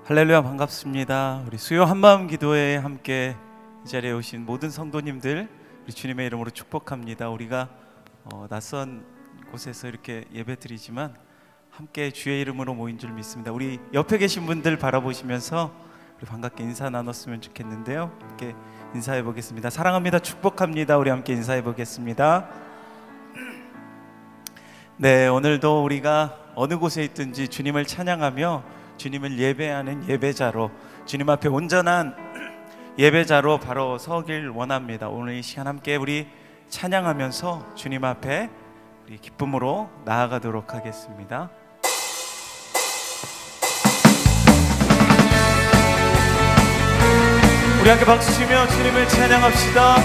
할렐루야, 반갑습니다. 우리 수요 한마음 기도회에 함께 이 자리에 오신 모든 성도님들 우리 주님의 이름으로 축복합니다. 우리가 낯선 곳에서 이렇게 예배드리지만 함께 주의 이름으로 모인 줄 믿습니다. 우리 옆에 계신 분들 바라보시면서 우리 반갑게 인사 나눴으면 좋겠는데요. 함께 인사해 보겠습니다. 사랑합니다, 축복합니다. 우리 함께 인사해 보겠습니다. 네, 오늘도 우리가 어느 곳에 있든지 주님을 찬양하며 주님을 예배하는 예배자로, 주님 앞에 온전한 예배자로 바로 서길 원합니다. 오늘 이 시간 함께 우리 찬양하면서 주님 앞에 우리 기쁨으로 나아가도록 하겠습니다. 우리 함께 박수치며 주님을 찬양합시다.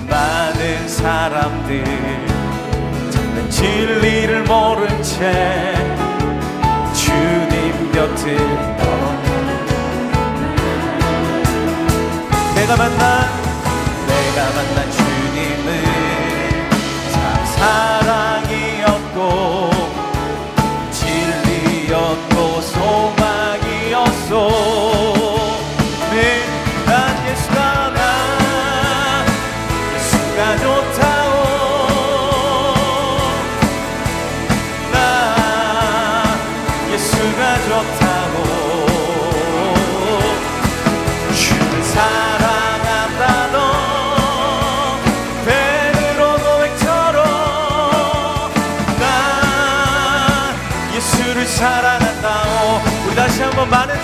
많은 사람들 참된 진리를 모른 채 주님 곁을 내가 만난 주님은 참 사랑이었고 진리였고 소망이었소. 난 예수가 좋다오. 나 예수가 좋다오. 주를 사랑한다. 너 베드로 고백처럼 나 예수를 사랑한다오. 우리 다시 한번 많은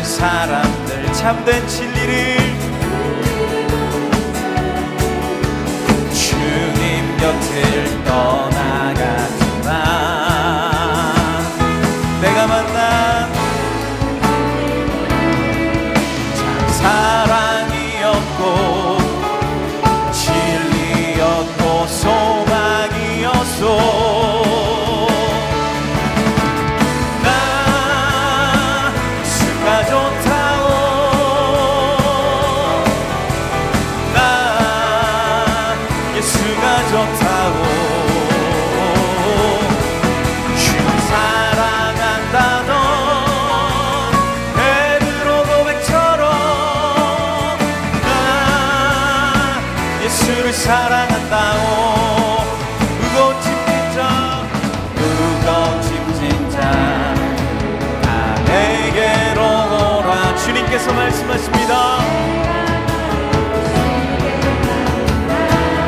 사람들 참된 진리를 주님 곁을 떠나가지만 내가 만난 참 사랑이었고 진리였고 소망이었소. 사랑한다오. 무거운 짐진 자 다 내게로 오라. 주님께서 말씀하십니다.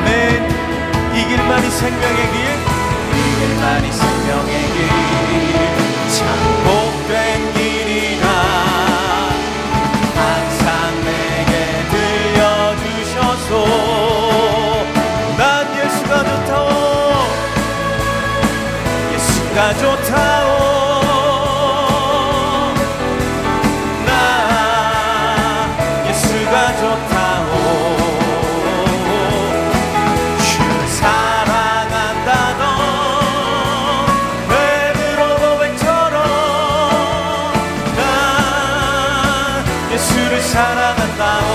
네, 이 길만이 생명의 길, 이 길만이 생명의 길, 참 복된 길이라 항상 내게 들려주셔서 예수가 좋다오. 나 예수가 좋다오. 주를 사랑한다. 너 베드로 고백처럼 나 예수를 사랑한다오.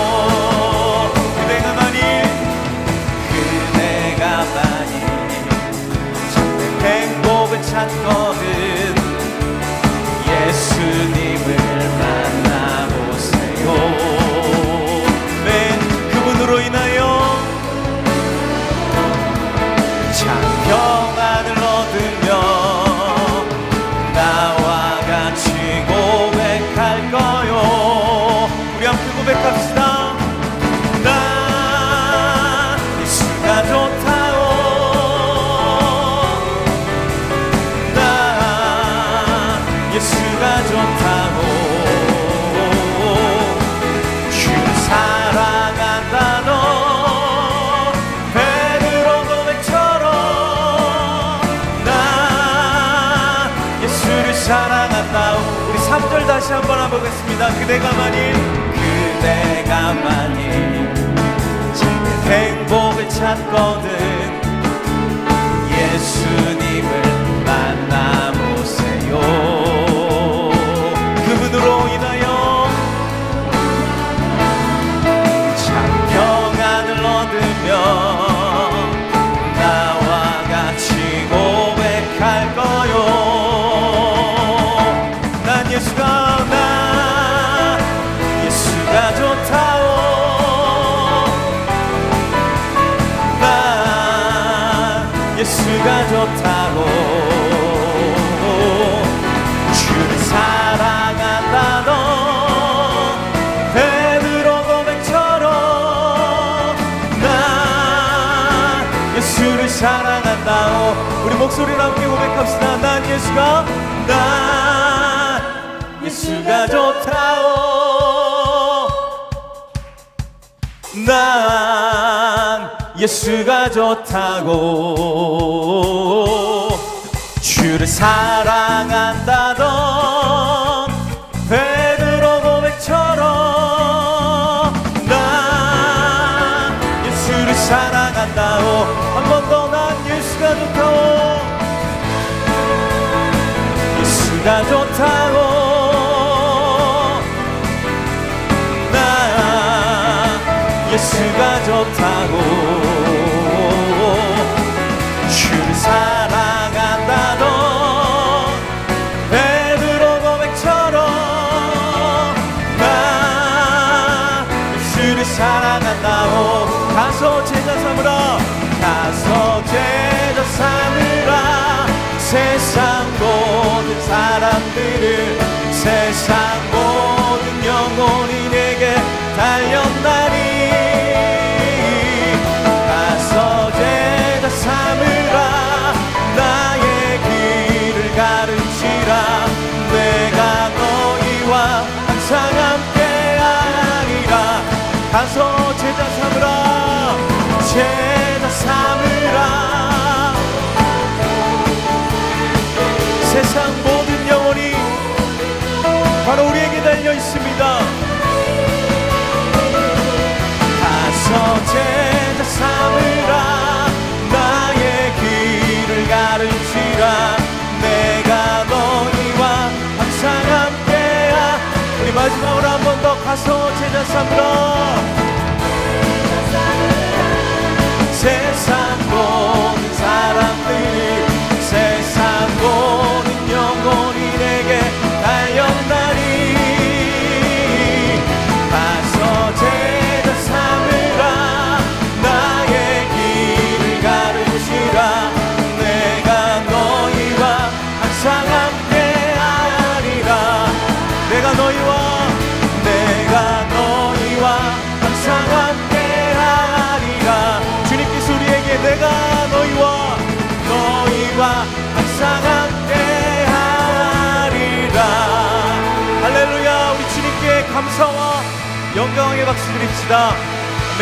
그대가 만일 행복을 찾거든 예수님을 만나보세요. 네, 그분으로 인하여 참 평안을 얻으며 나와 같이 고백할 거요. 우리 함께 고백합시다. 나 예수가 좋다오. 예수가 좋다고. 주를 사랑한다. 너 베드로 고백처럼 나 예수를 사랑한다. 우리 3절 다시 한번 해보겠습니다. 그대가 만일 참된 행복을 찾거든 예수님을 만나보세요. 그분으로 인하여 참 평안을 얻 예수가 좋다고 주를 사랑한다던 베드로 고백처럼 난 예수를 사랑한다고 우리 목소리로 함께 고백합시다. 난 예수가 좋다고 난 예수가 좋다고 주를 사랑한다던 베드로 고백처럼 난 예수를 사랑한다고 한 번 더 난 예수가 좋다고 예수가 좋다고 예수가 좋다고 주를 사랑한다던 베드로 고백처럼 나 예수를 사랑한다고 가서 제자 삼으라 가서 제자 삼으라 세상 모든 사람들을 세상 모든 영혼이 내게 달렸나니 삼으라 나의 길을 가르치라 내가 너희와 항상 함께하리라 가서 제자 삼으라 제자 삼으라 세상 모든 영혼이 바로 우리에게 달려 있습니다. 가서 제자 삼으라 가르치라 내가 너희와 항상 함께야 우리 마지막으로 한 번 더 가서 제자 삼으라 세상 모든 사람들이 세상 모든 영혼이 내게 달렸나니 가서 제자 삼으라 나의 길을 가르치라 항상 함께하리라 내가 너희와 항상 함께하리라 주님께서 우리에게 내가 너희와 항상 함께하리라 할렐루야 우리 주님께 감사와 영광의 박수 드립시다. 아멘.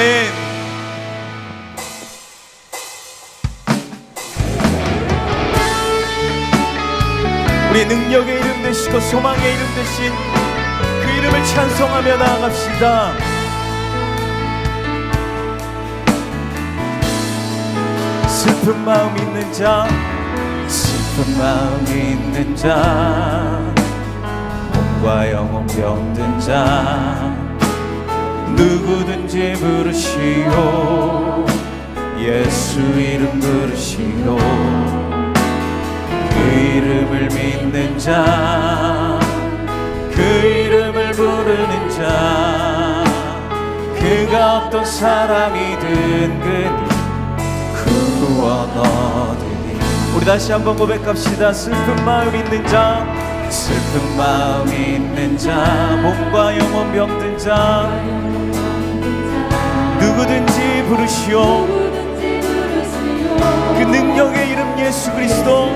우리의 능력의 이름 되시고 소망의 이름 되신 그 이름을 찬송하며 나아갑시다. 슬픈 마음 있는 자 슬픈 마음 있는 자 몸과 영혼 병든 자 누구든지 부르시오 예수 이름 부르시오 그 이름을 믿는 자, 그 이름을 부르는 자, 그가 어떤 사람이든 그 구원 얻으니 우리 다시 한번 고백합시다. 슬픈 마음 있는 자, 슬픈 마음 있는 자, 몸과 영혼 병든 자, 누구든지 부르시오 그 능력의 이름 예수 그리스도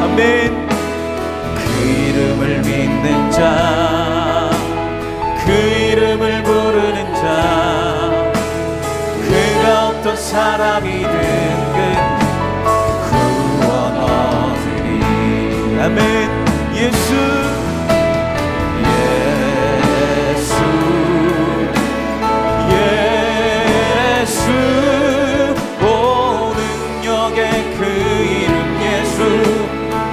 아멘. 그 이름을 믿는 자, 그 이름을 부르는 자, 그가 어떤 사람이든 구원 얻으리 아멘. 예수 오 능력의 그 이름 예수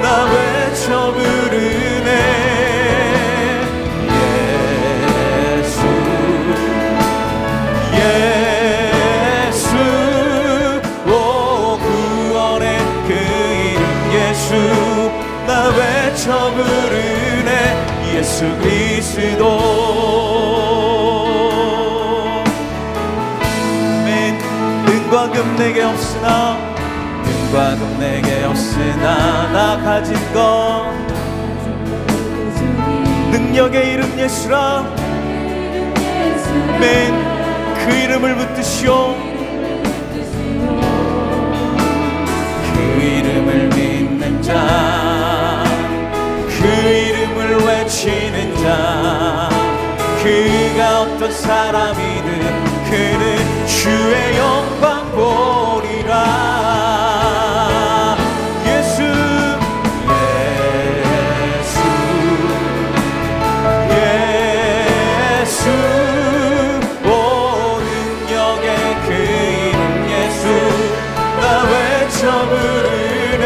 나 외쳐 부르네 예수 오 구원의 그 이름 예수 나 외쳐 부르네 예수 그리스도 은과 금 내게 없으나 돈과 돈 내게 없으나 나 가진 것 능력의 이름 예수라. 맨 그 이름을 붙드시오. 그 이름을 믿는 자, 그 이름을 외치는 자, 그가 어떤 사람이든 그는 주의 영광 보리라. 예수 예수 예수 오 능력의 그 이름 예수 나 외쳐 부르네.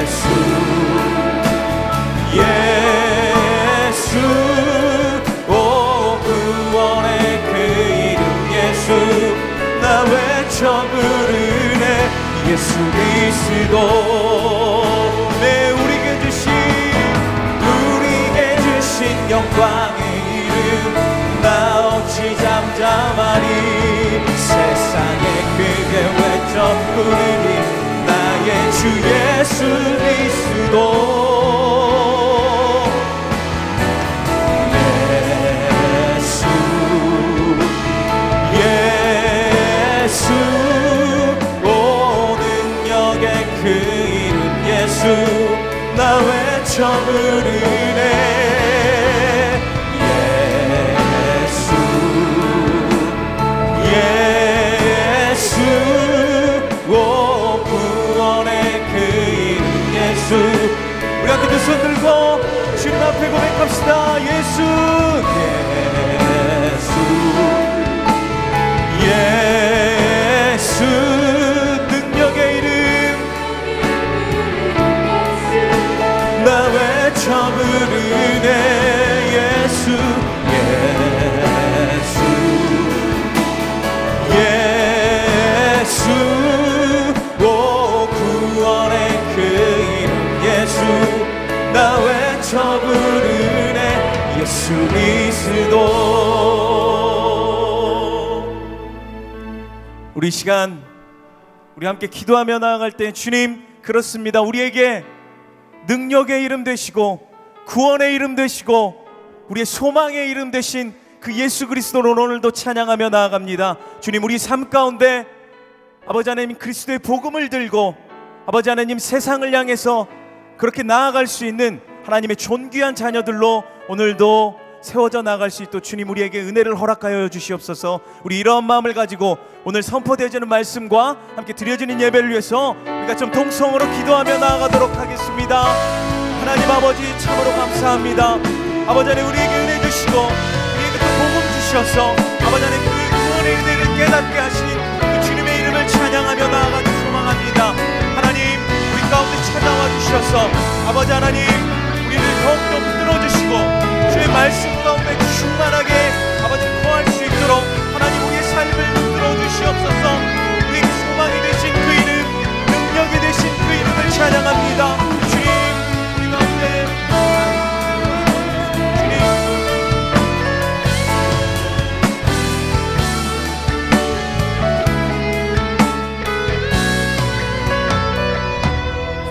예수 예수 오 구원의 그 이름 예수 나 외쳐 부르네. 예수 그리스도 내 우리에게 주신 영광의 이름 나 어찌 잠잠하리. 세상에 크게 외쳐 부르리 나의 주 예수 그리스도. 예수 오 능력의 그 이름 예수 나 외쳐 부르네. 예수 예수 오 구원의 그 이름 예수. 우리 함께 두 손 들고 주님 앞에 고백합시다. 예수 예수 능력의 이름 나 외쳐 부르네. 예수 예수 오 구원의 그 이름 예수 나 외쳐 부르네. 예수 그리스도. 우리 시간 우리 함께 기도하며 나아갈 때 주님 그렇습니다. 우리에게 능력의 이름 되시고 구원의 이름 되시고 우리의 소망의 이름 되신 그 예수 그리스도로 오늘도 찬양하며 나아갑니다. 주님 우리 삶 가운데 아버지 하나님 그리스도의 복음을 들고 아버지 하나님 세상을 향해서 그렇게 나아갈 수 있는 하나님의 존귀한 자녀들로 오늘도 세워져 나갈 수 있도록 주님 우리에게 은혜를 허락하여 주시옵소서. 우리 이러한 마음을 가지고 오늘 선포되어지는 말씀과 함께 드려지는 예배를 위해서 우리가 좀 동성으로 기도하며 나아가도록 하겠습니다. 하나님 아버지 참으로 감사합니다. 아버지 하나님 우리에게 은혜 주시고 우리에게 또 복음 주셔서 아버지 하나님 그 구원의 은혜를 깨닫게 하신 그 주님의 이름을 찬양하며 나아가기 소망합니다. 하나님 우리 가운데 찾아와 주셔서 아버지 하나님 우리를 더욱더 붙들어 주시고 주의 말씀 가운데 충만하게 아버지 거할 수 있도록 하나님 우리의 삶을 붙들어 주시옵소서. 우리의 소망이 되신 그 이름 능력이 되신 그 이름을 찬양합니다. 주님 우리 가운데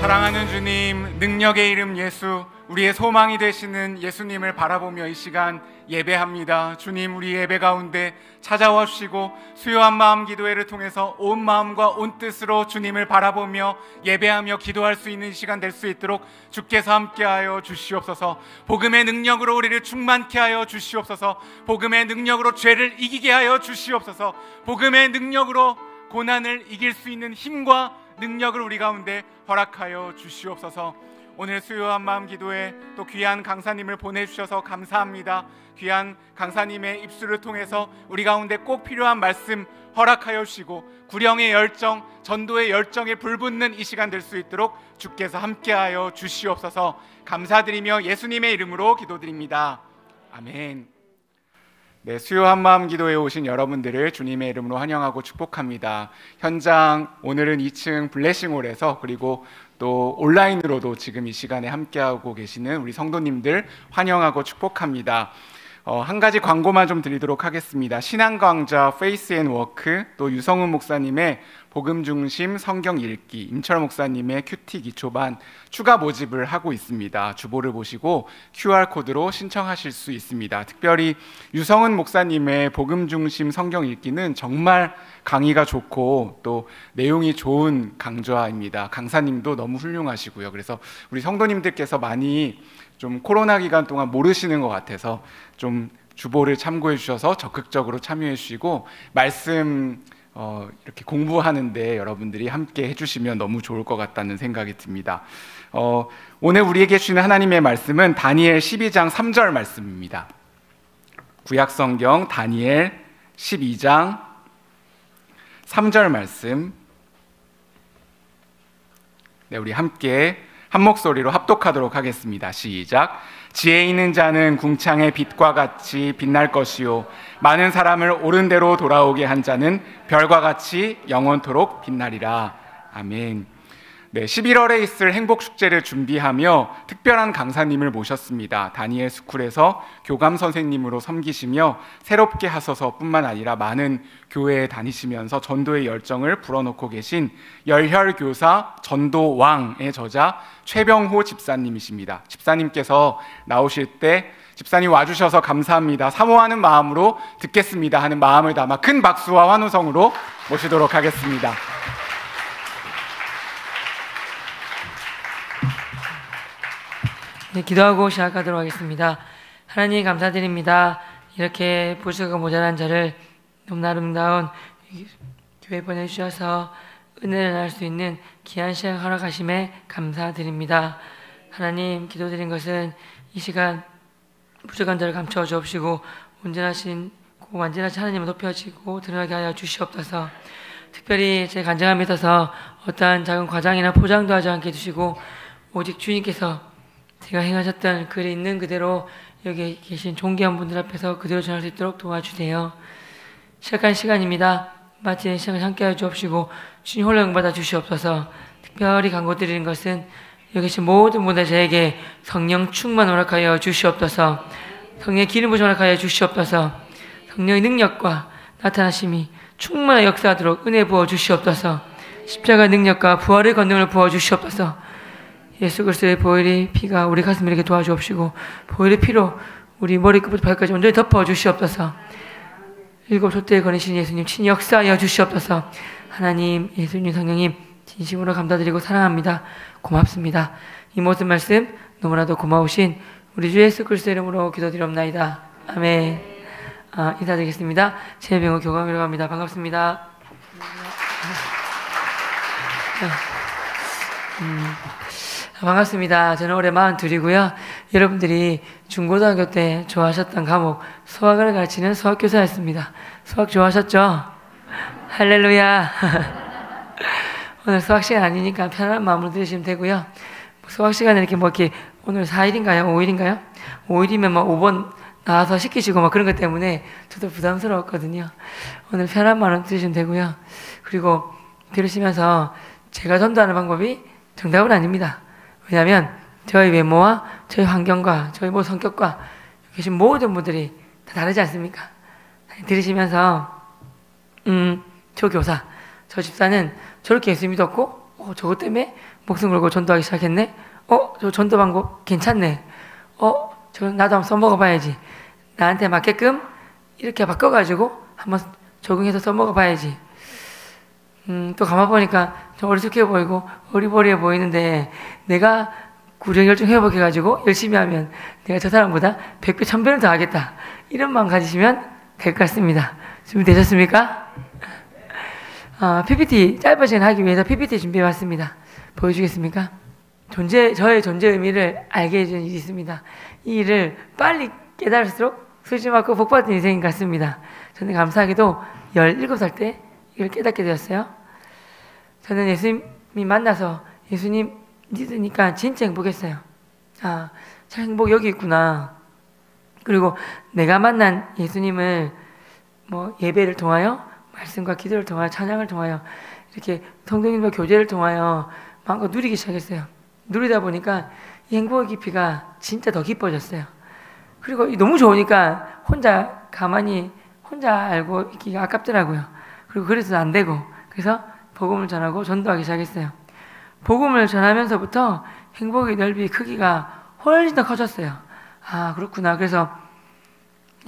사랑하는 주님 능력의 이름 예수 우리의 소망이 되시는 예수님을 바라보며 이 시간 예배합니다. 주님 우리 예배 가운데 찾아와 주시고 수요한 마음 기도회를 통해서 온 마음과 온 뜻으로 주님을 바라보며 예배하며 기도할 수 있는 시간 될 수 있도록 주께서 함께하여 주시옵소서. 복음의 능력으로 우리를 충만케 하여 주시옵소서. 복음의 능력으로 죄를 이기게 하여 주시옵소서. 복음의 능력으로 고난을 이길 수 있는 힘과 능력을 우리 가운데 허락하여 주시옵소서. 오늘 수요한 마음 기도에 또 귀한 강사님을 보내주셔서 감사합니다. 귀한 강사님의 입술을 통해서 우리 가운데 꼭 필요한 말씀 허락하여 주시고 구령의 열정, 전도의 열정에 불붙는 이 시간 될 수 있도록 주께서 함께하여 주시옵소서. 감사드리며 예수님의 이름으로 기도드립니다. 아멘. 네, 수요한 마음 기도에 오신 여러분들을 주님의 이름으로 환영하고 축복합니다. 현장 오늘은 2층 블레싱홀에서 그리고 또 온라인으로도 지금 이 시간에 함께하고 계시는 우리 성도님들 환영하고 축복합니다. 한 가지 광고만 좀 드리도록 하겠습니다. 신앙강좌 페이스 앤 워크, 또 유성훈 목사님의 복음 중심 성경 읽기, 임철 목사님의 큐티 기초반 추가 모집을 하고 있습니다. 주보를 보시고 QR코드로 신청하실 수 있습니다. 특별히 유성훈 목사님의 복음 중심 성경 읽기는 정말 강의가 좋고 또 내용이 좋은 강좌입니다. 강사님도 너무 훌륭하시고요. 그래서 우리 성도님들께서 많이 좀 코로나 기간 동안 모르시는 것 같아서 좀 주보를 참고해 주셔서 적극적으로 참여해 주시고 말씀 이렇게 공부하는데 여러분들이 함께 해주시면 너무 좋을 것 같다는 생각이 듭니다. 오늘 우리에게 주시는 하나님의 말씀은 다니엘 12장 3절 말씀입니다. 구약성경 다니엘 12장 3절 말씀, 네, 우리 함께 한 목소리로 합독하도록 하겠습니다. 시작. 지혜 있는 자는 궁창의 빛과 같이 빛날 것이요 많은 사람을 옳은 대로 돌아오게 한 자는 별과 같이 영원토록 빛나리라. 아멘. 네, 11월에 있을 행복축제를 준비하며 특별한 강사님을 모셨습니다. 다니엘 스쿨에서 교감 선생님으로 섬기시며 새롭게 하소서뿐만 아니라 많은 교회에 다니시면서 전도의 열정을 불어넣고 계신 열혈교사 전도왕의 저자 최병호 집사님이십니다. 집사님께서 나오실 때 집사님 와주셔서 감사합니다, 사모하는 마음으로 듣겠습니다 하는 마음을 담아 큰 박수와 환호성으로 모시도록 하겠습니다. 네, 기도하고 시작하도록 하겠습니다. 하나님 감사드립니다. 이렇게 부수가 모자란 저를 너무 아름다운 교회 보내주셔서 은혜를 날 수 있는 귀한 시간 허락하심에 감사드립니다. 하나님, 기도드린 것은 이 시간 부족한 저를 감춰 주옵시고 온전하신 완전하신 하나님을 높여지고 드러나게 하여 주시옵소서. 특별히 제 간증함에 있어서 어떠한 작은 과장이나 포장도 하지 않게 해주시고 오직 주님께서 제가 행하셨던 글이 있는 그대로 여기 계신 존귀한 분들 앞에서 그대로 전할 수 있도록 도와주세요. 시작한 시간입니다. 마치는 시간을 함께하여 주옵시고 주님 홀로 영받아 주시옵소서. 특별히 간구드리는 것은 여기 계신 모든 분들 저에게 성령 충만 허락하여 주시옵소서. 성령의 기름 부음 허락하여 주시옵소서. 성령의 능력과 나타나심이 충만하게 역사하도록 은혜 부어 주시옵소서. 십자가 능력과 부활의 권능을 부어 주시옵소서. 예수 그리스도의 보혈의 피가 우리 가슴을 이렇게 도와주옵시고 보혈의 피로 우리 머리끝부터 발까지 온전히 덮어 주시옵소서. 일곱 촛대에 거니신 예수님 친히 역사하여 주시옵소서. 하나님, 예수님, 성령님 진심으로 감사드리고 사랑합니다. 고맙습니다. 이 모든 말씀 너무나도 고마우신 우리 주 예수 그리스도의 이름으로 기도드리옵나이다. 아멘. 인사드리겠습니다. 최병호 교감이라고 합니다. 반갑습니다. 반갑습니다. 저는 올해 42이고요. 여러분들이 중고등학교 때 좋아하셨던 과목 수학을 가르치는 수학교사였습니다. 수학 좋아하셨죠? 할렐루야. 오늘 수학 시간 아니니까 편안한 마음으로 들으시면 되고요. 수학 시간에 이렇게 오늘 4일인가요? 5일인가요? 5일이면 5번 나와서 시키시고 그런 것 때문에 저도 부담스러웠거든요. 오늘 편안한 마음으로 들으시면 되고요. 그리고 들으시면서 제가 전도하는 방법이 정답은 아닙니다. 왜냐하면 저희 외모와 저희 환경과 저희 성격과 계신 모든 분들이 다 다르지 않습니까? 들으시면서 저 교사, 저 집사는 저렇게 예수 믿었고 저것 때문에 목숨 걸고 전도하기 시작했네? 저 전도 방법 괜찮네? 저 나도 한번 써먹어봐야지. 나한테 맞게끔 이렇게 바꿔가지고 한번 적응해서 써먹어봐야지. 또 가만 보니까 좀 어리숙해 보이고 어리버리해 보이는데 내가 구령결정 회복해가지고 열심히 하면 내가 저 사람보다 100배 1000배는 더 하겠다, 이런 마음 가지시면 될 것 같습니다. 준비되셨습니까? PPT 짧은 시간 하기 위해서 PPT 준비해왔습니다. 보여주겠습니까? 저의 존재 의미를 알게 해주는 일이 있습니다. 이 일을 빨리 깨달을수록 수지맞고 복받은 인생인 것 같습니다. 저는 감사하게도 17살 때 이걸 깨닫게 되었어요. 저는 예수님이 만나서 예수님 믿으니까 진짜 행복했어요. 참 행복 여기 있구나. 그리고 내가 만난 예수님을 예배를 통하여, 말씀과 기도를 통하여, 찬양을 통하여, 이렇게 성도님과 교제를 통하여 마음껏 누리기 시작했어요. 누리다 보니까 이 행복의 깊이가 진짜 더 깊어졌어요. 그리고 너무 좋으니까 혼자 가만히 혼자 알고 있기가 아깝더라고요. 그리고 그래서 안 되고, 그래서 복음을 전하고 전도하기 시작했어요. 복음을 전하면서부터 행복의 넓이 크기가 훨씬 더 커졌어요. 아, 그렇구나. 그래서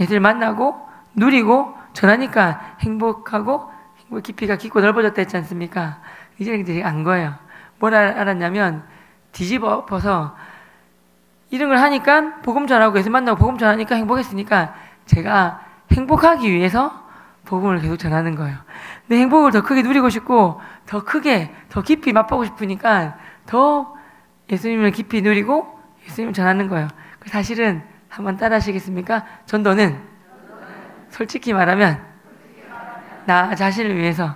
얘들 만나고 누리고 전하니까 행복하고 행복 깊이가 깊고 넓어졌다 했지 않습니까? 이제 애들이 안 거예요. 뭘 알았냐면 뒤집어서 이런 걸 하니까 복음 전하고 예수 만나고 복음 전하니까 행복했으니까 제가 행복하기 위해서 복음을 계속 전하는 거예요. 내 행복을 더 크게 누리고 싶고 더 크게 더 깊이 맛보고 싶으니까 더 예수님을 깊이 누리고 예수님을 전하는 거예요. 사실은 한번 따라 하시겠습니까? 전도는 솔직히 말하면 나 자신을 위해서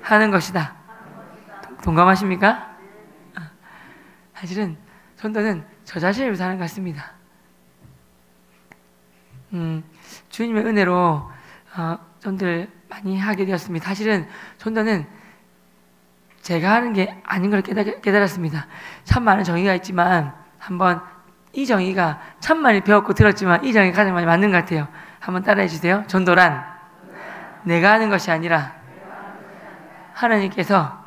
하는 것이다. 동감하십니까? 사실은 전도는 저 자신을 위해서 하는 것 같습니다. 주님의 은혜로 전도를 많이 하게 되었습니다. 사실은 전도는 제가 하는 게 아닌 걸 깨달았습니다. 참 많은 정의가 있지만 한번 이 정의가 참 많이 배웠고 들었지만 이 정의가 가장 많이 맞는 것 같아요. 한번 따라해 주세요. 전도란 내가 하는 것이 아니라 하나님께서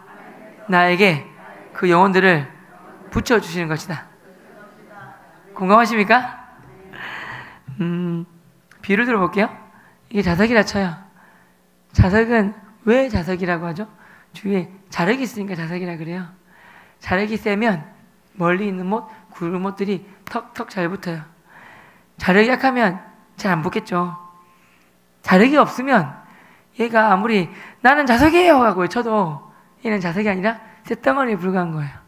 나에게 그 영혼들을 붙여주시는 것이다. 공감하십니까? 비유를 들어볼게요. 이게 자석이라 쳐요. 자석은 왜 자석이라고 하죠? 주위에 자력이 있으니까 자석이라 그래요. 자력이 세면 멀리 있는 못, 굵은 못들이 턱턱 잘 붙어요. 자력이 약하면 잘 안 붙겠죠. 자력이 없으면 얘가 아무리 나는 자석이에요 하고 외쳐도 얘는 자석이 아니라 쇳덩어리에 불과한 거예요.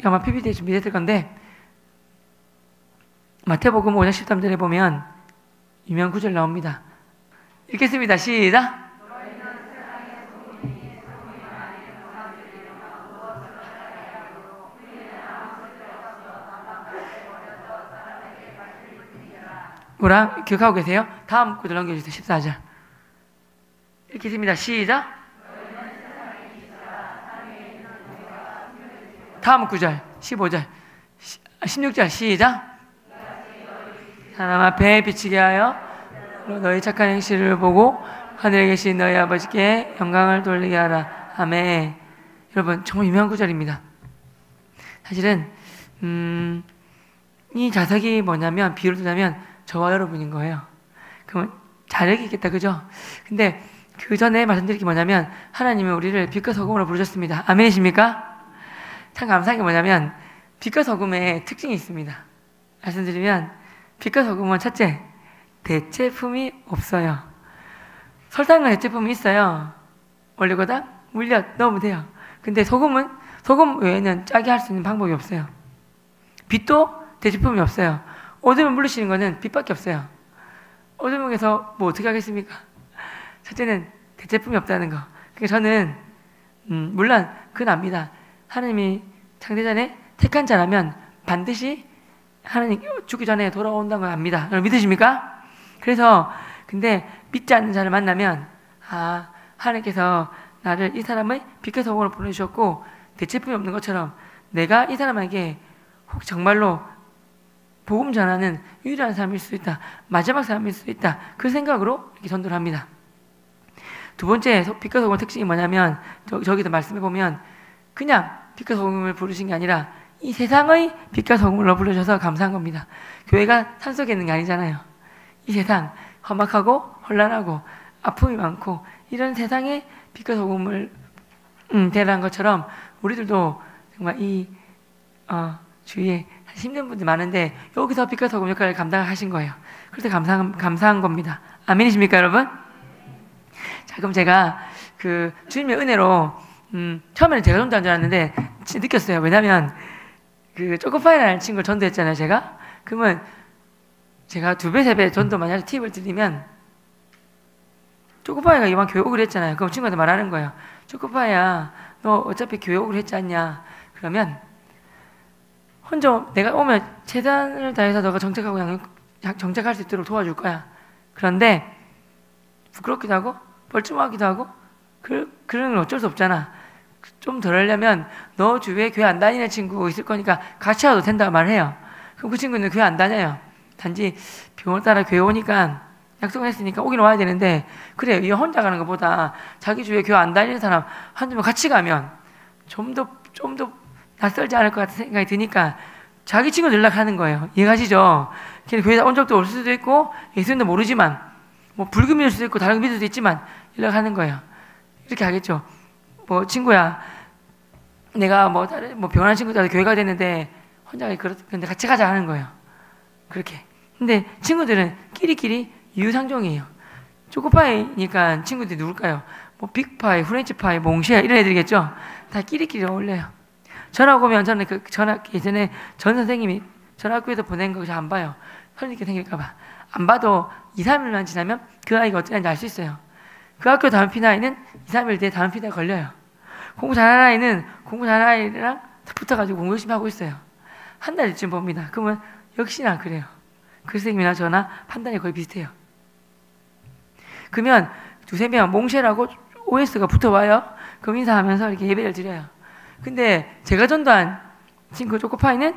아마 PPT에 준비됐을 건데 마태복음 5장 13절에 보면 유명한 구절 나옵니다. 읽겠습니다. 시작! 뭐랑 기억하고 계세요? 다음 구절 넘겨주세요. 14절 읽겠습니다. 시작! 다음 구절 15절 16절 시작! 사람 앞에 비치게 하여 너희 착한 행실을 보고 하늘에 계신 너희 아버지께 영광을 돌리게 하라. 아멘. 여러분 정말 유명한 구절입니다. 사실은 이 자석이 뭐냐면 비유를 두자면 저와 여러분인 거예요. 그러면 자력이 있겠다, 그죠? 근데 그 전에 말씀드릴 게 뭐냐면 하나님은 우리를 빛과 소금으로 부르셨습니다. 아멘이십니까? 참 감사한 게 뭐냐면 빛과 소금의 특징이 있습니다. 말씀드리면 빛과 소금은 첫째, 대체품이 없어요. 설탕은 대체품이 있어요. 올리고당, 물엿 넣으면 돼요. 근데 소금 외에는 짜게 할 수 있는 방법이 없어요. 빛도 대체품이 없어요. 어둠을 물리시는 거는 빛밖에 없어요. 어둠에서 뭐 어떻게 하겠습니까? 첫째는 대체품이 없다는 거. 그러니까 저는 물론 그건 압니다. 하나님이 창대전에 택한 자라면 반드시 하나님 죽기 전에 돌아온다는 걸 압니다. 여러분 믿으십니까? 그래서 근데 믿지 않는 자를 만나면 하나님께서 나를 이 사람의 빛과 소금으로 보내주셨고 대체품이 없는 것처럼 내가 이 사람에게 혹 정말로 복음 전하는 유일한 사람일 수 있다. 마지막 사람일 수 있다. 그 생각으로 이렇게 전도를 합니다. 두 번째 빛과 소금의 특징이 뭐냐면 저기도 말씀해 보면 그냥 빛과 소금을 부르신 게 아니라 이 세상의 빛과 소금으로 불러주셔서 감사한 겁니다. 교회가 산속에 있는 게 아니잖아요. 이 세상 험악하고 혼란하고 아픔이 많고 이런 세상에 빛과 소금을 대라는 것처럼 우리들도 정말 이 주위에 힘든 분들이 많은데 여기서 빛과 소금 역할을 감당하신 거예요. 그래서 감사한 겁니다. 아멘이십니까 여러분? 자, 그럼 제가 그 주님의 은혜로 처음에는 제가 전도한 줄 알았는데 느꼈어요. 왜냐면 그 초코파이라는 친구를 전도했잖아요. 제가 그러면 제가 2배 3배 전도 만약에 팁을 드리면 초코파이가 이번 교육을 했잖아요. 그럼 친구한테 말하는 거예요. 초코파이야 너 어차피 교육을 했지 않냐. 그러면 혼자 내가 오면 최선을 다해서 너가 정착할 수 있도록 도와줄 거야. 그런데 부끄럽기도 하고 뻘쭘하기도 하고 그런 건 어쩔 수 없잖아. 좀 덜 하려면 너 주위에 교회 안 다니는 친구 있을 거니까 같이 와도 된다고 말해요. 그럼 그 친구는 교회 안 다녀요. 단지 병원 따라 교회 오니까 약속을 했으니까 오긴 와야 되는데, 그래, 이 혼자 가는 것보다 자기 주위에 교회 안 다니는 사람 한두 명 같이 가면 좀 더 낯설지 않을 것 같은 생각이 드니까 자기 친구 연락하는 거예요. 이해가시죠? 교회에 온 적도 올 수도 있고 예수님도 모르지만, 뭐 불교 믿을 수도 있고 다른 거 믿을 수도 있지만 연락하는 거예요. 이렇게 하겠죠. 뭐 친구야, 내가 뭐 다른 뭐 병원한 친구들한테 교회 가야 되는데 혼자 근데 같이 가자 하는 거예요. 그렇게. 근데 친구들은 끼리끼리 유상종이에요. 초코파이니까 친구들이 누굴까요? 뭐 빅파이, 프렌치파이, 몽쉐 이런 애들이겠죠. 다 끼리끼리 어울려요. 전화 오면 저는 예전에 전 선생님이 전학교에서 보낸 거 잘 안 봐요. 선생님께 생길까봐. 안 봐도 2, 3일만 지나면 그 아이가 어떻게 하는지 알 수 있어요. 그 학교 다음 피나 아이는 2, 3일 뒤에 다음 피나 걸려요. 공부 잘하는 아이는 공부 잘하는 아이랑 붙어가지고 공부 열심히 하고 있어요. 한 달쯤 봅니다. 그러면 역시나 그래요. 그 선생님이나 저나 판단이 거의 비슷해요. 그러면 두세 명 몽쉘하고 OS가 붙어와요. 그럼 인사하면서 이렇게 예배를 드려요. 근데 제가 전도한 친구 초코파이는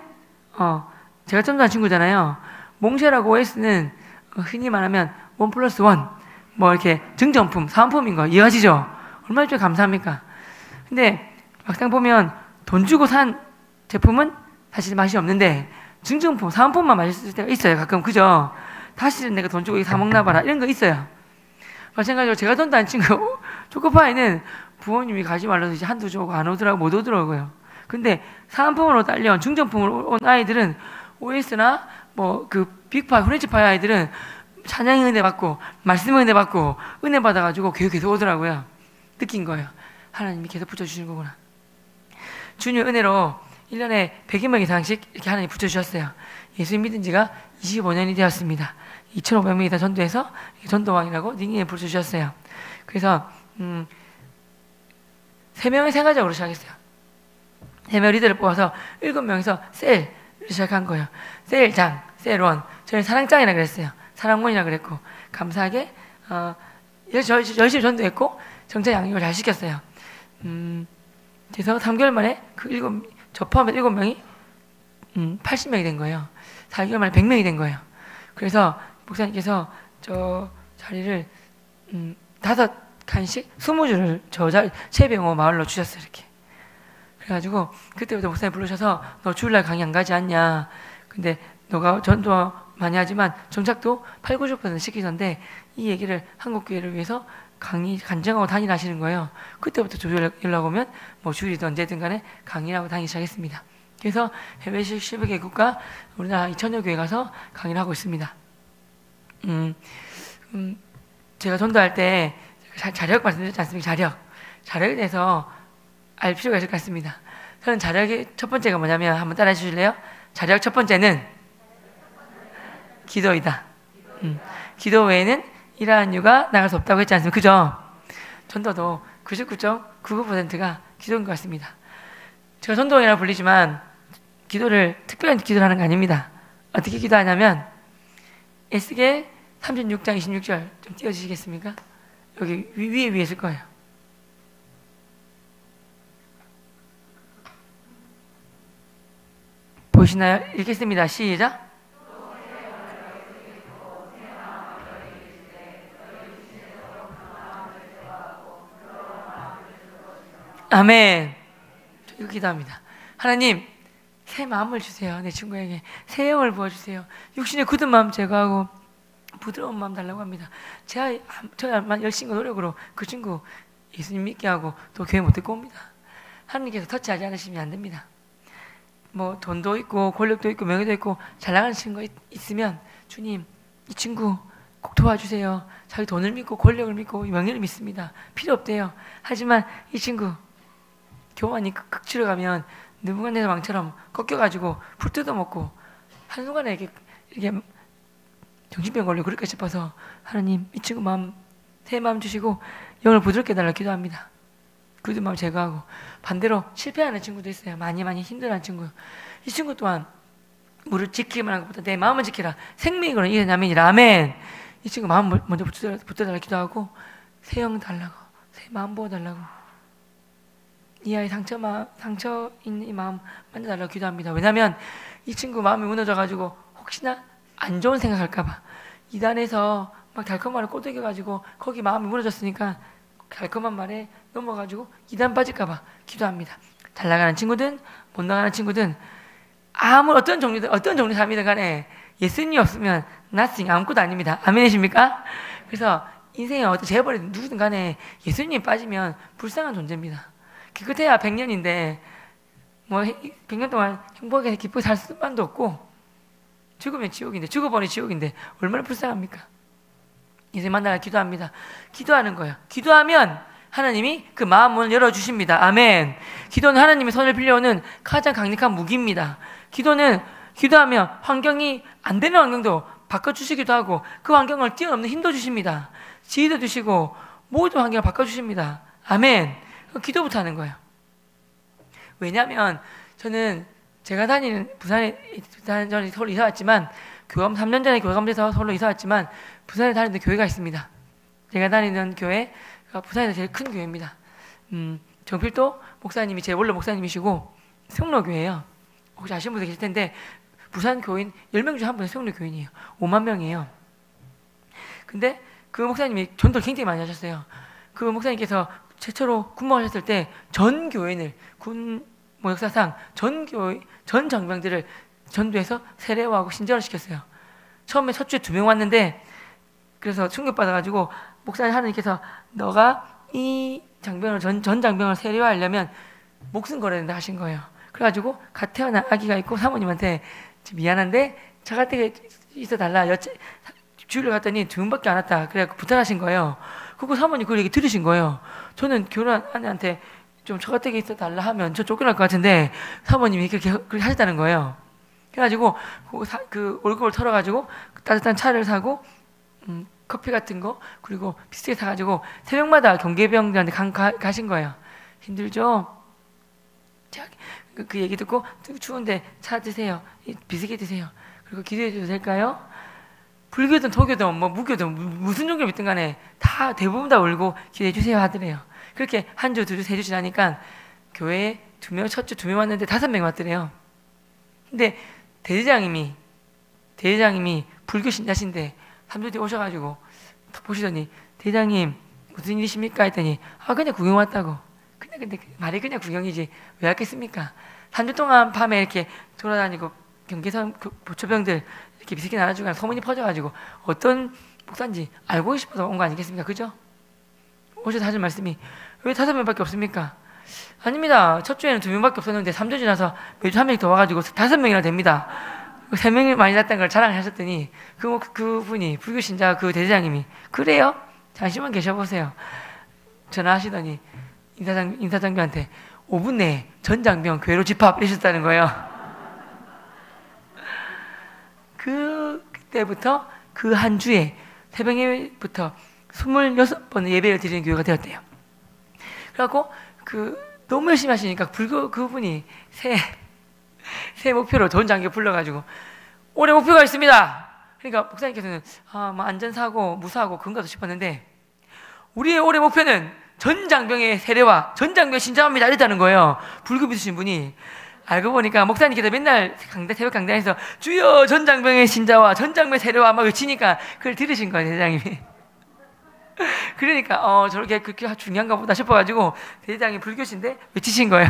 제가 전도한 친구잖아요. 몽쉘하고 OS는 흔히 말하면 1+1 뭐 이렇게 증정품, 사은품인 거 이해하시죠? 얼마나 좀 감사합니까? 근데 막상 보면 돈 주고 산 제품은 사실 맛이 없는데 증정품, 사은품만 맛있을 때가 있어요. 가끔 그죠? 다시는 내가 돈 주고 이거 사 먹나 봐라 이런 거 있어요. 마찬가지로 제가 전도한 친구 초코파이는 부모님이 가지 말라서 이제 한두 주고 안 오더라고 못 오더라고요. 근데 사은품으로 딸려온 증정품으로 온 아이들은 OS나 뭐 그 빅파이, 프렌치파이 아이들은 찬양의 은혜 받고 말씀의 은혜 받고 은혜 받아가지고 교회 계속 오더라고요. 느낀 거예요. 하나님이 계속 붙여주시는 거구나. 주님의 은혜로 1년에 100여 명 이상씩 이렇게 하나님 붙여주셨어요. 예수 믿은 지가 25년이 되었습니다. 2,500명이 다 전도해서 전도왕이라고 닉네임 붙여주셨어요. 그래서 3명의 생활적으로 시작했어요. 3명 리더를 뽑아서 7명이서 셀을 시작한 거예요. 셀장, 셀원. 저희는 사랑장이라고 그랬어요. 사랑원이라고 그랬고, 감사하게 열심히 전도했고 정차 양육을 잘 시켰어요. 그래서 3개월 만에 저 포함해서 7명이 80명이 된 거예요. 4개월 만에 100명이 된 거예요. 그래서 목사님께서 저 자리를 5칸씩 20줄을 세병호 마을로 주셨어요. 이렇게. 그래가지고 그때부터 목사님 부르셔서 너 주일날 강의 안 가지 않냐. 근데 너가 전도 많이 하지만 정착도 8, 90% 시키던데 이 얘기를 한국교회를 위해서 강의 간증하고 다니라시는 거예요. 그때부터 조절 연락 오면 뭐 주일이든 언제든 간에 강의를 하고 다니기 시작했습니다. 그래서 해외 15개국과 우리나라 2,000여 교회 가서 강의를 하고 있습니다. 제가 전도할 때 자력 말씀드렸지 않습니까? 자력에 대해서 알 필요가 있을 것 같습니다. 저는 자력의 첫 번째가 뭐냐면 한번 따라해 주실래요? 자력 첫 번째는 기도이다. 기도 외에는 이러한 이유가 나갈 수 없다고 했지 않습니까? 그죠? 전도도 99.99%가 기도인 것 같습니다. 제가 전도원이라고 불리지만 특별한 기도를 하는 거 아닙니다. 어떻게 기도하냐면 에스겔 36장 26절 좀 띄워주시겠습니까? 여기 위에 있을 거예요. 보시나요? 읽겠습니다. 시작. 아멘. 이거 기도합니다. 하나님, 새 마음을 주세요. 내 친구에게 새 영을 부어주세요. 육신의 굳은 마음 제거하고 부드러운 마음 달라고 합니다. 저야만 열심과 노력으로 그 친구 예수님 믿게 하고 또 교회 못 데리고 옵니다. 하나님께서 터치하지 않으시면 안 됩니다. 뭐 돈도 있고 권력도 있고 명예도 있고 잘 나가는 친구가 있으면 주님 이 친구 꼭 도와주세요. 자기 돈을 믿고 권력을 믿고 명예를 믿습니다. 필요 없대요. 하지만 이 친구 교만이 극치러 가면 느부갓네살 왕처럼 꺾여가지고 풀 뜯어먹고 한순간에 이렇게 정신병 걸리고 그럴까 싶어서 하나님 이 친구 새 마음 주시고 영을 부드럽게 달라 기도합니다. 굳은 마음 제거하고 반대로 실패하는 친구도 있어요. 많이 힘들어하는 친구. 이 친구 또한 무릇 지키기만 하는 것보다 내 마음을 지키라. 생명이거든 이래냐면이라. 아멘. 이 친구 마음 먼저 붙여달라 기도하고 새 영 달라고 새 마음 부어달라고 이 아이 상처 있는 이 마음 만져달라고 기도합니다. 왜냐하면 이 친구 마음이 무너져가지고 혹시나 안 좋은 생각할까봐 이단에서 막 달콤한 말을 꼬드겨가지고 거기 마음이 무너졌으니까 달콤한 말에 넘어가지고 이단 빠질까봐 기도합니다. 잘 나가는 친구든 못 나가는 친구든 어떤 종류 삶이든 간에 예수님이 없으면 nothing, 아무것도 아닙니다. 아멘이십니까? 그래서 인생에 어떤 재벌이 누구든 간에 예수님이 빠지면 불쌍한 존재입니다. 기껏해야 100년인데 뭐 100년 동안 행복하게 기쁘게 살 수만도 없고 죽으면 지옥인데 죽어버리면 지옥인데 얼마나 불쌍합니까? 인생 만나라 기도합니다. 기도하는 거예요. 기도하면 하나님이 그 마음을 열어주십니다. 아멘. 기도는 하나님의 손을 빌려오는 가장 강력한 무기입니다. 기도하면 환경이 안 되는 환경도 바꿔주시기도 하고 그 환경을 뛰어넘는 힘도 주십니다. 지혜도 주시고 모든 환경을 바꿔주십니다. 아멘. 기도부터 하는 거예요. 왜냐하면 저는 제가 다니는 부산에 전에 서울로 이사 왔지만 3년 전에 교감돼서 서울로 이사 왔지만 부산에 다니는 교회가 있습니다. 제가 다니는 교회가 부산에서 제일 큰 교회입니다. 정필도 목사님이 제 원로 목사님이시고 성로교회예요. 혹시 아시는 분들 계실 텐데 부산 교인 10명 중에 한 분이 성로교인이에요. 5만 명이에요. 근데 그 목사님이 전도를 굉장히 많이 하셨어요. 그 목사님께서 최초로 군목하셨을 때 전 교인을 역사상 전 장병들을 전도해서 세례화하고 신전을 시켰어요. 처음에 첫 주에 2명 왔는데 그래서 충격받아가지고 목사님 하나님께서 너가 이 장병을 전 장병을 세례화하려면 목숨 걸어야 된다 하신 거예요. 그래가지고 갓 태어난 아기가 있고 사모님한테 미안한데 처갓댁에 있어달라 주일을 갔더니 2명밖에 안 왔다 그래갖고 부탁하신 거예요. 그리고 사모님 그 얘기 들으신 거예요. 저는 결혼한 아내한테 좀 처갓댁에 있어달라 하면 저 쫓겨날 것 같은데 사모님이 그렇게 하셨다는 거예요. 그래가지고 그 월급을 털어가지고 따뜻한 차를 사고 커피 같은 거 그리고 비스킷 사가지고 새벽마다 경계병들한테 가신 거예요. 힘들죠? 그 얘기 듣고 추운데 차 드세요. 비스킷 드세요. 그리고 기도해 줘도 될까요? 불교든 도교든 뭐 무교든 무슨 종교 믿든 간에 다 대부분 다 울고 기도해 주세요 하더래요. 그렇게 한 주, 2주, 3주 지나니까 교회에 2명, 첫 주 2명 왔는데 5명 왔더래요. 근데 대대장님이 불교 신자신데 3주 뒤에 오셔가지고 보시더니 대장님 무슨 일이십니까? 했더니 그냥 구경 왔다고. 근데 말이 그냥 구경이지 왜 왔겠습니까? 3주 동안 밤에 이렇게 돌아다니고 경계선 보초병들 이렇게 비스킷 나눠주고 소문이 퍼져가지고 어떤 목사인지 알고 싶어서 온 거 아니겠습니까? 그죠? 오셔서 하신 말씀이 왜 5명밖에 없습니까? 아닙니다. 첫 주에는 2명밖에 없었는데 3주 지나서 매주 1명이 더 와가지고 5명이나 됩니다. 3명이 많이 났다는 걸 자랑하셨더니 그분이 불교 신자 그 대대장님이 그래요? 잠시만 계셔보세요. 전화하시더니 인사장교한테 5분 내에 전 장병 교회로 집합 이러셨다는 거예요. 그때부터 그 한 주에 새벽 예배부터 26번의 예배를 드리는 교회가 되었대요. 그래갖고 너무 열심히 하시니까 불교 그분이 새 목표로 전 장교 불러가지고 올해 목표가 있습니다. 그러니까 목사님께서는 뭐 안전사고 무사하고 그런 것도 싶었는데 우리의 올해 목표는 전 장병의 세례와 전 장병 신자입니다 이랬다는 거예요. 불교 믿으신 분이. 알고 보니까 목사님께서 맨날 새벽 강단에서 주여 전 장병의 신자와 전 장병의 세례와 막 외치니까 그걸 들으신 거예요 대장님이. 그러니까 저렇게 그렇게 중요한가 보다 싶어가지고 대장이 불교신데 외치신 거예요.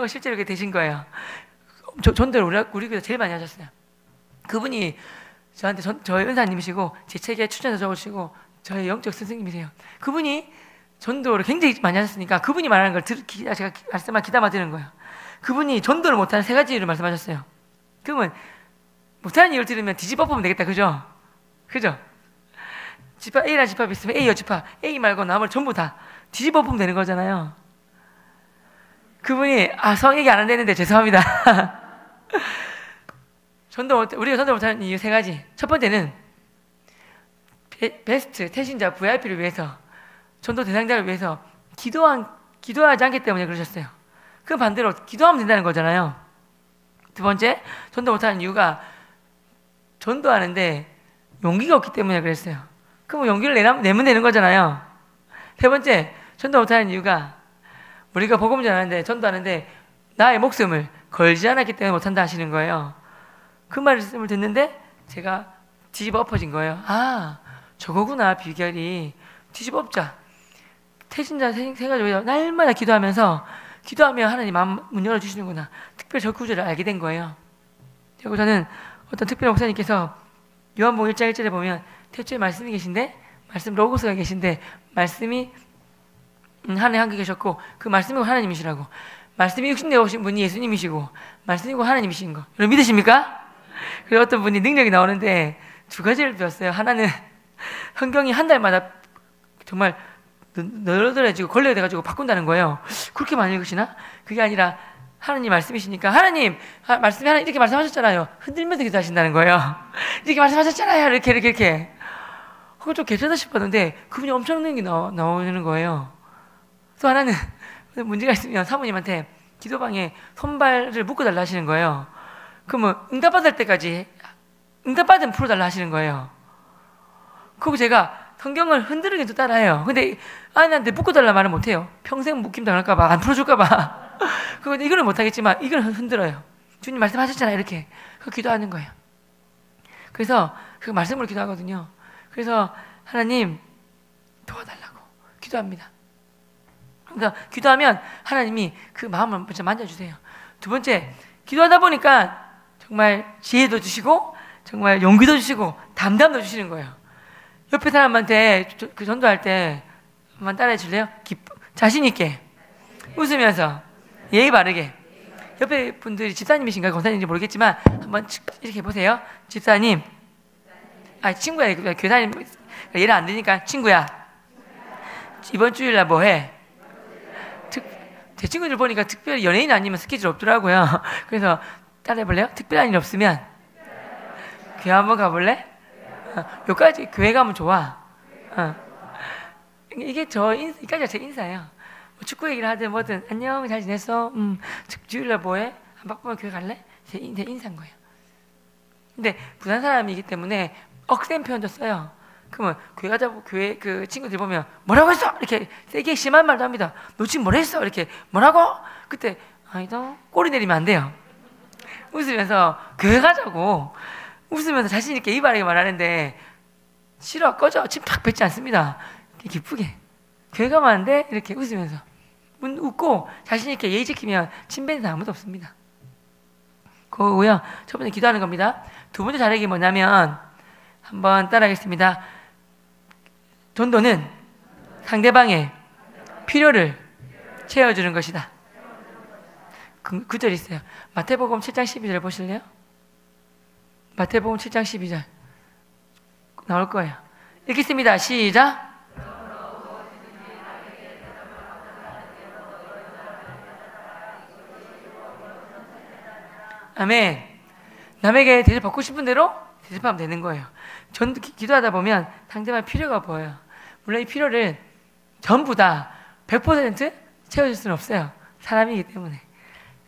실제로 그렇게 되신 거예요. 전도를 우리 교회에서 제일 많이 하셨어요. 그분이 저한테 저의 은사님이시고 제 책에 추천해서 적으시고 저의 영적 스승님이세요. 그분이 전도를 굉장히 많이 하셨으니까 그분이 말하는 걸 제가 말씀만 귀담아 드는 거예요. 그분이 전도를 못하는 3가지를 말씀하셨어요. 그러면 못하는 이유를 들으면 뒤집어 보면 되겠다. 그죠? 집합 A랑 집합이 있으면 A와 집합 A 말고 나머지 전부 다 뒤집어 보면 되는 거잖아요. 그분이 성 얘기 안 한다는데 죄송합니다. 우리가 전도 못하는 이유 3가지. 첫 번째는 베스트 태신자 VIP를 위해서 전도 대상자를 위해서 기도하지 않기 때문에 그러셨어요. 그 반대로 기도하면 된다는 거잖아요. 두 번째, 전도 못하는 이유가 전도하는데 용기가 없기 때문에 그랬어요. 그럼 용기를 내면 되는 거잖아요. 세 번째, 전도 못하는 이유가 우리가 복음 전하는데 전도하는데 나의 목숨을 걸지 않았기 때문에 못한다 하시는 거예요. 그 말씀을 듣는데 제가 뒤집어 엎어진 거예요. 아, 저거구나 비결이. 뒤집어 엎자. 태신자 생가지고 날마다 기도하면 하나님 마음 문 열어주시는구나. 특별히 저 구절을 알게 된 거예요. 그리고 저는 어떤 특별한 목사님께서 요한복음 1장 1절에 보면 태초에 말씀이 계신데 말씀 로고스가 계신데 말씀이 하나님 함께 계셨고 그 말씀이고 하나님이시라고. 말씀이 육신되어 오신 분이 예수님이시고 말씀이고 하나님이신 거 여러분 믿으십니까? 그리고 어떤 분이 능력이 나오는데 두 가지를 배웠어요. 하나는 성경이 한 달마다 정말 너덜너덜해지고 걸레가 돼가지고 바꾼다는 거예요. 그렇게 많이 읽으시나? 그게 아니라 하나님 말씀이시니까 하나님 말씀이 하나 이렇게 말씀하셨잖아요. 흔들면서 기도하신다는 거예요. 이렇게 말씀하셨잖아요. 이렇게 그거 좀 괜찮다 싶었는데 그분이 엄청난 게 나오는 거예요. 또 하나는 문제가 있으면 사모님한테 기도방에 손발을 묶어달라 하시는 거예요. 그러면 응답받을 때까지 응답받으면 풀어달라 하시는 거예요. 그리고 제가 성경을 흔들긴 또 따라해요. 근데 아내한테 묶어달라 말은 못해요. 평생 묶임 당할까봐 안 풀어줄까봐. 그런데 이거는 못하겠지만 이거는 흔들어요. 주님 말씀하셨잖아요. 이렇게 그 기도하는 거예요. 그래서 그 말씀으로 기도하거든요. 그래서 하나님 도와달라고 기도합니다. 그러니까 기도하면 하나님이 그 마음을 먼저 만져주세요. 두 번째, 기도하다 보니까 정말 지혜도 주시고 정말 용기도 주시고 담담도 주시는 거예요. 옆에 사람한테 그 전도할 때 한번 따라해 줄래요? 자신 있게 웃으면서 예의 바르게. 옆에 분들이 집사님이신가 권사님인지 모르겠지만 한번 이렇게 보세요. 집사님, 친구야. 교사님 예를 안 드니까 친구야. 이번 주일날 뭐 해? 제 친구들 보니까 특별히 연예인 아니면 스케줄 없더라고요. 그래서 따라해 볼래요? 특별한 일 없으면 교회 한번 가볼래? 여기까지 교회 가면 좋아. 이게 이까지가 제 인사예요. 뭐 축구 얘기를 하든 뭐든 안녕 잘 지냈어? 주일날 뭐해? 한 바쁘면 교회 갈래? 제 인사인 거예요. 근데 부산 사람이기 때문에 억센 표현도 써요. 그러면 교회 가자고 교회 그 친구들 보면 뭐라고 했어? 이렇게 세게 심한 말도 합니다. 너 지금 뭘 했어? 이렇게 뭐라고? 그때 아니다 꼬리 내리면 안 돼요. 웃으면서 교회 가자고 웃으면서 자신 있게 입 바르게 말하는데 싫어 꺼져 침 탁 뱉지 않습니다. 기쁘게 교회 가면 안 돼? 이렇게 웃으면서 웃고 자신 있게 예의 지키면 침 뱉는 사람 아무도 없습니다. 그거고요. 첫 번째 기도하는 겁니다. 두 번째 자력이 뭐냐면 한번 따라하겠습니다. 전도는 상대방의 필요를 채워주는 것이다. 그 절 있어요. 마태복음 7장 12절 보실래요? 마태복음 7장 12절 나올 거예요. 읽겠습니다. 시작. 아멘. 남에게 대접받고 싶은 대로 대접하면 되는 거예요. 기도하다 보면 상대방 필요가 보여요. 물론 이 필요를 전부 다 100% 채워줄 수는 없어요. 사람이기 때문에.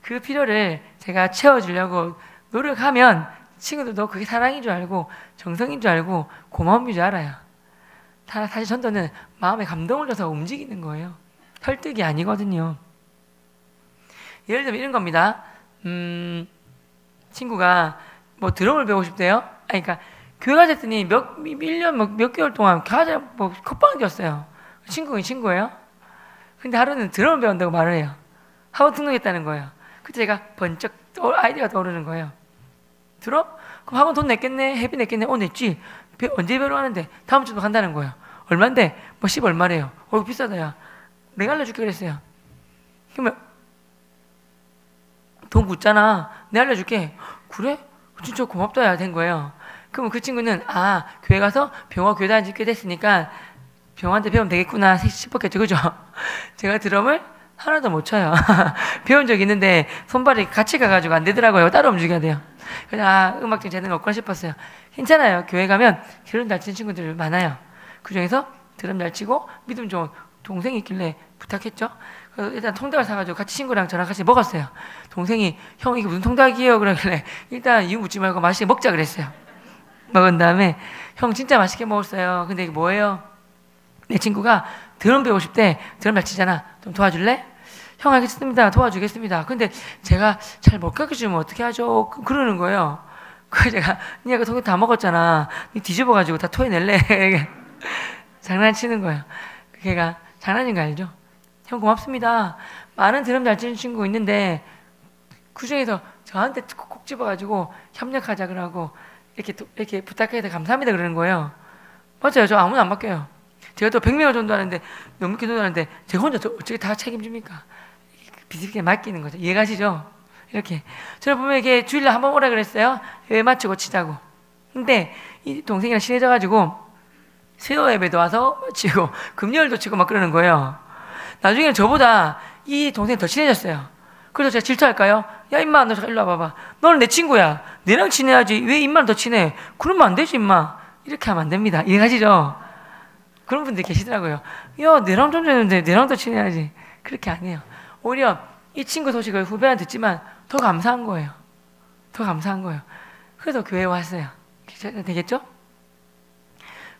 그 필요를 제가 채워주려고 노력하면 친구들도 그게 사랑인 줄 알고 정성인 줄 알고 고마움인 줄 알아요. 사실 전도는 마음에 감동을 줘서 움직이는 거예요. 설득이 아니거든요. 예를 들면 이런 겁니다. 친구가 뭐 드럼을 배우고 싶대요. 그러니까 교회 가셨더니 1년 몇 개월 동안 콧방을 뀌었어요. 친구예요. 근데 하루는 드럼을 배운다고 말을 해요. 학원 등록했다는 거예요. 그때 제가 번쩍 아이디어가 떠오르는 거예요. 드럼? 그럼 학원 돈 냈겠네? 회비 냈겠네? 냈지. 언제 배우러 가는데? 다음 주도 간다는 거예요. 얼만데? 10 얼마래요. 비싸다 야. 내가 알려줄게 그랬어요. 그러면 돈 굳잖아. 내가 알려줄게. 그래? 진짜 고맙다 야 된 거예요. 그러면 그 친구는 교회 가서 병화 교회 다닌 지 꽤 됐으니까 병화한테 배우면 되겠구나 싶었겠죠. 그죠? 제가 드럼을 하나도 못 쳐요. 배운 적 있는데 손발이 같이 가가지고 안 되더라고요. 따로 움직여야 돼요. 그래서 음악적 재능 없구나 싶었어요. 괜찮아요. 교회 가면 드럼 잘 치는 친구들 많아요. 그 중에서 드럼 잘 치고 믿음 좋은 동생이 있길래 부탁했죠. 그래서 일단 통닭을 사가지고 같이 친구랑 저랑 같이 먹었어요. 동생이 형 이게 무슨 통닭이에요? 그러길래 일단 이유 묻지 말고 맛있게 먹자 그랬어요. 먹은 다음에 형 진짜 맛있게 먹었어요. 근데 이게 뭐예요? 내 친구가 드럼 배우고 싶대. 드럼 잘 치잖아. 좀 도와줄래? 형 알겠습니다. 도와주겠습니다. 근데 제가 잘 못 가르쳐주면 어떻게 하죠? 그러는 거예요. 그래서 제가 니가 성경 다 먹었잖아. 니 뒤집어가지고 다 토해낼래. 장난치는 거예요. 걔가 장난인 거 알죠? 형 고맙습니다. 많은 드럼 잘 치는 친구 있는데 그 중에서 저한테 콕 집어가지고 협력하자 그러고 이렇게 부탁해서 감사합니다 그러는 거예요. 맞아요. 저 아무나 안 맡겨요. 제가 또 100명을 전도하는데 너무 기도하는데 제가 혼자 어떻게 다 책임집니까? 비슷하게 맡기는 거죠. 이해가시죠? 이렇게 저를 보면 이게 주일날 한번 오라 그랬어요. 왜 맞추고 치자고. 근데 이 동생이랑 친해져가지고 수요 예배도 와서 치고 금요일도 치고 막 그러는 거예요. 나중에는 저보다 이 동생이 더 친해졌어요. 그래서 제가 질투할까요? 야 임마 너 일로 와봐봐. 너는 내 친구야. 내랑 친해야지. 왜 임마는 더 친해? 그러면 안 되지 임마. 이렇게 하면 안 됩니다. 이해가시죠? 그런 분들 계시더라고요. 야 내랑 좀 되는데 내랑 더 친해야지. 그렇게 안 해요. 오히려 이 친구 소식을 후배한테 듣지만 더 감사한 거예요. 더 감사한 거예요. 그래서 교회에 왔어요. 되겠죠?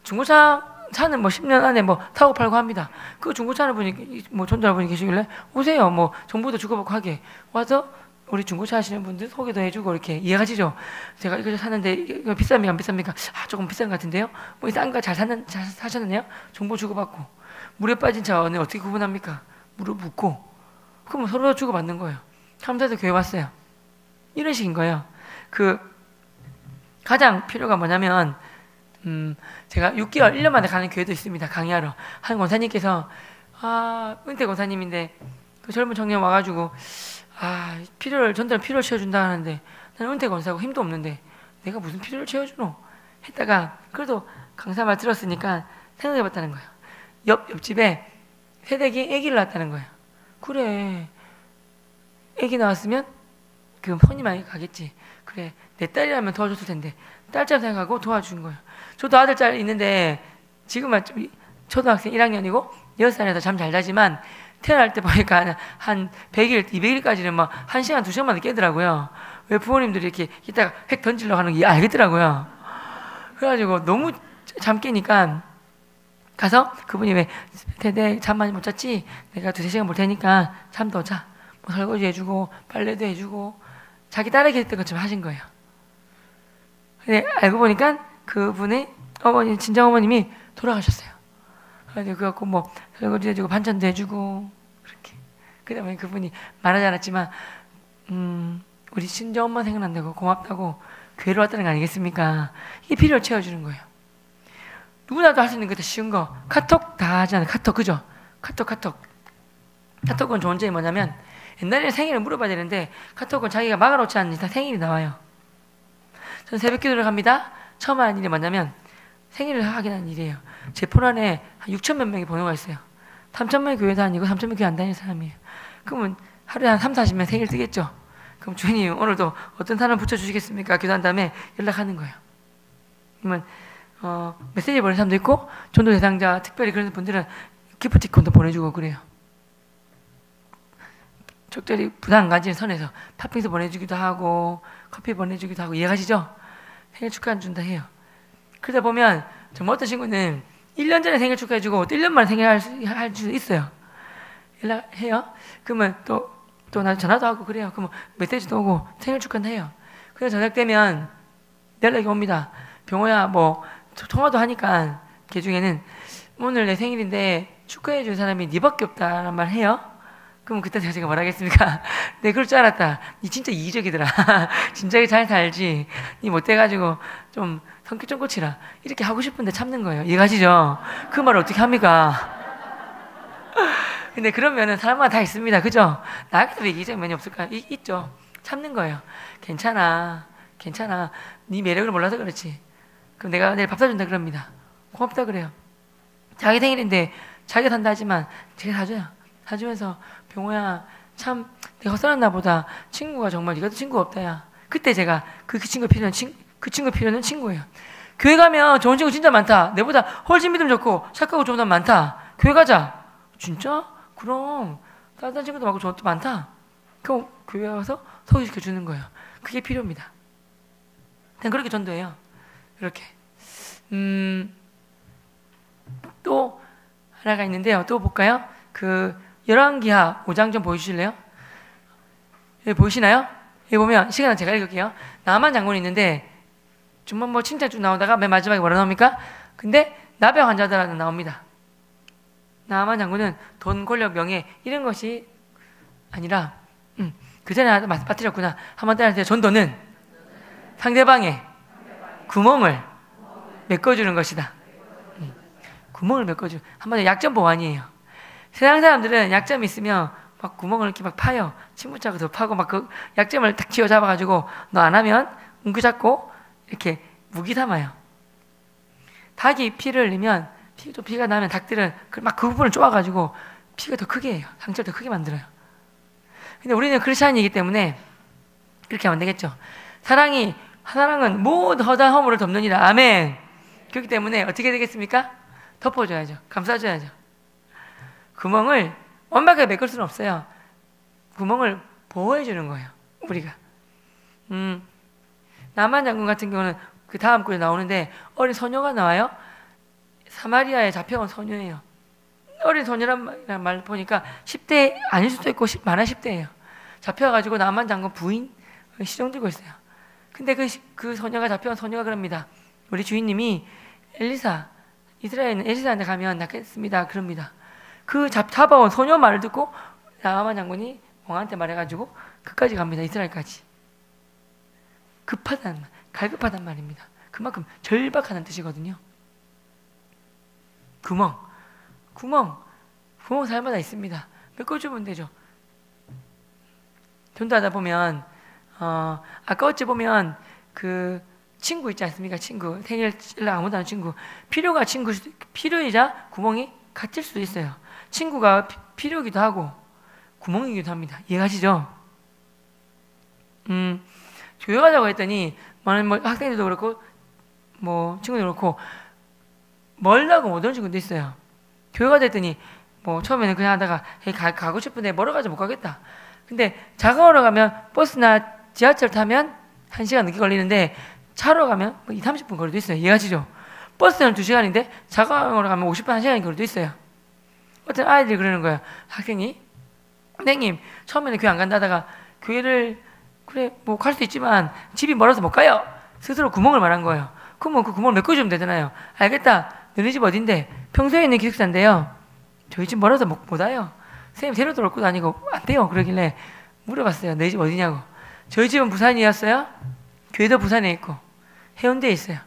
중고차는 뭐 10년 안에 뭐 타고 팔고 합니다. 그 중고차는 분이 뭐 전달분이 계시길래 오세요. 뭐 정보도 주고받고 하게 와서 우리 중고차 하시는 분들 소개도 해주고 이렇게 이해가시죠? 제가 이거 샀는데 이거 비쌉니까 안 비쌉니까? 아 조금 비싼 것 같은데요? 뭐 싼 거 잘 사셨네요? 정보 주고받고 물에 빠진 차원을 어떻게 구분합니까? 물을 붓고 그럼 서로 주고받는 거예요. 감사해서 교회 왔어요. 이런 식인 거예요. 가장 필요가 뭐냐면 제가 6개월, 1년 만에 가는 교회도 있습니다. 강의하러. 한 권사님께서 은퇴 권사님인데 그 젊은 청년 와가지고 전달 필요를 채워준다 하는데 나는 은퇴 권사고 힘도 없는데 내가 무슨 필요를 채워주노? 했다가 그래도 강사 말 들었으니까 생각해봤다는 거예요. 옆집에 새댁이 아기를 낳았다는 거예요. 그래 아기 낳았으면 그 손님이 가겠지. 그래 내 딸이라면 도와줬을 텐데 딸처럼 생각하고 도와준 거예요. 저도 아들 딸 있는데 지금은 초등학생 1학년이고 6살에서 잠 잘 자지만 태어날 때 보니까 한 100일, 200일까지는 막 1시간, 2시간만 깨더라고요. 왜 부모님들이 이렇게 이따가 획 던지려고 하는 게 알겠더라고요. 그래가지고 너무 잠 깨니까 가서 그분이 왜 대대 잠 많이 못 잤지? 내가 2-3시간 볼 테니까 잠 더 자. 뭐 설거지 해주고 빨래도 해주고 자기 딸에게 했던 것처럼 하신 거예요. 근데 알고 보니까 그분의 어머니, 친정어머님이 돌아가셨어요. 그래가지고 그래갖고 뭐 설거지 해주고 반찬도 해주고 그렇게. 그러다 보니 그분이 말하지 않았지만 우리 친정엄마 생각난다고 고맙다고 교회로 왔다는 거 아니겠습니까? 이게 필요를 채워주는 거예요. 누구나도 할 수 있는 게 더 쉬운 거. 카톡 다 하잖아요. 카톡 그죠? 카톡은 좋은 점이 뭐냐면 옛날에는 생일을 물어봐야 되는데 카톡은 자기가 막아놓지 않는 이상 생일이 나와요. 저는 새벽 기도를 갑니다. 처음 하는 일이 뭐냐면 생일을 확인하는 일이에요. 제 폰 안에 한 6천몇 명이 번호가 있어요. 3천명이 교회 다니고 3천명 교회 안 다니는 사람이에요. 그러면 하루에 한 3-40명 생일 뜨겠죠. 그럼 주님 오늘도 어떤 사람 붙여주시겠습니까? 기도한 다음에 연락하는 거예요. 그러면 메시지 보내는 사람도 있고 전도 대상자 특별히 그런 분들은 기프티콘도 보내주고 그래요. 적절히 부담 안 가지는 선에서 팥빙수 보내주기도 하고 커피 보내주기도 하고 이해가시죠? 생일 축하 안 준다 해요. 그러다 보면 정말 어떤 친구는 1년 전에 생일 축하해주고 또 1년 만에 생일 할 수 있어요. 연락해요. 그러면 또 나 전화도 하고 그래요. 그러면 메시지도 오고 생일 축하는 해요. 그래서 저녁 되면 연락이 옵니다. 병호야 뭐 통화도 하니까 걔 중에는 오늘 내 생일인데 축하해줄 사람이 니밖에 없다란 말 해요. 그럼 그때 제가 뭐라 하겠습니까? 네 그럴 줄 알았다. 니 진짜 이기적이더라. 진작에 잘 살지. 니 못돼가지고 좀 성격 좀 고치라. 이렇게 하고 싶은데 참는 거예요. 이해가시죠? 그 말을 어떻게 합니까? 근데 그러면은 사람마다 다 있습니다. 그죠? 나한테도 이기적 면이 없을까? 있죠. 참는 거예요. 괜찮아. 네 매력을 몰라서 그렇지. 그럼 내가 내일 밥 사준다 그럽니다. 고맙다 그래요. 자기 생일인데 자기가 산다 하지만 제가 사줘요. 사주면서 병호야 참 내가 헛살았나 보다. 친구가 정말 네가 친구가 없다야. 그때 제가 그 친구 필요는 친구예요. 교회 가면 좋은 친구 진짜 많다. 내보다 훨씬 믿음 좋고 착하고 좋은 사람 많다. 교회 가자. 진짜? 그럼 다른 친구도 많고 좋은 것도 많다. 그럼 교회 와서 소개시켜 주는 거예요. 그게 필요입니다. 그냥 그렇게 전도해요. 이렇게. 또 하나가 있는데요. 또 볼까요? 그 열왕기하 5장 좀 보여주실래요? 여기 보이시나요? 여기 보면 시간은 제가 읽을게요. 나만 장군이 있는데 정말 뭐 칭찬 쭉 나오다가 맨 마지막에 뭐라 나옵니까? 근데 나병 환자들한테 나옵니다. 나만 장군은 돈, 권력, 명예 이런 것이 아니라 그 전에 하나 빠뜨렸구나. 한번 따라하세요. 전도는 상대방의 구멍을 메꿔주는 것이다. 구멍을 메꿔주는 한마디로 약점 보완이에요. 세상 사람들은 약점이 있으면 막 구멍을 이렇게 막 파요. 침묵자고 더 파고 막 그 약점을 딱 쥐어 잡아가지고 너 안 하면 웅크 잡고 이렇게 무기 삼아요. 닭이 피를 흘리면 피가 나면 닭들은 막 그 부분을 쪼아가지고 피가 더 크게 해요. 상처를 더 크게 만들어요. 근데 우리는 크리스찬이기 때문에 그렇게 하면 되겠죠. 사랑은 모든 허다 허물을 덮느니라. 아멘. 그렇기 때문에 어떻게 되겠습니까? 덮어줘야죠. 감싸줘야죠. 구멍을 완벽하게 메꿀 수는 없어요. 구멍을 보호해주는 거예요. 우리가. 나만 장군 같은 경우는 그 다음 구에 나오는데 어린 소녀가 나와요. 사마리아에 잡혀온 소녀예요. 어린 소녀란 말 보니까 10대 아닐 수도 있고 많아 10대예요. 잡혀가지고 나만 장군 부인 시종 들고 있어요. 근데 그 소녀가 잡혀온 소녀가 그럽니다. 우리 주인님이 이스라엘 있는 엘리사한테 가면 낫겠습니다. 그럽니다. 그 잡아온 소녀 말을 듣고 나만 장군이 왕한테 말해가지고 그까지 갑니다. 이스라엘까지. 갈급하단 말입니다. 그만큼 절박하다는 뜻이거든요. 구멍 사람마다 있습니다. 메꿔주면 되죠. 전도하다 보면 아까 어찌 보면 그 친구 있지 않습니까? 친구 생일 연락 아무도 안 친구 필요이자 구멍이 같을 수도 있어요. 친구가 필요이기도 하고 구멍이기도 합니다. 이해가시죠? 교회 가자고 했더니 많은 학생들도 그렇고 뭐 친구도 그렇고 멀다고 못 오는 친구도 있어요. 교회 가자 했더니 뭐 처음에는 그냥 하다가 가고 싶은데 멀어가지고 못 가겠다. 근데 자가로 가면 버스나 지하철 타면 1시간 늦게 걸리는데 차로 가면 뭐 30분 거리도 있어요. 이해하시죠? 버스는 2시간인데 자가로 가면 50분 1시간 거리도 있어요. 어떤 아이들이 그러는 거예요. 학생이 선생님 처음에는 교회 안 간다 하다가 교회를 그래 뭐 갈 수 있지만 집이 멀어서 못 가요. 스스로 구멍을 말한 거예요. 그러면 그 구멍을 메꿔주면 되잖아요. 알겠다. 너네 집 어딘데? 평소에 있는 기숙사인데요. 저희 집 멀어서 못 와요. 선생님 데려다 놓고 다니고 안 돼요. 그러길래 물어봤어요. 너희 집 어디냐고. 저희 집은 부산이었어요. 교회도 부산에 있고 해운대에 있어요.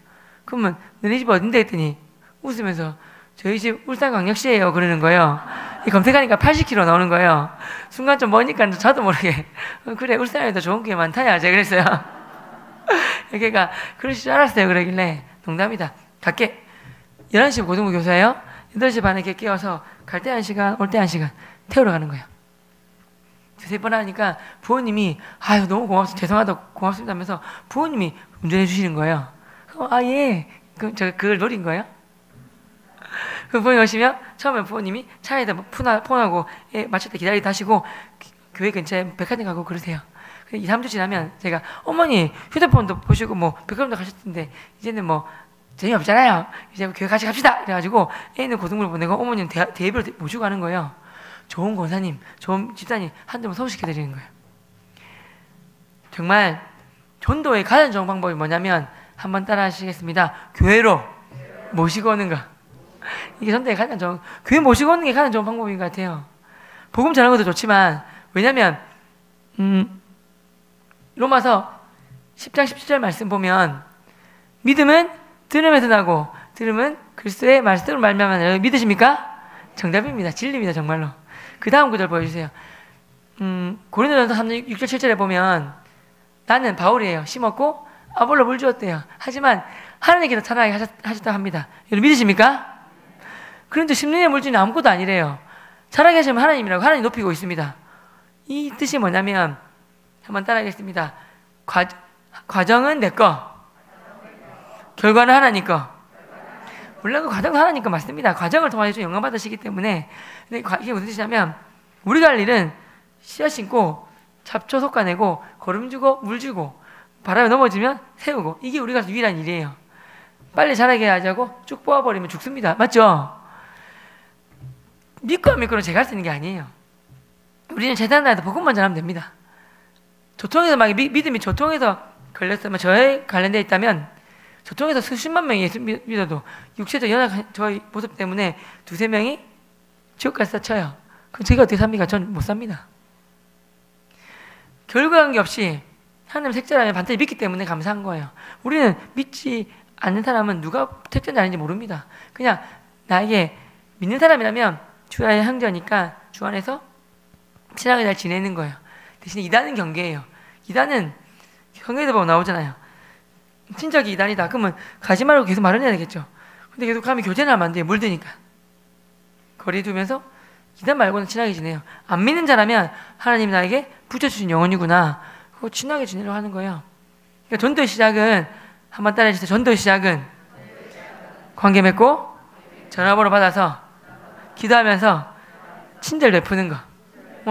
그러면 너네 집 어딘데 했더니 웃으면서 저희 집 울산광역시예요. 그러는 거예요. 검색하니까 80km 나오는 거예요. 순간 좀 머니까 저도 모르게 그래 울산에도 좋은 게 많다야. 제가 그랬어요. 걔가 그러실 줄 알았어요. 그러길래 농담이다. 갈게. 11시 고등부 교사예요. 8시 반에 걔 깨워서 갈 때 1시간 올 때 1시간 태우러 가는 거예요. 2-3번 하니까 부모님이 아유 너무 죄송하다 고맙습니다 하면서 부모님이 운전해 주시는 거예요. 예. 그걸 노린 거예요. 그 부모님 오시면 처음에 부모님이 차에다 폰하고 맞출 때 기다리다 하시고 교회 근처에 백화점 가고 그러세요. 2-3주 지나면 제가 어머니 휴대폰도 보시고 뭐 백화점도 가셨던데 이제는 뭐 재미없잖아요. 이제 교회 같이 갑시다. 그래가지고 애는 고등부를 보내고 어머니는 대예배로 모시고 가는 거예요. 좋은 권사님, 좋은 집사님 한두 번 소개시켜드리는 거예요. 정말 전도의 가장 좋은 방법이 뭐냐면 한번 따라 하시겠습니다. 교회로 모시고 오는 거. 이게 전도의 가장 좋은, 교회 모시고 오는 게 가장 좋은 방법인 것 같아요. 복음 전하는 것도 좋지만 왜냐면 로마서 10장 17절 말씀 보면 믿음은 들음에서 나고 들음은 그리스도의 말씀으로 말미암아. 믿으십니까? 정답입니다. 진리입니다. 정말로. 그 다음 구절 보여주세요. 고린도전서 3장 6절 7절에 보면 나는 바울이에요. 심었고 아볼로 물 주었대요. 하지만 하나님께서 자라게 하셨다고 합니다. 여러분 믿으십니까? 그런데 심는의 물주는 아무것도 아니래요. 자라게 하시면 하나님이라고 하나님 높이고 있습니다. 이 뜻이 뭐냐면 한번 따라하겠습니다. 과정은 내 거, 결과는 하나님 거. 물론 그 과정은 하나님 거 맞습니다. 과정을 통해서 영광 받으시기 때문에. 근데 이게 무슨 뜻이냐면 우리가 할 일은 씨앗 심고 잡초 솎아내고 거름 주고 물 주고 바람에 넘어지면 세우고 이게 우리가 유일한 일이에요. 빨리 자라게 하자고 쭉 뽑아버리면 죽습니다. 맞죠? 믿고 안 믿고는 제가 할 수 있는 게 아니에요. 우리는 재단 나에서 복음만 전하면 됩니다. 조통에서 막 믿음이 조통에서 걸렸으면 저에 관련되어 있다면 조통에서 수십만 명이 예수 믿어도 육체적 연약한 저희 모습 때문에 두세 명이 지옥까지 스쳐요. 그럼 저희가 어떻게 삽니까? 전 못 삽니다. 결과관계 없이 하나님 택자라면 반드시 믿기 때문에 감사한 거예요. 우리는 믿지 않는 사람은 누가 택자인지 아닌지 모릅니다. 그냥 나에게 믿는 사람이라면 주 안의 형제니까 주 안에서 친하게 잘 지내는 거예요. 대신에 이단은 경계예요. 이단은 경계에도 보면 나오잖아요. 친척이 이단이다. 그러면 가지 말고 계속 말을 해야 되겠죠. 근데 계속 가면 교제는 하면 안 돼요. 물드니까. 거리 두면서 이단 말고는 친하게 지내요. 안 믿는 자라면 하나님이 나에게 붙여주신 영혼이구나. 그거 친하게 지내려고 하는 거예요. 그러니까 전도의 시작은 한번 따라해 주세요. 전도의 시작은 관계 맺고 전화번호 받아서 기도하면서 친절 베푸는 거.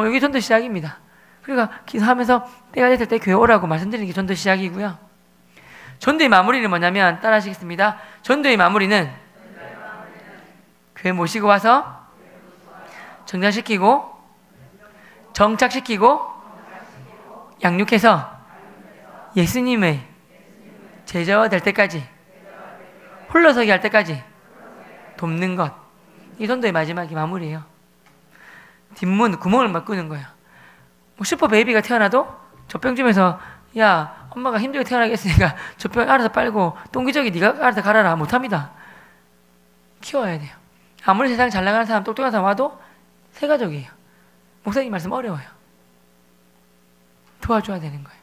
이게 전도 시작입니다. 그러니까 기도하면서 때가 됐을 때 교회 오라고 말씀드리는 게 전도 시작이고요. 전도의 마무리는 뭐냐면 따라하시겠습니다. 전도의 마무리는 교회 모시고 와서 정장시키고 정착시키고 양육해서 예수님의 제자가 될 때까지 홀로서기 할 때까지 돕는 것. 이 전도의 마지막이 마무리예요. 뒷문 구멍을 막꾸는 거예요. 슈퍼 베이비가 태어나도 젖병쯤에서 야 엄마가 힘들게 태어나겠으니까 젖병 알아서 빨고 똥기저귀 네가 알아서 갈아라 못합니다. 키워야 돼요. 아무리 세상 잘 나가는 사람 똑똑한 사람 와도 새 가족이에요. 목사님 말씀 어려워요. 도와줘야 되는 거예요.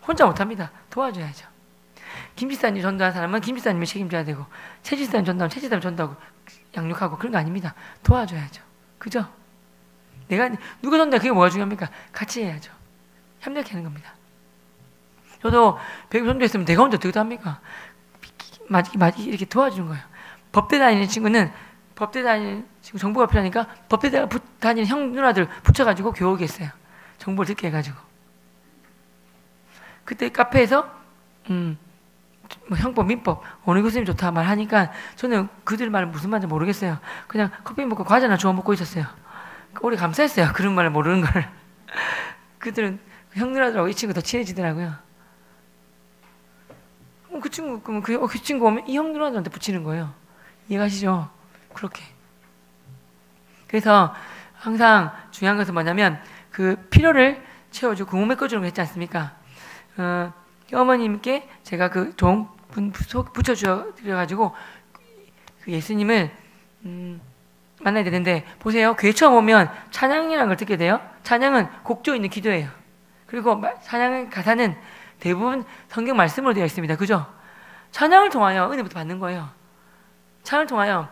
혼자 못합니다. 도와줘야죠. 김지사님 전도한 사람은 김지사님이 책임져야 되고 최지사님 전도하면 최지사님 전도하고 양육하고 그런 거 아닙니다. 도와줘야죠. 그죠? 내가 누가 전도해 그게 뭐가 중요합니까? 같이 해야죠. 협력해 하는 겁니다. 저도 배우 전도했으면 내가 혼자 어떻게 합니까? 이렇게 도와주는 거예요. 법대 다니는 친구는 법대 다니는 친구 정보가 필요하니까 법대 다니는 형 누나들 붙여가지고 교육이 했어요. 정보를 듣게 해가지고. 그때 카페에서 형법, 민법 어느 교수님 좋다 말하니까 저는 그들 말 무슨 말인지 모르겠어요. 그냥 커피 먹고 과자나 주워 먹고 있었어요. 우리 감사했어요. 그런 말을 모르는 걸. 그들은 형 누나들하고 이 친구 더 친해지더라고요. 그 친구 그러면 그 친구 오면 이 형 누나들한테 붙이는 거예요. 이해가시죠? 그렇게. 그래서 항상 중요한 것은 뭐냐면 그 필요를 채워주고 구멍 메꿔주는 거 했지 않습니까? 어머님께 제가 그 좋은 분 붙여주셔가지고 그 예수님을 만나야 되는데 보세요. 교회 처음 오면 찬양이라는 걸 듣게 돼요. 찬양은 곡조 있는 기도예요. 그리고 찬양의 가사는 대부분 성경 말씀으로 되어 있습니다. 그죠? 찬양을 통하여 은혜부터 받는 거예요. 찬양을 통하여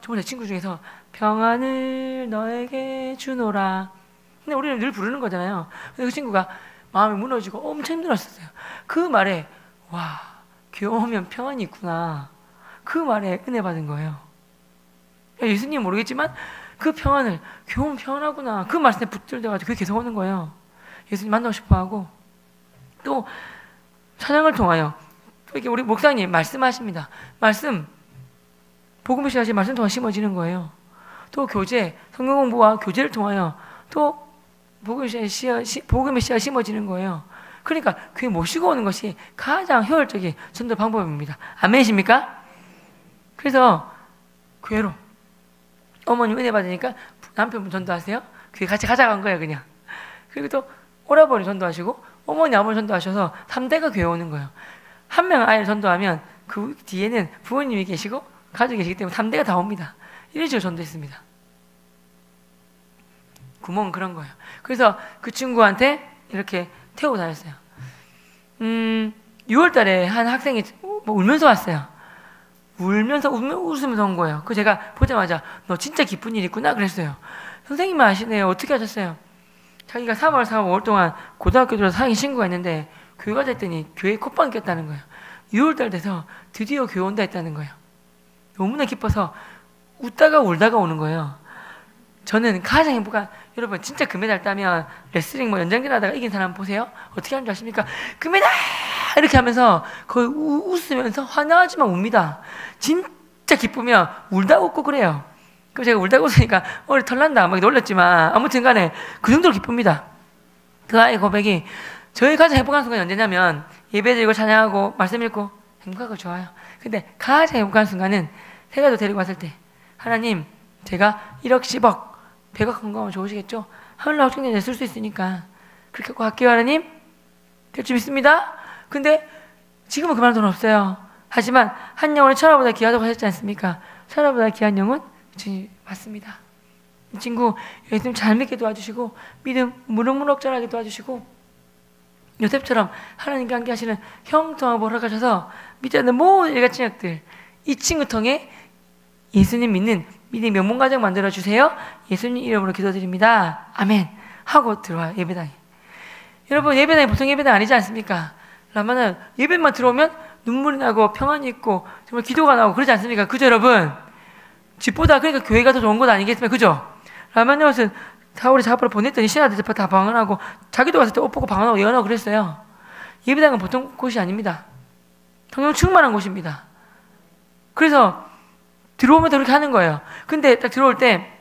정말 제 친구 중에서 평안을 너에게 주노라. 근데 우리는 늘 부르는 거잖아요. 근데 그 친구가 마음이 무너지고 엄청 힘들었어요. 그 말에 와 교회 오면 평안이 있구나. 그 말에 은혜 받은 거예요. 예수님 모르겠지만 그 평안을 교회 오면 평안하구나. 그 말씀에 붙들려가지고 그게 계속 오는 거예요. 예수님 만나고 싶어하고 또 찬양을 통하여 이렇게 우리 목사님 말씀하십니다. 말씀 복음을 시작하신 말씀 통해 심어지는 거예요. 또 교제 성경 공부와 교제를 통하여 또 복음의 씨앗이 심어지는 거예요. 그러니까 교회 모시고 오는 것이 가장 효율적인 전도 방법입니다. 아멘이십니까? 그래서 교회로 어머님 은혜 받으니까 남편분 전도하세요. 교회 같이 가져간 거예요 그냥. 그리고 또 오라버니 전도하시고 어머니 아버지 전도하셔서 3대가 교회 오는 거예요. 한 명 아이를 전도하면 그 뒤에는 부모님이 계시고 가족이 계시기 때문에 3대가 다 옵니다. 이런 식으로 전도했습니다. 구멍은 그런 거예요. 그래서 그 친구한테 이렇게 태우고 다녔어요. 6월 달에 한 학생이 울면서 왔어요. 웃으면서 온 거예요. 그 제가 보자마자 너 진짜 기쁜 일 있구나 그랬어요. 선생님은 아시네요. 어떻게 하셨어요? 자기가 3월, 4월, 5월 동안 고등학교 들어서 사기 신고가 있는데 교회가 됐더니 교회에 콧방을 꼈다는 거예요. 6월 달 돼서 드디어 교회 온다 했다는 거예요. 너무나 기뻐서 웃다가 울다가 오는 거예요. 저는 가장 행복한 여러분 진짜 금메달 따면 레슬링 연장전 하다가 이긴 사람 보세요. 어떻게 하는 줄 아십니까? 금메달 이렇게 하면서 거의 웃으면서 환하지만 웁니다. 진짜 기쁘면 울다 웃고 그래요. 그럼 제가 울다가 웃으니까 털난다 막 놀랐지만 아무튼 간에 그 정도로 기쁩니다. 그 아이의 고백이 저희 가장 행복한 순간이 언제냐면 예배 드리고 찬양하고 말씀 읽고 행복하고 좋아요. 근데 가장 행복한 순간은 새가도 데리고 왔을 때 하나님 제가 1억 10억 100억 건강하면 좋으시겠죠? 하늘나라 청년에 쓸 수 있으니까 그렇게 하고 갈게요 하나님. 될 줄 믿습니다. 근데 지금은 그만한 돈 없어요. 하지만 한 영혼이 천하보다 귀하다고 하셨지 않습니까? 천하보다 귀한 영혼 주님 맞습니다. 이 친구 예수님 잘 믿게 도와주시고 믿음 무럭무럭 자라게 도와주시고 요셉처럼 하나님과 함께 하시는 형통하고 보락하셔서 믿지 않는 모든 일같은 역들 이 친구 통해 예수님 믿는 믿음의 명문가정 만들어주세요. 예수님 이름으로 기도드립니다. 아멘 하고 들어와요. 예배당에. 여러분 예배당이 보통 예배당 아니지 않습니까? 라면은 예배만 들어오면 눈물이 나고 평안이 있고 정말 기도가 나오고 그러지 않습니까? 그죠 여러분? 집보다 그러니까 교회가 더 좋은 것 아니겠습니까? 그죠? 라면 여것은 사울이 잡으러 보냈더니 신하들 다 방언하고 자기도 갔을 때 옷 벗고 방언하고 예언하고 그랬어요. 예배당은 보통 곳이 아닙니다. 성령 충만한 곳입니다. 그래서 들어오면 그렇게 하는 거예요. 근데 딱 들어올 때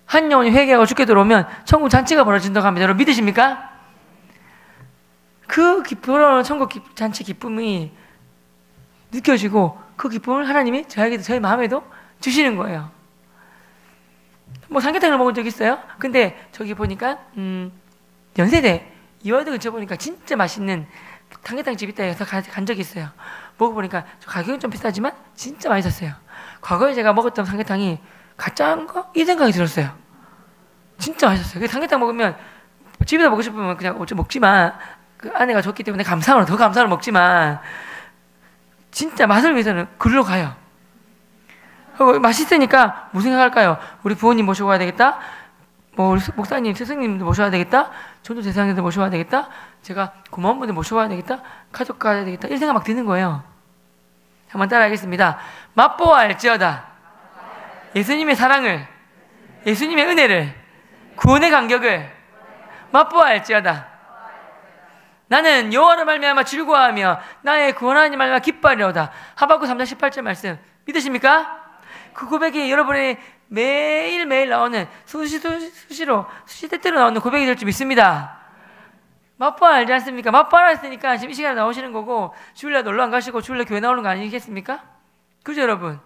한 영혼이 회개하고 죽게 들어오면 천국 잔치가 벌어진다고 합니다. 여러분 믿으십니까? 그 돌아오는 천국 잔치 기쁨이 느껴지고 그 기쁨을 하나님이 저에게도 저희 마음에도 주시는 거예요. 뭐 삼계탕을 먹은 적 있어요? 근데 저기 보니까 연세대 이화여대 근처 보니까 진짜 맛있는 삼계탕 집 있다 해서 간 적이 있어요. 먹어보니까 가격은 좀 비싸지만 진짜 맛있었어요. 과거에 제가 먹었던 삼계탕이 가짜인가? 이 생각이 들었어요. 진짜 맛있었어요. 그 삼계탕 먹으면 집에서 먹고 싶으면 그냥 어쩌 먹지만 그 아내가 줬기 때문에 더 감사로 먹지만 진짜 맛을 위해서는 글로 가요. 맛있으니까 뭐 생각할까요? 우리 부모님 모시고 가야 되겠다. 뭐 우리 목사님, 스승님도 모셔야 되겠다. 전도 대상자들 모셔야 되겠다. 제가 고마운 분들 모셔야 되겠다. 가족 가야 되겠다. 이런 생각 막 드는 거예요. 한번 따라하겠습니다. 맛보아 알지어다. 예수님의 사랑을, 예수님의 은혜를, 구원의 간격을 맛보아 알지어다. 나는 여호와로 말미암아 즐거워하며 나의 구원하는 말미암아 기뻐하리로다. 하박국 3장 18절 말씀 믿으십니까? 그 고백이 여러분의 매일매일 나오는 수시때때로 나오는 고백이 될 줄 믿습니다. 맛보아 알지 않습니까? 맛보아 했으니까 지금 이 시간에 나오시는 거고 주일날 놀러 안 가시고 주일날 교회 나오는 거 아니겠습니까? 그죠 여러분?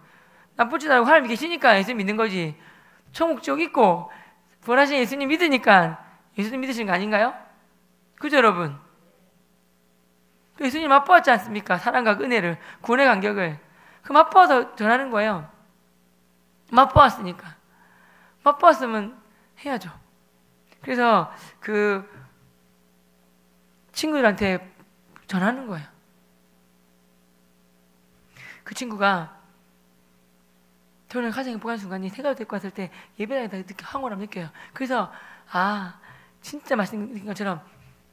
나쁘지 않고 하나님 계시니까 예수님 믿는 거지. 천국 쪽 있고 부활하신 예수님 믿으니까 예수님 믿으시는 거 아닌가요? 그죠 여러분? 예수님 맛보았지 않습니까? 사랑과 은혜를, 구원의 간격을. 그 맛보아서 전하는 거예요. 맛보았으니까. 맛보았으면 해야죠. 그래서 그 친구들한테 전하는 거예요. 그 친구가 저는 가장 행복한 순간이 새가 데리고 왔을 때 예배당에 황홀함 느껴요. 그래서 진짜 맛있는 것처럼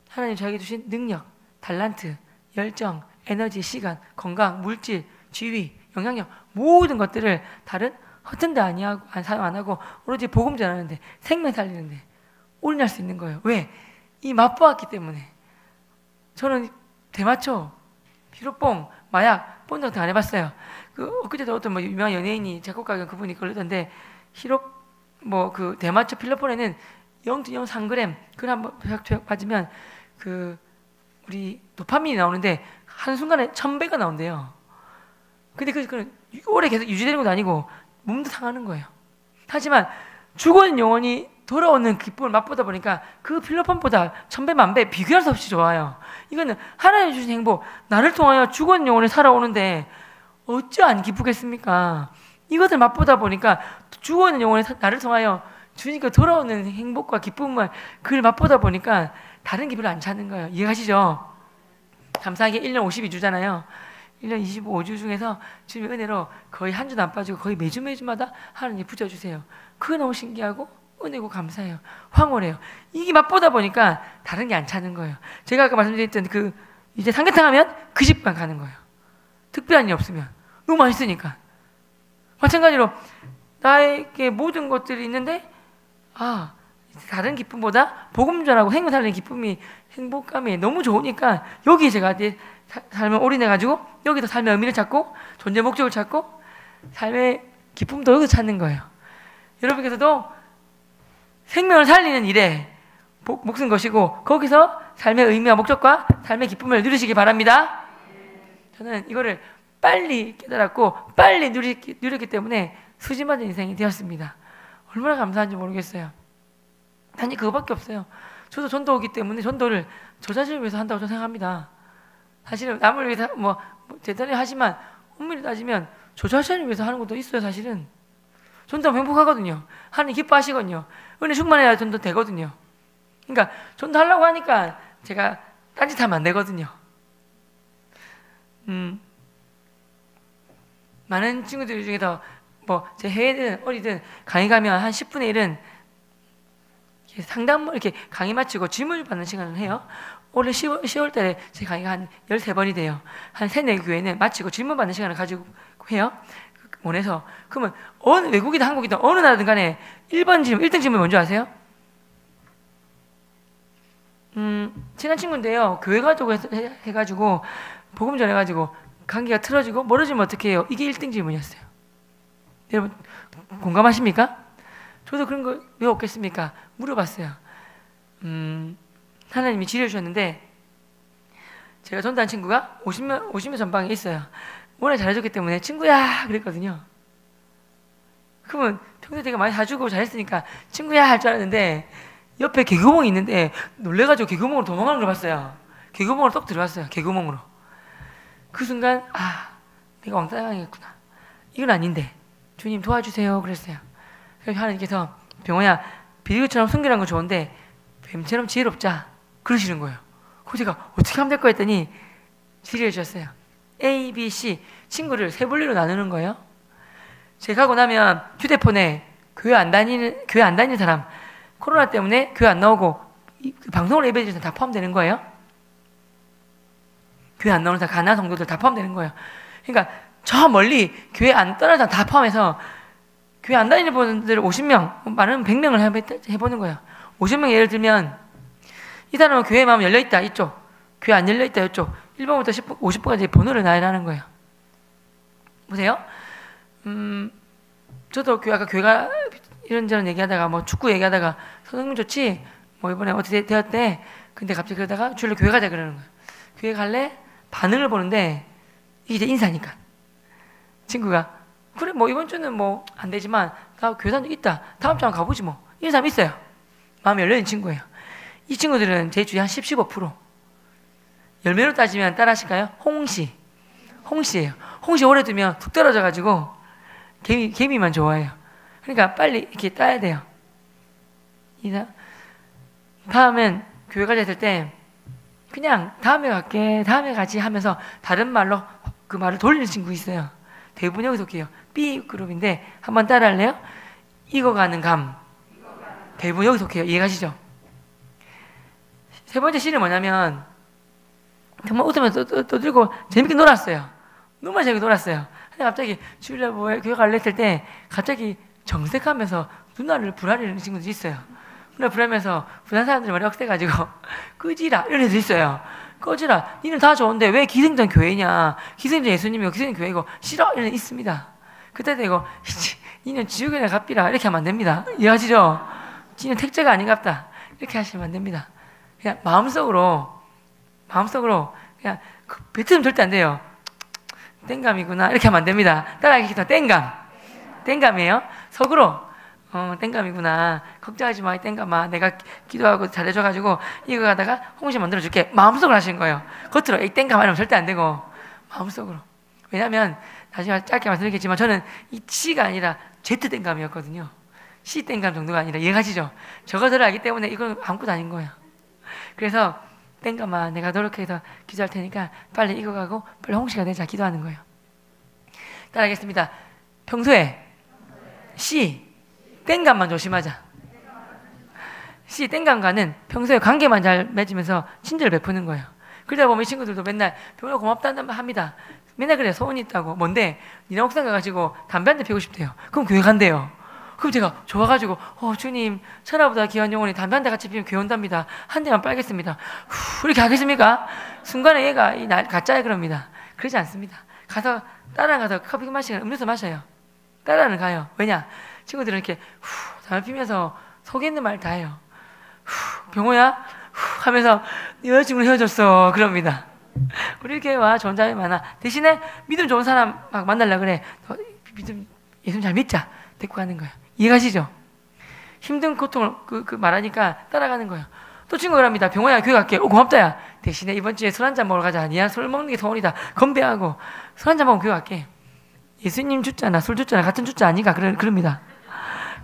하나님 저에게 주신 능력, 달란트, 열정, 에너지, 시간, 건강, 물질, 지위, 영향력 모든 것들을 다른 허튼 데 사용 안 하고 오로지 복음 전하는데 생명 살리는데 올인할 수 있는 거예요. 왜? 이 맛보았기 때문에. 저는 대마초, 피로뽕, 마약, 본 같은 거 안 해봤어요. 엊그제도 어떤 유명한 연예인이 작곡가 그분이 그러던데 그 대마초 필로폰에는 0.03g 그걸 한번 맞으면 우리 도파민이 나오는데 한순간에 1000배가 나온대요. 근데 그건 오래 계속 유지되는 것도 아니고 몸도 상하는 거예요. 하지만 죽은 영혼이 돌아오는 기쁨을 맛보다 보니까 그 필로폰보다 1000배, 1000배 비교할 수 없이 좋아요. 이거는 하나님 주신 행복, 나를 통하여 죽은 영혼이 살아오는데 어찌 안 기쁘겠습니까? 이것을 맛보다 보니까 죽은 영혼이 나를 통하여 주니까 돌아오는 행복과 기쁨을 그걸 맛보다 보니까 다른 기분을 안 찾는 거예요. 이해가시죠? 감사하게 1년 52주잖아요. 1년 25주 중에서 주님의 은혜로 거의 한 주도 안 빠지고 거의 매주마다 하나님 붙여주세요. 그거 너무 신기하고 은혜고 감사해요. 황홀해요. 이게 맛보다 보니까 다른 게 안 차는 거예요. 제가 아까 말씀드렸던 이제 삼계탕 하면 그 집만 가는 거예요. 특별한 일 없으면. 너무 맛있으니까. 마찬가지로 나에게 모든 것들이 있는데 다른 기쁨보다 복음 전하고 생명 살리는 기쁨이 행복감이 너무 좋으니까 여기 제가 삶을 올인해가지고 여기서 삶의 의미를 찾고 존재 목적을 찾고 삶의 기쁨도 여기서 찾는 거예요. 여러분께서도 생명을 살리는 일에 목숨 거시고 거기서 삶의 의미와 목적과 삶의 기쁨을 누리시기 바랍니다. 저는 이거를 빨리 깨달았고 빨리 누렸기 때문에 수지맞은 인생이 되었습니다. 얼마나 감사한지 모르겠어요. 단지 그거밖에 없어요. 저도 전도이기 때문에 전도를 저 자신을 위해서 한다고 저는 생각합니다. 사실은 남을 위해서 뭐 대단히 하지만 엄밀히 따지면 저 자신을 위해서 하는 것도 있어요. 사실은 전도하면 행복하거든요. 하나님 기뻐하시거든요. 은혜 충만해야 전도 되거든요. 그러니까 전도하려고 하니까 제가 딴짓하면 안 되거든요. 많은 친구들 중에서 뭐 제 해외든 어디든 강의 가면 한 10분의 1은 상담 이렇게 강의 마치고 질문을 받는 시간을 해요. 올해 10월 달에 제 강의가 한 13번이 돼요. 한 3, 4교회는 마치고 질문 받는 시간을 가지고 해요. 원해서. 그러면 어느 외국이든 한국이든 어느 나라든 간에 1번 질문, 1등 질문 뭔지 아세요? 친한 친구인데요. 교회 가지고 해가지고 복음 전해가지고 감기가 틀어지고 멀어지면 어떻게 해요? 이게 1등 질문이었어요. 여러분 공감하십니까? 저도 그런 거 왜 없겠습니까? 물어봤어요. 하나님이 지혜를 주셨는데 제가 전도한 친구가 50명 전방에 있어요. 워낙 잘해줬기 때문에 친구야 그랬거든요. 그러면 평소에 되게 많이 사주고 잘했으니까 친구야 할 줄 알았는데 옆에 개구멍이 있는데 놀래가지고 개구멍으로 도망가는 걸 봤어요. 개구멍으로 쏙 들어갔어요. 개구멍으로. 그 순간 내가 왕따 당했구나. 이건 아닌데 주님 도와주세요 그랬어요. 그래서 하나님께서 병호야 비둘기처럼 순결한 건 좋은데 뱀처럼 지혜롭자 그러시는 거예요. 그래서 제가 어떻게 하면 될까 했더니 지혜를 주셨어요. A, B, C 친구를 세 분류로 나누는 거예요. 제가 하고 나면 휴대폰에 교회 안 다니는 사람 코로나 때문에 교회 안 나오고 방송으로 예배드리는 사람 다 포함되는 거예요. 교회 안 나오는 사람 가난한 성도들 다 포함되는 거예요. 그러니까 저 멀리 교회 안 떠나는 사람 다 포함해서 교회 안 다니는 분들 50명 많으면 100명을 해보는 거예요. 50명 예를 들면 이 사람은 교회 마음 열려있다 이쪽, 교회 안 열려있다 이쪽 1번부터 50번까지 번호를 나열하는 거예요. 보세요. 저도 아까 교회가 이런저런 얘기하다가 뭐 축구 얘기하다가 성능 좋지 뭐 이번에 어떻게 되었대. 근데 갑자기 그러다가 주일로 교회 가자 그러는 거예요. 교회 갈래? 반응을 보는데 이게 이제 인사니까 친구가 그래 뭐 이번 주는 뭐 안 되지만 나 교회 다니고 있다. 다음 주 한번 가보지 뭐. 이런 사람 있어요. 마음이 열려있는 친구예요. 이 친구들은 제 주위 한 15%. 열매로 따지면 따라하실까요? 홍시예요. 홍시 오래 두면 툭 떨어져가지고 개미만 좋아해요. 그러니까 빨리 이렇게 따야 돼요. 다음엔 교회 가자 했을 때 그냥 다음에 갈게 다음에 가지 하면서 다른 말로 그 말을 돌리는 친구 있어요. 대부분 여기서 해요. B그룹인데 한번 따라할래요? 익어가는 감. 대부분 여기서 해요. 이해가시죠? 세 번째 C는 뭐냐면 정말 웃으면서 떠들고 재밌게 놀았어요. 너무 재밌게 놀았어요. 근데 갑자기 주일날 뭐 교회 갈래 했을 때 갑자기 정색하면서 누나를 불화리는 친구들이 있어요. 누나 불하면서 부산 사람들이 머리 억세가지고 끄지라 이런 애들 있어요. 꺼지라. 니는 다 좋은데 왜 기생전 교회냐. 기생전 예수님이고 기생전 교회고 싫어. 이런 애 있습니다. 그때 되고 니는 지옥에나 갑비라 이렇게 하면 안 됩니다. 이해하시죠? 니는 택자가 아닌갑다. 이렇게 하시면 안 됩니다. 그냥 마음속으로 그냥 뱉으면 절대 안 돼요. 땡감이구나 이렇게 하면 안 됩니다. 따라하기 싫다. 땡감이에요. 속으로 땡감이구나. 걱정하지 마, 땡감아. 내가 기도하고 잘해줘가지고 이거 가다가 홍시 만들어줄게. 마음속으로 하시는 거예요. 겉으로 이 땡감 하면 절대 안 되고 마음속으로. 왜냐하면 나중에 짧게 말씀드리겠지만 저는 이 C가 아니라 Z 땡감이었거든요. C 땡감 정도가 아니라 이해가시죠? 저것을 알기 때문에 이건 아무것도 아닌 거예요. 그래서 땡감아 내가 노력해서 기도할 테니까 빨리 익어가고 빨리 홍시가 되자 기도하는 거예요. 따라하겠습니다. 평소에 C 땡감만 조심하자. C 땡감과는 평소에 관계만 잘 맺으면서 친절을 베푸는 거예요. 그러다 보면 이 친구들도 맨날 병원에 고맙다는 말 합니다. 맨날 그래 소원이 있다고. 뭔데? 니네 옥상 가가지고 담배 한 대 피우고 싶대요. 그럼 교회 간대요. 그럼 제가 좋아가지고 주님 천하보다 귀한 영혼이 담배 한 대 같이 피우면 교회 온답니다. 한 대만 빨겠습니다. 이렇게 하겠습니까? 순간에 얘가 가짜야 그럽니다. 그러지 않습니다. 가서 따라가서 커피 마시거나 음료수 마셔요. 따라는 가요. 왜냐? 친구들은 이렇게 담배 피면서 속에 있는 말 다 해요. 병호야 하면서 여자친구는 헤어졌어 그럽니다. 우리 교회 와 좋은 자매 많아. 대신에 믿음 좋은 사람 막 만나려고 그래. 믿음 예수님 잘 믿자. 데리고 가는 거예요. 이해가시죠? 힘든 고통을 말하니까 따라가는 거예요. 또 친구가 합니다. 병호야 교회 갈게. 고맙다 야. 대신에 이번 주에 술 한잔 먹으러 가자. 니야 술 먹는 게 소원이다. 건배하고 술 한잔 먹으면 교회 갈게. 예수님 줬잖아. 술 줬잖아. 같은 줬자 아니가. 그럽니다.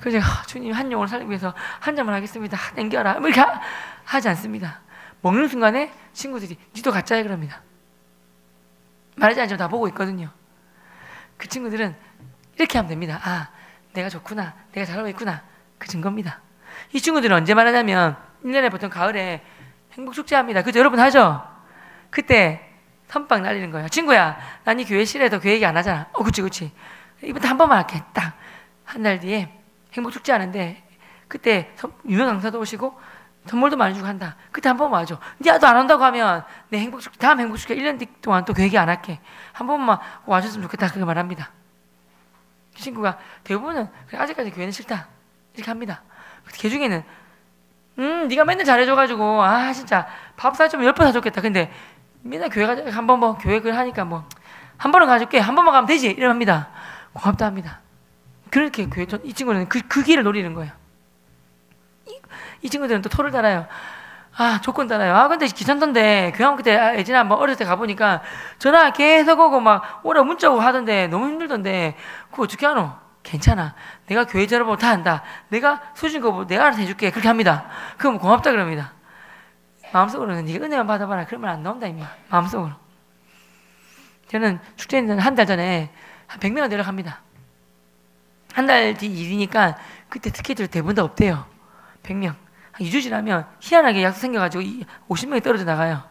그래서 주님 한 영혼을 살리기 위해서 한 잔만 하겠습니다. 땡겨라. 이렇게 하지 않습니다. 먹는 순간에 친구들이 니도 가짜야 그럽니다. 말하지 않지만 다 보고 있거든요. 그 친구들은 이렇게 하면 됩니다. 아, 내가 좋구나. 내가 잘하고 있구나. 그 증거입니다. 이 친구들은 언제 말하냐면 1년에 보통 가을에 행복축제합니다. 그죠? 여러분 하죠? 그때 선빵 날리는 거예요. 친구야, 난 이 교회 실에도 그 얘기 안 하잖아. 그치. 이번 한 번만 할게. 딱 한 달 뒤에 행복축제 하는데 그때 유명 강사도 오시고 선물도 많이 주고 한다. 그때 한 번만 와줘. 니도 안 온다고 하면 내 행복축제, 다음 행복축제 1년 동안 또 그 얘기 안 할게. 한 번만 와줬으면 좋겠다. 그렇게 말합니다. 그 친구가 대부분은 아직까지 교회는 싫다. 이렇게 합니다. 그 중에는 네가 맨날 잘해줘가지고 진짜 밥 사주면 10번 사줬겠다. 근데 맨날 교회 가자. 한 번 뭐 교회 글 하니까 뭐 한 번은 가줄게. 한 번만 가면 되지. 이러 합니다. 고맙다 합니다. 그렇게 교회 이 친구는 그 길을 노리는 거예요. 이 친구들은 또 토를 달아요. 조건 달아요. 근데 귀찮던데 교회 그때 예전에 한번 어렸을 때 가보니까 전화 계속 오고 막 오라 문자 오고 하던데 너무 힘들던데 그거 어떻게 하노? 괜찮아. 내가 교회 졸업하고 다 한다. 내가 소신 거 내가 알아서 해줄게. 그렇게 합니다. 그럼 고맙다 그럽니다. 마음속으로는 네가 은혜만 받아봐라. 그러면 안 나온다 임마. 마음속으로. 저는 축제는 한 달 전에 한 100명을 내려갑니다. 한 달 뒤 일이니까 그때 스케줄 대부분 다 없대요. 100명. 한 2주 지나면 희한하게 약속 생겨가지고 50명이 떨어져 나가요.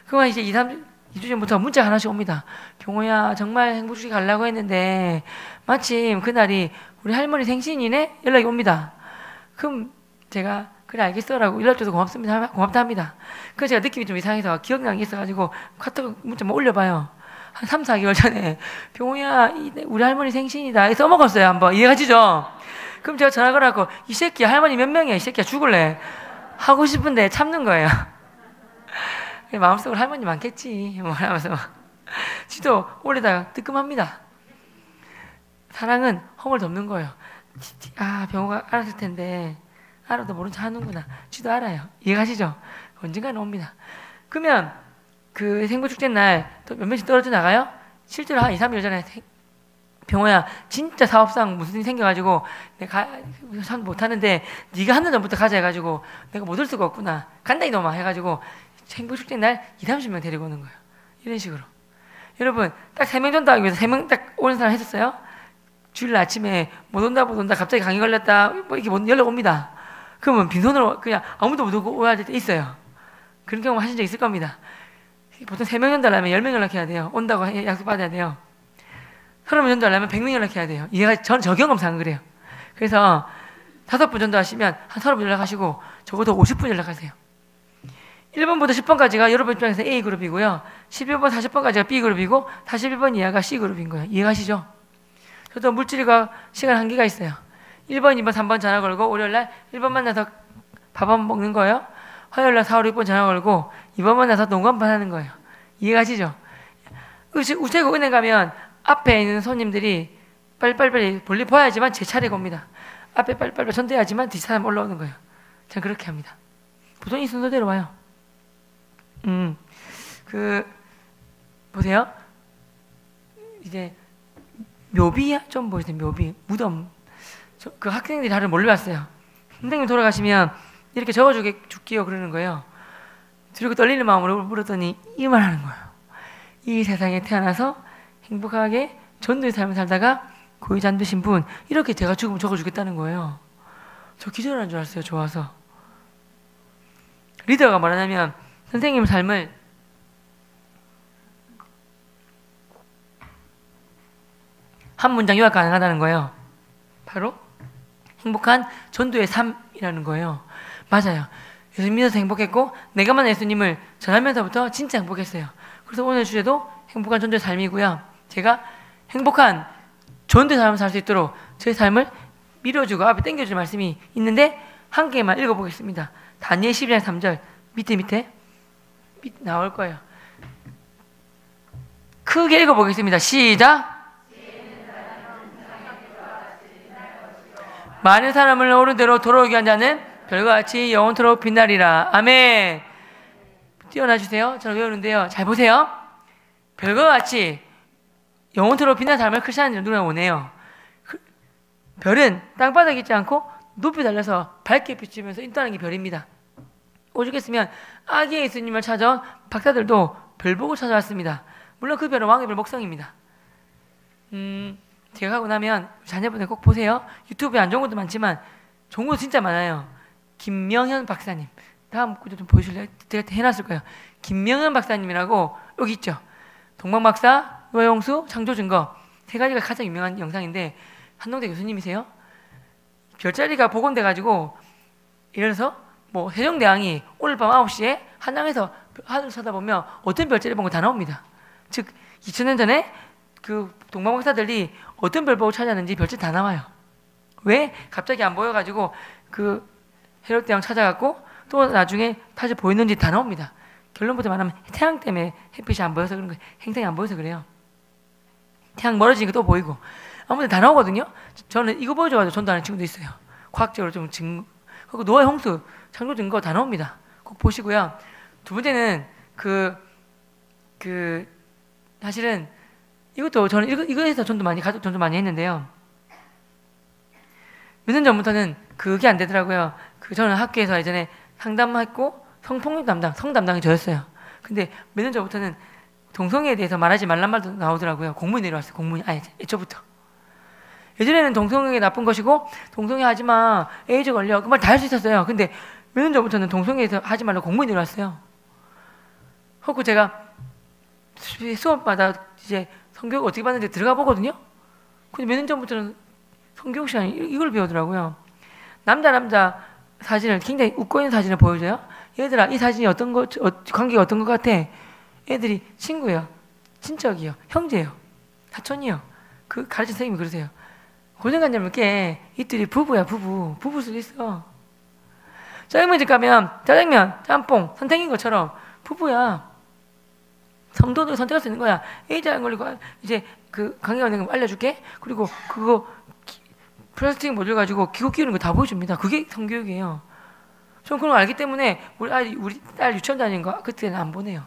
그러면 이제 2주 전부터 문자 하나씩 옵니다. 경호야 정말 행복주기 가려고 했는데 마침 그날이 우리 할머니 생신이네? 연락이 옵니다. 그럼 제가 그래 알겠어라고 연락줘서 고맙다 합니다. 그래서 제가 느낌이 좀 이상해서 기억나는 게 있어가지고 카톡 문자 뭐 올려봐요. 한 3, 4개월 전에 병호야 우리 할머니 생신이다 써먹었어요. 한번 이해가시죠? 그럼 제가 전화 걸어갖고 이 새끼야 할머니 몇 명이야 이 새끼야 죽을래 하고 싶은데 참는 거예요. 마음속으로 할머니 많겠지 뭐 하면서 지도 올리다가 뜨끔합니다. 사랑은 허물 덮는 거예요. 병호가 알았을 텐데 알아도 모른 척 하는구나. 지도 알아요. 이해가시죠? 언젠가는 옵니다. 그러면 그 생고축제 날 또 몇 명씩 떨어져 나가요? 실제로 한 2, 3일 전에 병호야 진짜 사업상 무슨 일이 생겨가지고 내가 참 못하는데 네가 한 달 전부터 가자 해가지고 내가 못 올 수가 없구나. 간다 이놈아 해가지고 행복축제 날 2, 30명 데리고 오는 거예요. 이런 식으로. 여러분 딱 3명 정도 하기 위해서 3명 딱 오는 사람 했었어요? 주일 아침에 못 온다 갑자기 감기 걸렸다 뭐 이렇게 연락 옵니다. 그러면 빈손으로 그냥 아무도 못 오고 와야 될 때 있어요. 그런 경우 하신 적 있을 겁니다. 보통 3명 전달하면 10명 연락해야 돼요. 온다고 약속 받아야 돼요. 30명 전달하면 100명 연락해야 돼요. 이해가 저는 저 경험상 그래요. 그래서 5분 전달하시면 한 30분 연락하시고 적어도 50분 연락하세요. 1번부터 10번까지가 여러분 입장에서 A그룹이고요. 11번, 40번까지가 B그룹이고 41번 이하가 C그룹인 거예요. 이해가시죠? 저도 물질과 시간 한계가 있어요. 1번, 2번, 3번 전화 걸고 월요일날 1번 만나서 밥 한 번 먹는 거예요. 화요일날 4, 5, 6번 전화 걸고 2번 만나서 농구 한 번 하는 거예요. 이해가시죠? 우체국 은행 가면 앞에 있는 손님들이 빨리빨리 볼일 봐야지만 제 차례가 옵니다. 앞에 빨리빨리 전대야지만 뒤 사람 올라오는 거예요. 저는 그렇게 합니다. 보통 이 순서대로 와요. 보세요. 이제 묘비 좀 보세요. 묘비 무덤. 그 학생들이 다들 몰려왔어요. 선생님 돌아가시면 이렇게 적어줄게요 그러는 거예요. 두렵고 떨리는 마음으로 물었더니 이 말 하는 거예요. 이 세상에 태어나서 행복하게 전도의 삶을 살다가 고유 잠드신 분 이렇게 제가 죽으면 적어주겠다는 거예요. 저 기절하는 줄 알았어요. 좋아서. 리더가 뭐라냐면 선생님 삶을 한 문장 요약 가능하다는 거예요. 바로 행복한 전도의 삶이라는 거예요. 맞아요. 예수님 믿어서 행복했고 내가 만난 예수님을 전하면서부터 진짜 행복했어요. 그래서 오늘 주제도 행복한 전도의 삶이고요. 제가 행복한 좋은 데 삶을 살 수 있도록 저의 삶을 밀어주고 앞에 당겨줄 말씀이 있는데 한 개만 읽어보겠습니다. 다니엘 12장 3절 밑에 나올 거예요. 크게 읽어보겠습니다. 시작. 많은 사람을 오른대로 돌아오게 한 자는 별과 같이 영원토록 빛나리라. 아멘. 띄워놔주세요. 저는 외우는데요. 잘 보세요. 별과 같이 영원토록 빛나는 삶을 크리스찬들은 누구나 원해요. 별은 땅바닥에 있지 않고 높이 달려서 밝게 비추면서 인도하는 게 별입니다. 오죽했으면 아기 예수님을 찾아온 박사들도 별 보고 찾아왔습니다. 물론 그 별은 왕의 별 목성입니다. 제가 하고 나면 자녀분들 꼭 보세요. 유튜브에 안 좋은 것도 많지만 좋은 것도 진짜 많아요. 김명현 박사님, 다음 구조 좀 보여줄래요? 제가 해놨을 거예요. 김명현 박사님이라고 여기 있죠. 동방박사, 노영수, 창조증거 세 가지가 가장 유명한 영상인데 한동대 교수님이세요. 별자리가 복원돼가지고 예를 들어서 뭐 세종대왕이 오늘 밤 9시에 한양에서 하늘을 쳐다보면 어떤 별자리 본 거 다 나옵니다. 즉 2000년 전에 그 동방박사들이 어떤 별 보고 찾았는지 별자리 다 나와요. 왜? 갑자기 안 보여가지고 그 헤롯대왕 찾아갔고 또 나중에 다시 보였는지 다 나옵니다. 결론부터 말하면 태양 때문에 햇빛이 안 보여서 그런 거예요. 행성이 안 보여서 그래요. 태양 멀어지니까 또 보이고 아무튼 다 나오거든요. 저는 이거 보여줘가지고 전도하는 친구도 있어요. 과학적으로 좀 그리고 노아의 홍수, 창조 증거 다 나옵니다. 꼭 보시고요. 두 번째는 사실은 이것도 저는 이거에서 전도 많이 했는데요. 몇 년 전부터는 그게 안 되더라고요. 저는 학교에서 예전에 상담했고 성폭력 담당이 저였어요. 근데 몇 년 전부터는 동성애에 대해서 말하지 말란 말도 나오더라고요. 공문이 내려왔어요. 공문이 애초부터. 예전에는 동성애 나쁜 것이고 동성애 하지 마, 에이즈 걸려 그 말 다 할 수 있었어요. 근데 몇 년 전부터는 동성애에서 하지 말라고 공문이 내려왔어요. 그래서 제가 수업마다 이제 성교육 어떻게 받는지 들어가 보거든요. 근데 몇 년 전부터는 성교육 시간에 이걸 배우더라고요. 남자 사진을 굉장히 웃고 있는 사진을 보여줘요. 얘들아 이 사진이 관계가 어떤 것 같아? 애들이 친구예요, 친척이요, 형제예요, 사촌이요. 그 가르친 선생님이 그러세요. 고정관념을 깨. 이들이 부부야, 부부일 수도 있어. 짜장면집 가면 짜장면, 짬뽕 선택인 것처럼 부부야. 성도도 선택할 수 있는 거야. 에이즈 안 걸리고 이제 그 관계가 있는 거 알려줄게. 그리고 그거 플라스틱 모듈 가지고 기고 끼우는 거 다 보여줍니다. 그게 성교육이에요. 저는 그런 거 알기 때문에 우리 딸 유치원 다니는 거 그때는 안 보내요.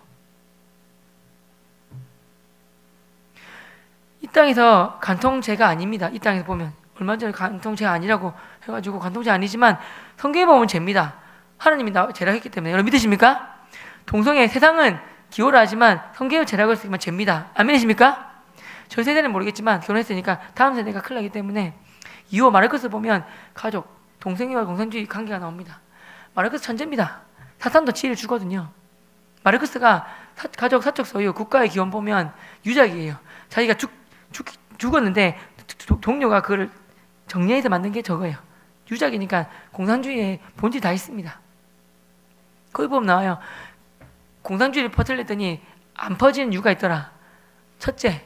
이 땅에서 간통죄가 아닙니다. 이 땅에서 보면 얼마 전에 간통죄가 아니라고 해가지고 간통죄 아니지만 성경에 보면 죄입니다. 하나님이 죄라고 했기 때문에. 여러분 믿으십니까? 동성애 세상은 기호라 하지만 성경을 죄라고 했으면 죄입니다. 아멘이십니까? 저희 세대는 모르겠지만 결혼했으니까 다음 세대가 큰일 나기 때문에 이후 마르크스 보면 가족, 동성애와 공산주의 관계가 나옵니다. 마르크스 천재입니다. 사탄도 지혜를 주거든요. 마르크스가 가족, 사적 소유, 국가의 기원 보면 유작이에요. 자기가 죽었는데 동료가 그걸 정리해서 만든 게 저거예요. 유작이니까 공산주의의 본질이 다 있습니다. 거기 보면 나와요. 공산주의를 퍼뜨렸더니 안 퍼지는 이유가 있더라. 첫째,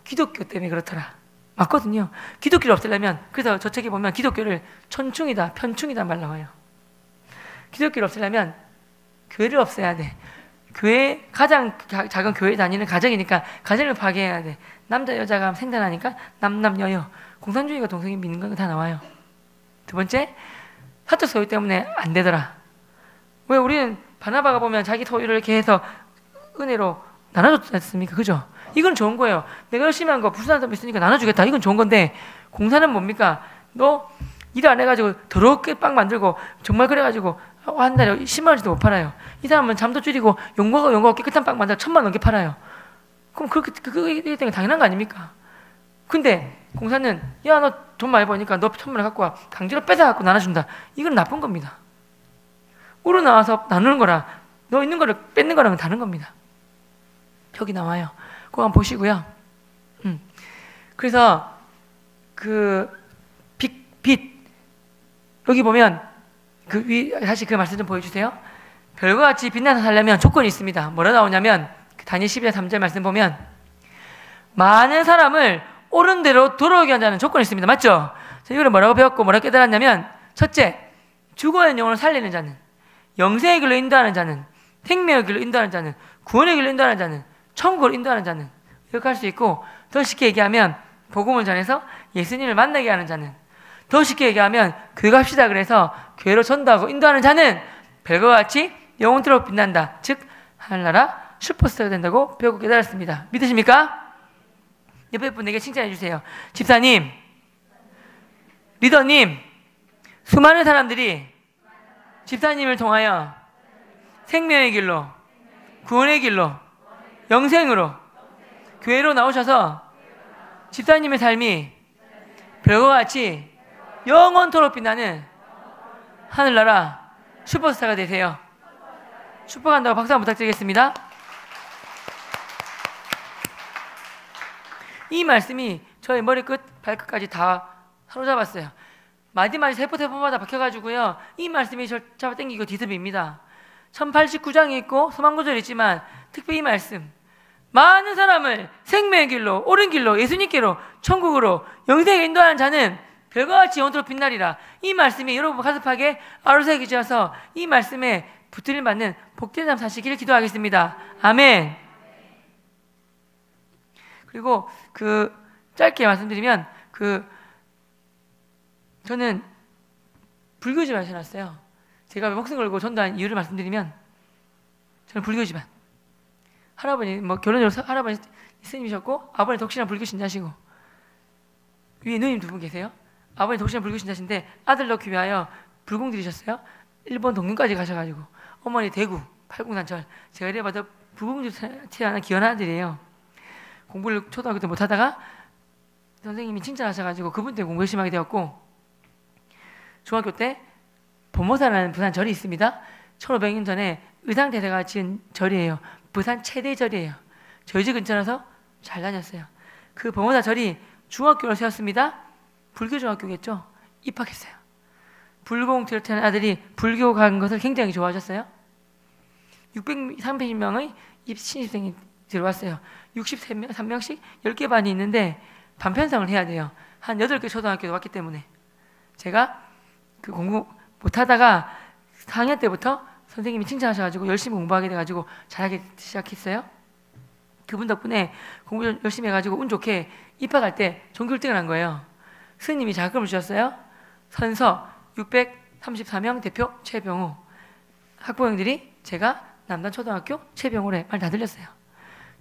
기독교 때문에 그렇더라. 맞거든요. 기독교를 없애려면, 그래서 저 책에 보면 기독교를 천충이다, 편충이다 말 나와요. 기독교를 없애려면 교회를 없애야 돼. 가장 작은 교회 다니는 가정이니까 가정을 파괴해야 돼. 남자 여자가 생산하니까 남여여. 공산주의가 동성애 믿는 건 다 나와요. 두 번째, 사적 소유 때문에 안 되더라. 왜 우리는 바나바가 보면 자기 소유를 이렇게 해서 은혜로 나눠줬지 않습니까? 그죠? 이건 좋은 거예요. 내가 열심히 한 거 부수한 사람 있으니까 나눠주겠다. 이건 좋은 건데 공사는 뭡니까? 너 일 안 해가지고 더럽게 빵 만들고 정말 그래가지고 한 달에 10만 원씩도 못 팔아요. 이 사람은 잠도 줄이고 용과가 깨끗한 빵 만들어 1000만 원 넘게 팔아요. 그럼 그게 때문에 당연한 거 아닙니까? 근데 공사는 야 너 돈 많이 버니까 너 1000만 원 갖고 와. 강제로 뺏어갖고 나눠준다. 이건 나쁜 겁니다. 우러나와서 나누는 거랑 너 있는 거를 뺏는 거랑은 다른 겁니다. 여기 나와요. 그거 한번 보시고요. 그래서 빛 여기 보면 다시 그 말씀 좀 보여주세요. 별과 같이 빛나서 살려면 조건이 있습니다. 뭐라 나오냐면 다니엘 12장 3절 말씀 보면 많은 사람을 옳은 대로 돌아오게 한다는 조건이 있습니다. 맞죠? 자, 이거를 뭐라고 배웠고 뭐라고 깨달았냐면, 첫째, 죽어야 영혼을 살리는 자는, 영생의 길로 인도하는 자는, 생명의 길로 인도하는 자는, 구원의 길로 인도하는 자는, 천국으로 인도하는 자는, 이렇게 할 수 있고, 더 쉽게 얘기하면 복음을 전해서 예수님을 만나게 하는 자는, 더 쉽게 얘기하면 교회 갑시다 그래서 교회로 전도하고 인도하는 자는 별과 같이 영원토록 빛난다. 즉 하늘나라 슈퍼스타가 된다고 배우고 깨달았습니다. 믿으십니까? 옆에 분에게 칭찬해 주세요. 집사님, 리더님, 수많은 사람들이 집사님을 통하여 생명의 길로, 구원의 길로, 영생으로 교회로 나오셔서 집사님의 삶이 별과 같이 영원토록 빛나는 하늘나라 슈퍼스타가 되세요. 슈퍼간다고 박수 한번 부탁드리겠습니다. 이 말씀이 저의 머리끝 발끝까지 다 사로잡았어요. 마디마디 세포세포마다 박혀가지고요, 이 말씀이 저 잡아당기고 뒤집입니다. 1089장이 있고 소망구절이 있지만 특별히 이 말씀, 많은 사람을 생명의 길로, 옳은 길로, 예수님께로, 천국으로, 영생에 인도하는 자는 별과 같이 영원토록 빛나리라. 이 말씀이 여러분 가슴팍에 아로새기 지어서 이 말씀에 붙들림 받는 복된 삶 사시기를 기도하겠습니다. 아멘. 그리고 짧게 말씀드리면 저는 불교 집안에 태어났어요. 제가 목숨 걸고 전도한 이유를 말씀드리면, 저는 불교 집안. 할아버지 결혼으로 할아버지 스님이셨고, 아버지 독실한 불교 신자시고, 위에 누님 두 분 계세요. 아버지 독실한 불교 신자신데 아들 넣기 위하여 불공 들이셨어요. 일본 동경까지 가셔가지고, 어머니 대구 팔공산철. 제가 이래봐도 불공주 태어난 귀한 아들이에요. 공부를 초등학교 때 못하다가 선생님이 칭찬하셔가지고 그분 때문에 공부 열심히 하게 되었고, 중학교 때 범호사라는 부산 절이 있습니다. 1500년 전에 의상대사가 지은 절이에요. 부산 최대 절이에요. 저희 집 근처라서 잘 다녔어요. 그 범호사 절이 중학교를 세웠습니다. 불교 중학교겠죠. 입학했어요. 불공 들었던 아들이 불교 간 것을 굉장히 좋아하셨어요. 630명의 신입생이 들어왔어요. 63명씩 10개 반이 있는데 반편성을 해야 돼요. 한 8개 초등학교도 왔기 때문에. 제가 그 공부 못하다가 4학년 때부터 선생님이 칭찬하셔가지고 열심히 공부하게 돼가지고 잘하게 시작했어요. 그분 덕분에 공부 열심히 해가지고 운 좋게 입학할 때 전교 1등을 한 거예요. 스님이 자금을 주셨어요. 선서 634명 대표 최병호. 학부형들이 제가 남단 초등학교 최병호래 말 다 들렸어요.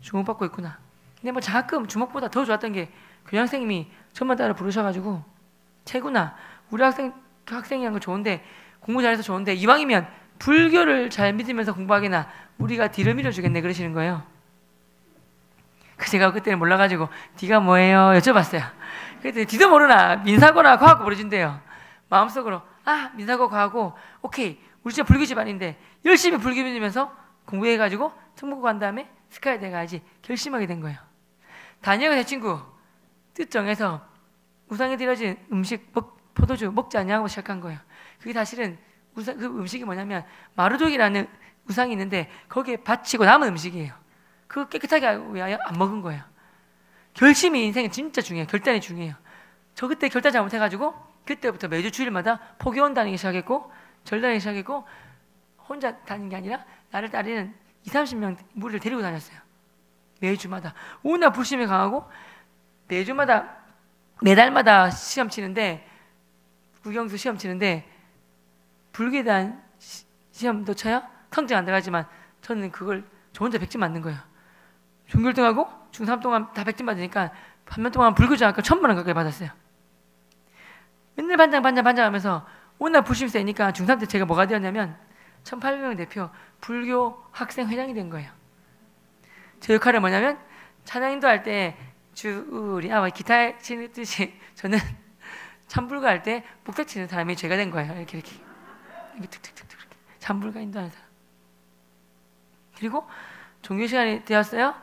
주목받고 있구나. 근데 장학금 주목보다 더 좋았던 게 교장선생님이 저만 따라 부르셔가지고, 최구나. 우리 학생이 한 거 좋은데, 공부 잘해서 좋은데 이왕이면 불교를 잘 믿으면서 공부하게나 우리가 뒤를 밀어주겠네 그러시는 거예요. 제가 그때는 몰라가지고 뒤가 뭐예요? 여쭤봤어요. 그랬더니 뒤도 모르나 민사고나 과학고 부르준대요. 마음속으로 민사고 과학고 오케이, 우리 진짜 불교 집안인데 열심히 불교 믿으면서 공부해가지고 천국 간 다음에 스카이 돼가야지 결심하게 된 거예요. 다니엘과 제 친구 뜻 정해서 우상에 드려진 음식 포도주 먹지 않냐고 시작한 거예요. 그게 사실은 그 음식이 뭐냐면 마루독이라는 우상이 있는데 거기에 바치고 남은 음식이에요. 그거 깨끗하게 하기 위하여 안 먹은 거예요. 결심이 인생은 진짜 중요해요. 결단이 중요해요. 저 그때 결단 잘못해가지고 그때부터 매주 주일마다 포교원 다니기 시작했고, 절 다니기 시작했고, 혼자 다니는 게 아니라 나를 따르는 20-30명 무리를 데리고 다녔어요. 매주마다. 워낙 불심이 강하고 매달마다 시험 치는데, 국영수 시험 치는데 불교에 대한 시험도 쳐요? 성적 안 들어가지만 저는 그걸 저 혼자 100점 맞는 거예요. 중교 1등하고 중3 동안 다 100점 받으니까 반년 동안 불교장학금 1000만 원 가까이 받았어요. 맨날 반장 하면서 워낙 불심이 세니까 중3 때 제가 뭐가 되었냐면 1800명 대표 불교 학생 회장이 된 거예요. 제 역할은 뭐냐면 찬양 인도할 때 주리 기타 치듯이 저는 참불가 할 때 목탁 치는 사람이 제가 된 거예요. 이렇게 툭툭툭툭 참불가 인도하는 사람. 그리고 종교 시간이 되었어요.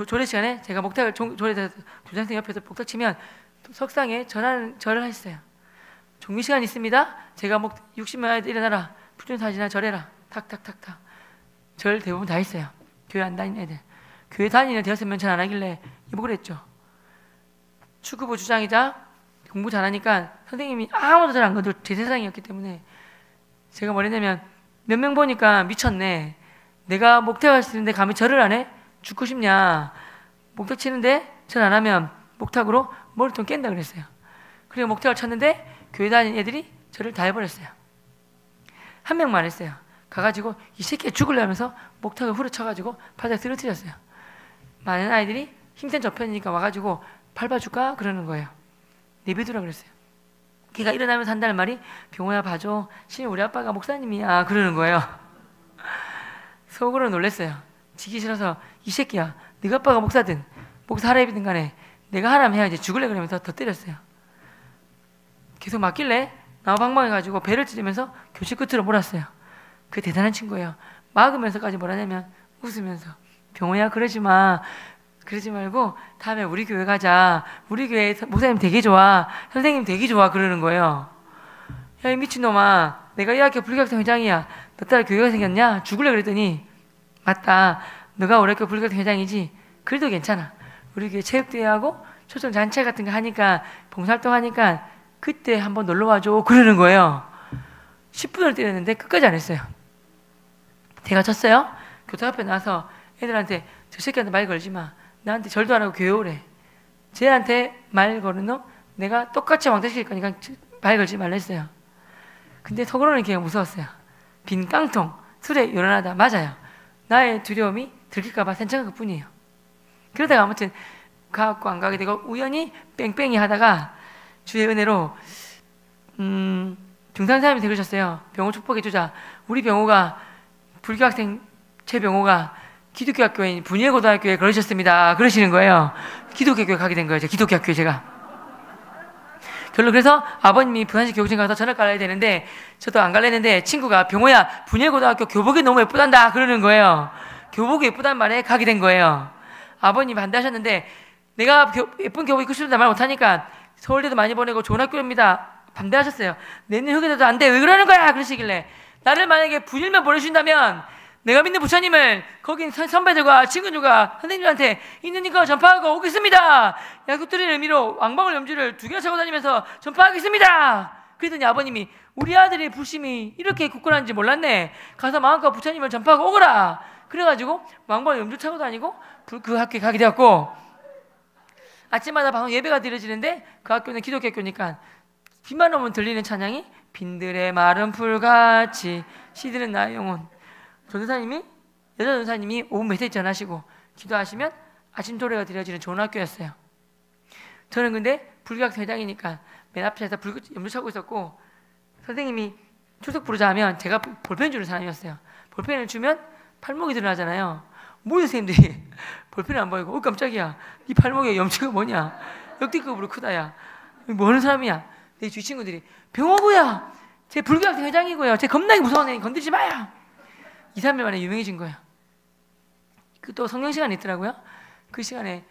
조례 시간에 제가 목탁을 조례에서 교장선생 옆에서 목탁 치면 석상에 절을 하셨어요. 종교 시간 있습니다. 제가 60명 아이들 일어나라. 부준사지나 절해라. 탁탁탁탁. 절 대부분 다 했어요. 교회 안 다니는 애들. 교회 다니는 대여섯 명 잘 안 하길래 이보고 그랬죠. 축구부 주장이자 공부 잘하니까 선생님이 아무도 잘 안 건들 제 세상이었기 때문에 제가 뭐랬냐면 몇 명 보니까 미쳤네. 내가 목탁을 치는데 감히 절을 안 해? 죽고 싶냐? 목탁 치는데 절 안 하면 목탁으로 머리통 깬다 그랬어요. 그리고 목탁을 쳤는데 교회 다니는 애들이 저를 다 해버렸어요. 한 명만 했어요. 가가지고 이 새끼 죽으려면서 목탁을 후려쳐가지고 바닥에 쓰러뜨렸어요. 많은 아이들이 힘센 저편이니까 와가지고 밟아줄까? 그러는 거예요. 내비두라 그랬어요. 걔가 일어나면서 한다는 말이 병호야 봐줘. 신이 우리 아빠가 목사님이야. 그러는 거예요. 속으로 놀랐어요. 지기 싫어서 이 새끼야 네가 아빠가 목사든 목사 하라이든 간에 내가 하라면 해야지 죽을래 그러면서 더 때렸어요. 계속 맞길래 나와 방망해가지고 배를 찌르면서 교실 끝으로 몰았어요. 그게 대단한 친구예요. 막으면서까지 뭐라냐면 웃으면서 병호야 그러지 마. 그러지 말고 다음에 우리 교회 가자. 우리 교회 목사님 되게 좋아. 선생님 되게 좋아. 그러는 거예요. 야 이 미친놈아 내가 이 학교 불교학생 회장이야. 너 딸 교회가 생겼냐? 죽을래 그랬더니 맞다. 너가 우리 학교 불교학생 회장이지. 그래도 괜찮아. 우리 교회 체육대회하고 초청잔치 같은 거 하니까 봉사활동 하니까 그때 한번 놀러와줘. 그러는 거예요. 10분을 때렸는데 끝까지 안 했어요. 제가 쳤어요. 교탁 앞에 나와서 애들한테 저 새끼한테 말 걸지 마. 나한테 절도 안 하고 교회 오래. 쟤한테 말 거는 놈 내가 똑같이 왕따시킬 거니까 말 걸지 말라 했어요. 근데 속으로는 그냥 무서웠어요. 빈 깡통 술에 요란하다. 맞아요. 나의 두려움이 들킬까봐 센척한 것뿐이에요. 그러다가 아무튼 가고 안 가게 되고 우연히 뺑뺑이 하다가 주의 은혜로 중산사님이 되셨어요. 병호 축복해 주자. 우리 병호가 불교학생 최병호가 기독교 학교인 분예고등학교에 그러셨습니다. 그러시는 거예요. 기독교 학교에 가게 된 거예요. 기독교 학교에 제가. 결론 그래서 아버님이 부산시 교육청 가서 전학 갈라야 되는데 저도 안 갈라 했는데 친구가 병호야 분예고등학교 교복이 너무 예쁘단다 그러는 거예요. 교복이 예쁘단 말에 가게 된 거예요. 아버님이 반대하셨는데 내가 예쁜 교복 입고 싶다 말 못하니까 서울대도 많이 보내고 좋은 학교입니다. 반대하셨어요. 내년 휴교대도 안 돼. 왜 그러는 거야? 그러시길래 나를 만약에 분일만 보내주신다면 내가 믿는 부처님을 거긴 선배들과 친구들과 선생님들한테 있는 이거 전파하고 오겠습니다. 약속드리는 의미로 왕방울 염주를 2개나 차고 다니면서 전파하겠습니다. 그러더니 아버님이 우리 아들의 부심이 이렇게 굳건한지 몰랐네. 가서 마음껏 부처님을 전파하고 오거라. 그래가지고 왕방울 염주 차고 다니고 그 학교에 가게 되었고 아침마다 방송 예배가 드려지는데 그 학교는 기독교 학교니까 비만 오면 들리는 찬양이 빈들의 마른 풀같이 시드는 나의 영혼. 전도사님이 여자 전도사님이 오후 메시지 전하시고 기도하시면 아침 조례가 드려지는 좋은 학교였어요. 저는 근데 불교학생 회장이니까 맨 앞에서 염주 차고 있었고 선생님이 출석 부르자 하면 제가 볼펜 주는 사람이었어요. 볼펜을 주면 팔목이 드러나잖아요. 모든 선생님들이 볼펜을 안 보이고 깜짝이야. 이 팔목에 염주가 뭐냐. 역대급으로 크다야. 뭐 하는 사람이야. 내 주위 친구들이 병호구야. 제 불교학생 회장이고요. 제 겁나게 무서운 애 건드리지 마요. 2, 3일 만에 유명해진 거예요. 또 성경 시간이 있더라고요. 그 시간에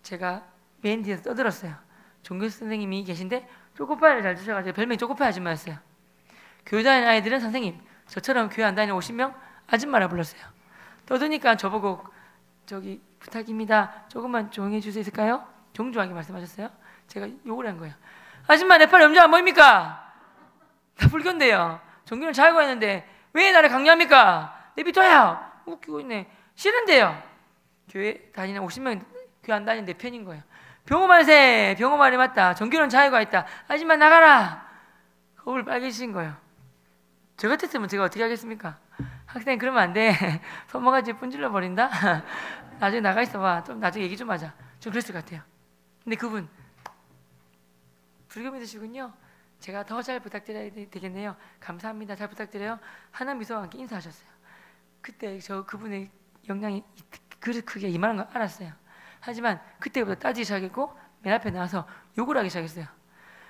제가 메인 뒤에서 떠들었어요. 종교 선생님이 계신데 초코파이를 잘 드셔가지고 별명이 초코파이 아줌마였어요. 교회 다니는 아이들은 선생님, 저처럼 교회 안 다니는 50명 아줌마라 불렀어요. 떠드니까 저보고 저기 부탁입니다. 조금만 조용히 해줄 수 있을까요? 정중하게 말씀하셨어요. 제가 욕을 한 거예요. 아줌마 내 팔에 염주 안 보입니까? 나 불교인데요. 종교는 잘 알고 있는데 왜 나를 강요합니까? 내비둬요. 웃기고 있네. 싫은데요. 교회 다니는 50명 교회 안 다니는 내 편인 거예요. 병호만세 병호 말이 맞다. 종교는 자유가 있다. 아줌마 나가라. 거울 빨개지신 거예요. 저 같았으면 제가 어떻게 하겠습니까? 학생 그러면 안 돼. 손모가지 분질러 버린다. 나중에 나가 있어봐. 좀 나중에 얘기 좀 하자. 좀 그랬을 것 같아요. 근데 그분 불교 믿으시군요. 제가 더 잘 부탁드려야 되겠네요. 감사합니다. 잘 부탁드려요. 하나 미소와 함께 인사하셨어요. 그때 저 그분의 영향이 그렇게 크게 이만한 걸 알았어요. 하지만 그때부터 따지기 시작했고 맨 앞에 나와서 욕을 하기 시작했어요.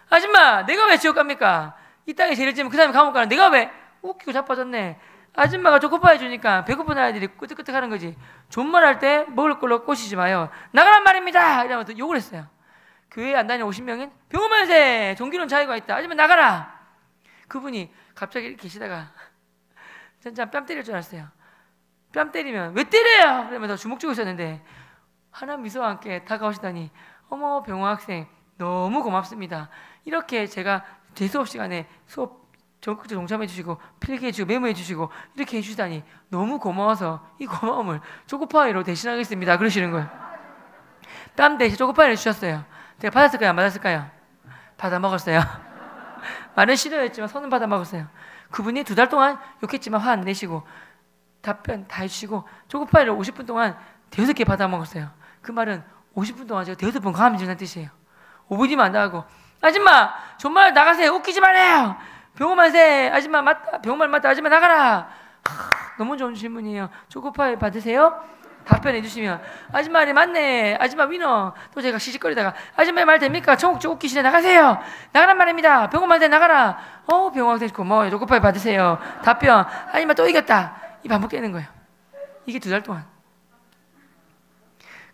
아줌마 내가 왜 지옥 갑니까? 이 땅에 죄를 지면 그 사람이 감옥 가는 내가 왜? 웃기고 자빠졌네. 아줌마가 초코파이 주니까 배고픈 아이들이 끄떡끄떡 하는 거지. 존말할 때 먹을 걸로 꼬시지 마요. 나가란 말입니다. 이러면서 욕을 했어요. 교회에 안 다니는 50명인 병호만세 종교는 자유가 있다. 아줌마 나가라. 그분이 갑자기 이렇게 계시다가 진짜 뺨 때릴 줄 알았어요. 뺨 때리면 왜 때려요? 그러면서 주먹 쥐고 있었는데 하나 미소와 함께 다가오시다니 어머 병호 학생 너무 고맙습니다. 이렇게 제가 제 수업 시간에 수업 적극적으로 동참해 주시고 필기해 주시고 메모해 주시고 이렇게 해주시다니 너무 고마워서 이 고마움을 초코파이로 대신하겠습니다. 그러시는 거예요. 땀 대신 초코파이를 주셨어요. 제가 받았을까요? 안 받았을까요? 받아 먹었어요. 말은 싫어했지만 손은 받아 먹었어요. 그분이 2달 동안 욕했지만 화 안 내시고 답변 다 해주시고 초코파이를 50분 동안 5개 받아 먹었어요. 그 말은 50분 동안 제가 5번 과음이 준다는 뜻이에요. 5분이면 안 나가고 아줌마 정말 나가세요. 웃기지 말아요. 병원만 세. 아줌마 맞다. 병원만 맞다. 아줌마 나가라. 너무 좋은 질문이에요. 초코파이 받으세요? 답변해 주시면 아줌마 말이 맞네. 아줌마 위너. 또 제가 시식거리다가 아줌마 말 됩니까? 청국장 웃기 싫어. 나가세요. 나가란 말입니다. 병원만 세. 나가라. 병원 되고 고마워요. 초코파이 받으세요. 답변 아줌마 또 이겼다. 이 반복되는 거예요. 이게 2달 동안.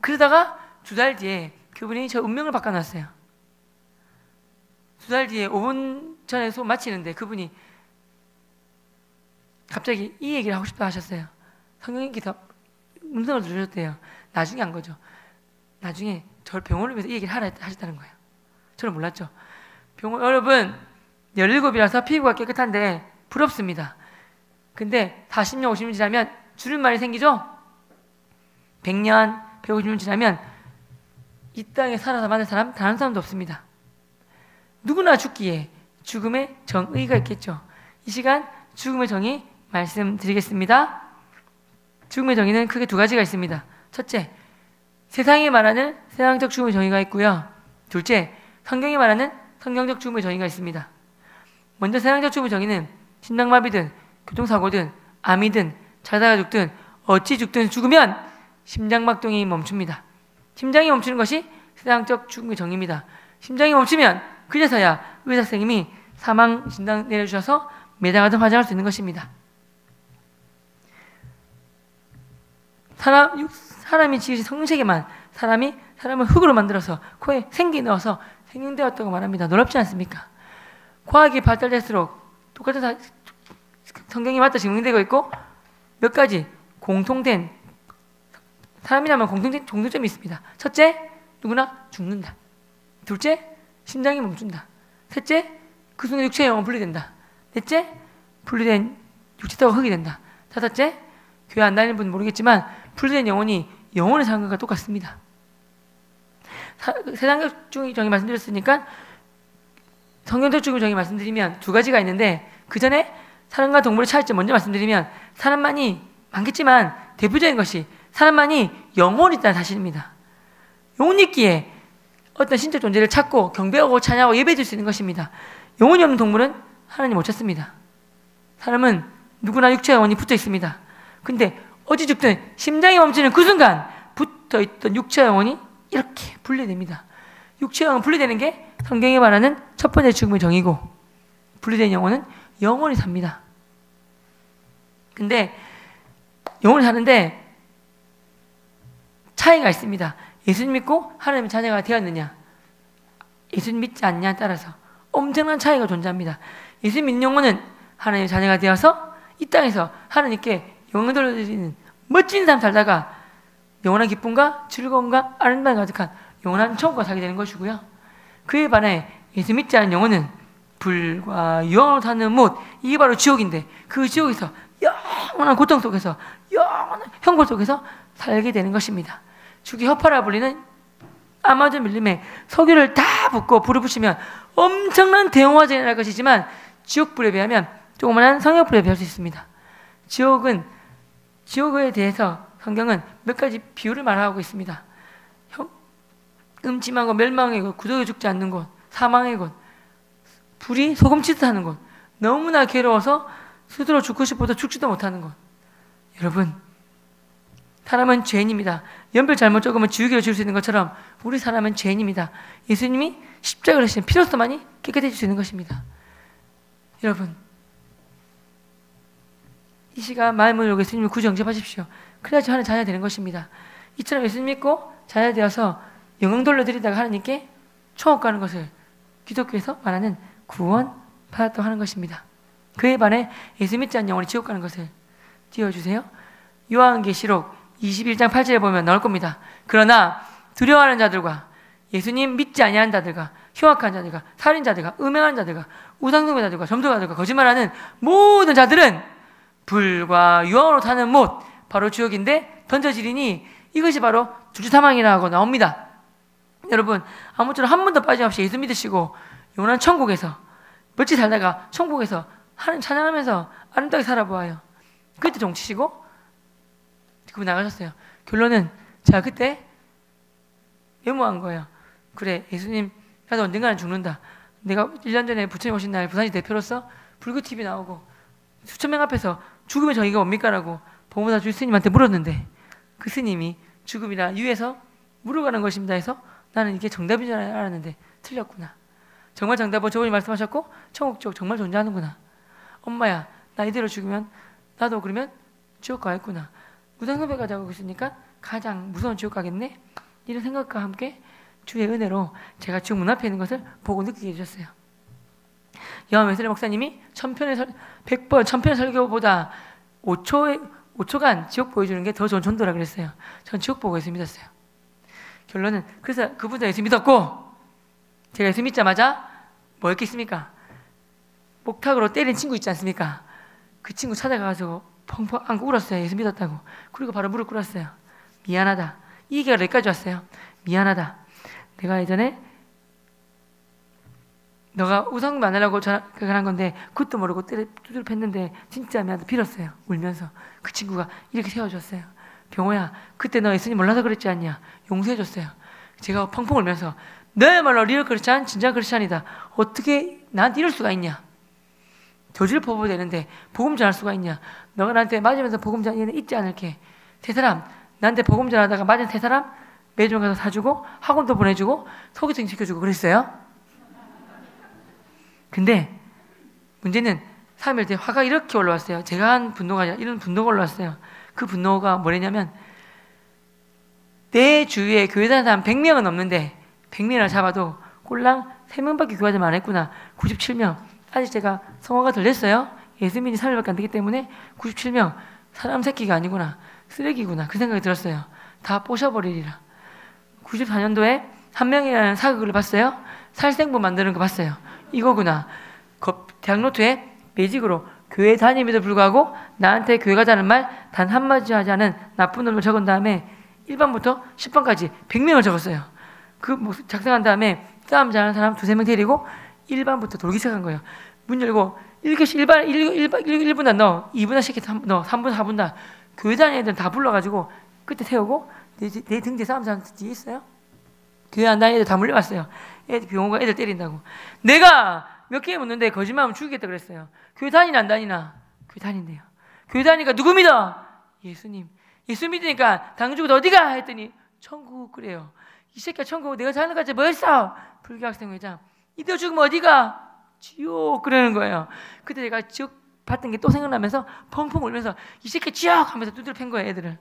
그러다가 2달 뒤에 그분이 저 운명을 바꿔놨어요. 2달 뒤에 5분 전에 수업 마치는데 그분이 갑자기 이 얘기를 하고 싶다 하셨어요. 성경님께서 음성을 들으셨대요. 나중에 한 거죠. 나중에 저를 병원을 위해서 이 얘기를 하라 하셨다는 거예요. 저는 몰랐죠. 여러분 17이라서 피부가 깨끗한데 부럽습니다. 근데 40년 50년 지나면 주름살이 생기죠. 100년 150년 지나면 이 땅에 살아서 만난 사람 단 한 사람도 없습니다. 누구나 죽기에 죽음의 정의가 있겠죠. 이 시간 죽음의 정의 말씀드리겠습니다. 죽음의 정의는 크게 2가지가 있습니다. 첫째, 세상이 말하는 세상적 죽음의 정의가 있고요. 둘째, 성경이 말하는 성경적 죽음의 정의가 있습니다. 먼저 세상적 죽음의 정의는 심장마비든 교통사고든 암이든 자다가 죽든 어찌 죽든 죽으면 심장박동이 멈춥니다. 심장이 멈추는 것이 세상적 죽음의 정의입니다. 심장이 멈추면 그래서야 의사 선생님이 사망 진단 내려주셔서 매장하든 화장할 수 있는 것입니다. 사람이 지으신 성세계만 사람을 흙으로 만들어서 코에 생기 넣어서 생명되었다고 말합니다. 놀랍지 않습니까? 과학이 발달될수록 똑같은 성경이 맞다 증명되고 있고 몇 가지 공통된 사람이라면 공통점이 있습니다. 첫째, 누구나 죽는다. 둘째, 심장이 멈춘다. 셋째, 그 순간 육체의 영은 분리된다. 넷째, 분리된 육체가 흙이 된다. 다섯째, 교회 안 다니는 분은 모르겠지만 분리된 영혼이 영혼의 사는 것과 똑같습니다. 세상적 죽음의 정의 말씀드렸으니까 성경적 죽음의 정의 말씀드리면 2가지가 있는데 그 전에 사람과 동물의 차이점 먼저 말씀드리면 사람만이 많겠지만 대표적인 것이 사람만이 영혼이 있다는 사실입니다. 영혼이 있기에 어떤 신적 존재를 찾고 경배하고 찬양하고 예배드릴 수 있는 것입니다. 영혼이 없는 동물은 하나님 못 찾습니다. 사람은 누구나 육체와 영혼이 붙어 있습니다. 근데 어찌 죽든 심장이 멈추는 그 순간 붙어 있던 육체와 영혼이 이렇게 분리됩니다. 육체와 영혼 분리되는 게 성경이 말하는 첫 번째 죽음의 정의고 분리된 영혼은 영원히 삽니다. 근데 영원히 사는데 차이가 있습니다. 예수님 믿고 하나님의 자녀가 되었느냐 예수님 믿지 않냐에 따라서 엄청난 차이가 존재합니다. 예수님 믿는 영혼은 하나님의 자녀가 되어서 이 땅에서 하나님께 영광을 돌려드리는 멋진 삶 살다가 영원한 기쁨과 즐거움과 아름다움이 가득한 영원한 천국과 살게 되는 것이고요. 그에 반해 예수 믿지 않은 영혼은 불과 유황으로 사는 못, 이게 바로 지옥인데 그 지옥에서 영원한 고통 속에서 영원한 형벌 속에서 살게 되는 것입니다. 죽이 허파라 불리는 아마존 밀림에 석유를 다 붓고 불을 붙이면 엄청난 대형화재가 날 것이지만 지옥불에 비하면 조그만한 성역불에 비할 수 있습니다. 지옥에 대해서 성경은 몇 가지 비유를 말하고 있습니다. 음침한 곳, 멸망의 곳, 구더기 죽지 않는 곳, 사망의 곳, 불이 소금치듯 하는 곳, 너무나 괴로워서 스스로 죽고 싶어도 죽지도 못하는 곳. 여러분, 사람은 죄인입니다. 연필 잘못 적으면 지우개로 지울 수 있는 것처럼 우리 사람은 죄인입니다. 예수님이 십자가를 하신 피로서만이 깨끗해질 수 있는 것입니다. 여러분, 이 시간 마음을 열고 예수님을 구주 영접하십시오. 그래야지 하나님 자녀 되는 것입니다. 이처럼 예수님 믿고 자녀 되어서 영광 돌려드리다가 하나님께 천국 가는 것을 기독교에서 말하는 구원 받았다고 하는 것입니다. 그에 반해 예수 믿지 않는 영혼이 지옥 가는 것을 띄워주세요. 요한계시록 21장 8절에 보면 나올 겁니다. 그러나 두려워하는 자들과 예수님 믿지 아니하는 자들과 흉악한 자들과 살인자들과 음행하는 자들과 우상숭배자들과 점도자들과 거짓말하는 모든 자들은 불과 유황으로 타는 못, 바로 지옥인데 던져지리니 이것이 바로 주주사망이라고 나옵니다. 여러분, 아무쪼록 한 번도 빠짐없이 예수 믿으시고 영원한 천국에서 며칠 살다가 천국에서 하나님 찬양하면서 아름답게 살아보아요. 그때 종치시고 그분 나가셨어요. 결론은 제가 그때 메모한 거예요. 그래, 예수님 나도 언젠가는 죽는다. 내가 1년 전에 부처님 오신 날 부산시 대표로서 불교TV 나오고 수천 명 앞에서 죽음의 정의가 뭡니까? 라고 법무사 주 스님한테 물었는데 그 스님이 죽음이라 유에서 물어가는 것입니다 해서 나는 이게 정답인 줄 알았는데 틀렸구나. 정말 정답은 저분이 말씀하셨고 천국 지옥 정말 존재하는구나. 엄마야, 나 이대로 죽으면 나도 그러면 지옥 가겠구나. 무당섭에 가자고 했으니까 가장 무서운 지옥 가겠네. 이런 생각과 함께 주의 은혜로 제가 지옥 문 앞에 있는 것을 보고 느끼게 해주셨어요. 여한 웨슬리 목사님이 1000편의 설교보다 5초간 지옥 보여주는 게 더 좋은 전도라 그랬어요. 전 지옥 보고 예수 믿었어요. 결론은 그래서 그분도 예수 믿었고 제가 예수 믿자마자 뭐 했겠습니까? 목탁으로 때린 친구 있지 않습니까? 그 친구 찾아가가지고 펑펑 안고 울었어요. 예수 믿었다고. 그리고 바로 무릎 꿇었어요. 미안하다. 이 얘기가 여기까지 왔어요. 미안하다. 내가 예전에 너가 우상숭배 안 하려고 전화한 건데 그것도 모르고 두드려 팼는데 진짜 미안하다 빌었어요. 울면서. 그 친구가 이렇게 세워줬어요. 병호야, 그때 너 예수님 몰라서 그랬지 않냐? 용서해줬어요. 제가 펑펑 울면서 너야말로 리얼 크리스찬, 진짜 크리스찬이다. 어떻게 나한테 이럴 수가 있냐? 저주를 퍼부어야 되는데 복음 전할 수가 있냐? 너가 나한테 맞으면서 복음 전하는 잊지 않을게. 세 사람 나한테 복음 전하다가 맞은 세 사람 매점 가서 사주고 학원도 보내주고 소개팅 시켜주고 그랬어요. 근데 문제는 3일 뒤에 화가 이렇게 올라왔어요. 제가 한 분노가 아니라 이런 분노가 올라왔어요. 그 분노가 뭐냐면 내 주위에 교회 다니는 사람 100명은 넘는데 100명을 잡아도 꼴랑 3명밖에 교회를 안 했구나. 97명. 아직 제가 성화가 덜 됐어요. 예수 믿는 3일밖에 안 되기 때문에 97명. 사람 새끼가 아니구나. 쓰레기구나. 그 생각이 들었어요. 다 뽀셔버리리라. 94년도에 한 명이라는 사극을 봤어요. 살생부 만드는 거 봤어요. 이거구나. 대학노트에 매직으로 교회 다님에도 불구하고 나한테 교회 가자는 말 단 한마디 하지 않은 나쁜 놈을 적은 다음에 1번부터 10번까지 100명을 적었어요. 그 작성한 다음에 싸움 잘하는 사람 2-3명 데리고 1번부터 돌기 시작한 거예요. 문 열고 1분 다 넣어. 2분 다 시켜 넣어. 3분 4분 다. 교회 다니는 애들 다 불러가지고 끝에 태우고 내 등 뒤에 싸움 잘하는 뒤에 있어요. 교회 안 다니는 애들 다 물려왔어요. 병호가 애들 때린다고. 내가 몇 개 묻는데 거짓말하면 죽이겠다 그랬어요. 교회 다니나 안 다니나? 교회 다닌대요. 교회 다니니까 누구 믿어? 예수님. 예수 믿으니까 당죽은 어디가? 했더니 천국 그래요. 이 새끼야 천국 내가 사는 거지 뭐 했어? 불교학생 회장. 이대로 죽으면 어디가? 지옥 그러는 거예요. 그때 제가 지옥 봤던 게 또 생각나면서 펑펑 울면서 이 새끼 지옥 하면서 두드려 팬 거예요. 애들을.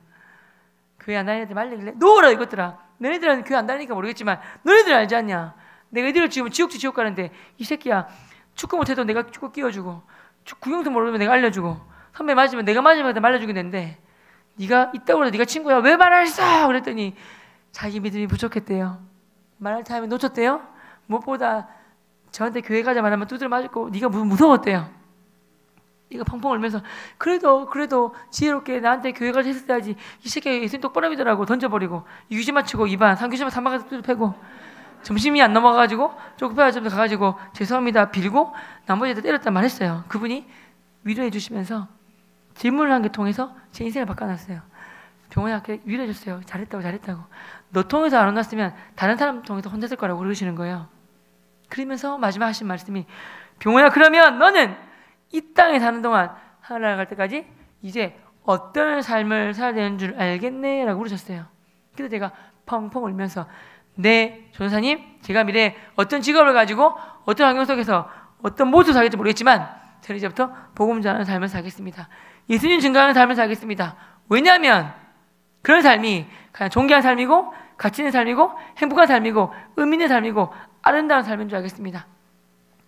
교회 안 다니는 애들 말리길래 놓으라 이것들아. 너네들은 교회 안 다니니까 모르겠지만 너네들 알지 않냐? 내가 애들을 지우면 지옥 가는데 이 새끼야 축구 못해도 내가 축구 끼워주고 구경도 모르면 내가 알려주고 선배 맞으면 내가 맞으면 말려주게 되는데 네가 있다고 해서 네가 친구야 왜 말했어? 그랬더니 자기 믿음이 부족했대요. 말할 타임에 놓쳤대요. 무엇보다 저한테 교회 가자 말하면 두드려 맞고 네가 무서웠대요. 네가 펑펑 울면서 그래도 지혜롭게 나한테 교회 가자 했어야지. 이 새끼가 예수님 똑바로 믿으라고 던져버리고 유지 맞추고 2반 3교시만 3반 가서 두드려 패고 점심이 안 넘어가가지고 쪽배아점도 가가지고 죄송합니다 빌고 나머지 애들 때렸단 말 했어요. 그분이 위로해 주시면서 질문을 한 게 통해서 제 인생을 바꿔놨어요. 병원에 위로해 줬어요. 잘했다고. 너 통해서 안 혼났으면 다른 사람 통해서 혼났을 거라고 그러시는 거예요. 그러면서 마지막 하신 말씀이 병원아 그러면 너는 이 땅에 사는 동안 하늘나라 갈 때까지 이제 어떤 삶을 살아야 되는 줄 알겠네 라고 그러셨어요. 그래서 제가 펑펑 울면서 네, 전사님, 제가 미래에 어떤 직업을 가지고 어떤 환경 속에서 어떤 모습을 살겠지 모르겠지만 저는 이제부터 복음 전하는 삶을 살겠습니다. 예수님 증거하는 삶을 살겠습니다. 왜냐하면 그런 삶이 그냥 존귀한 삶이고 가치 있는 삶이고 행복한 삶이고 의미 있는 삶이고 아름다운 삶인 줄 알겠습니다.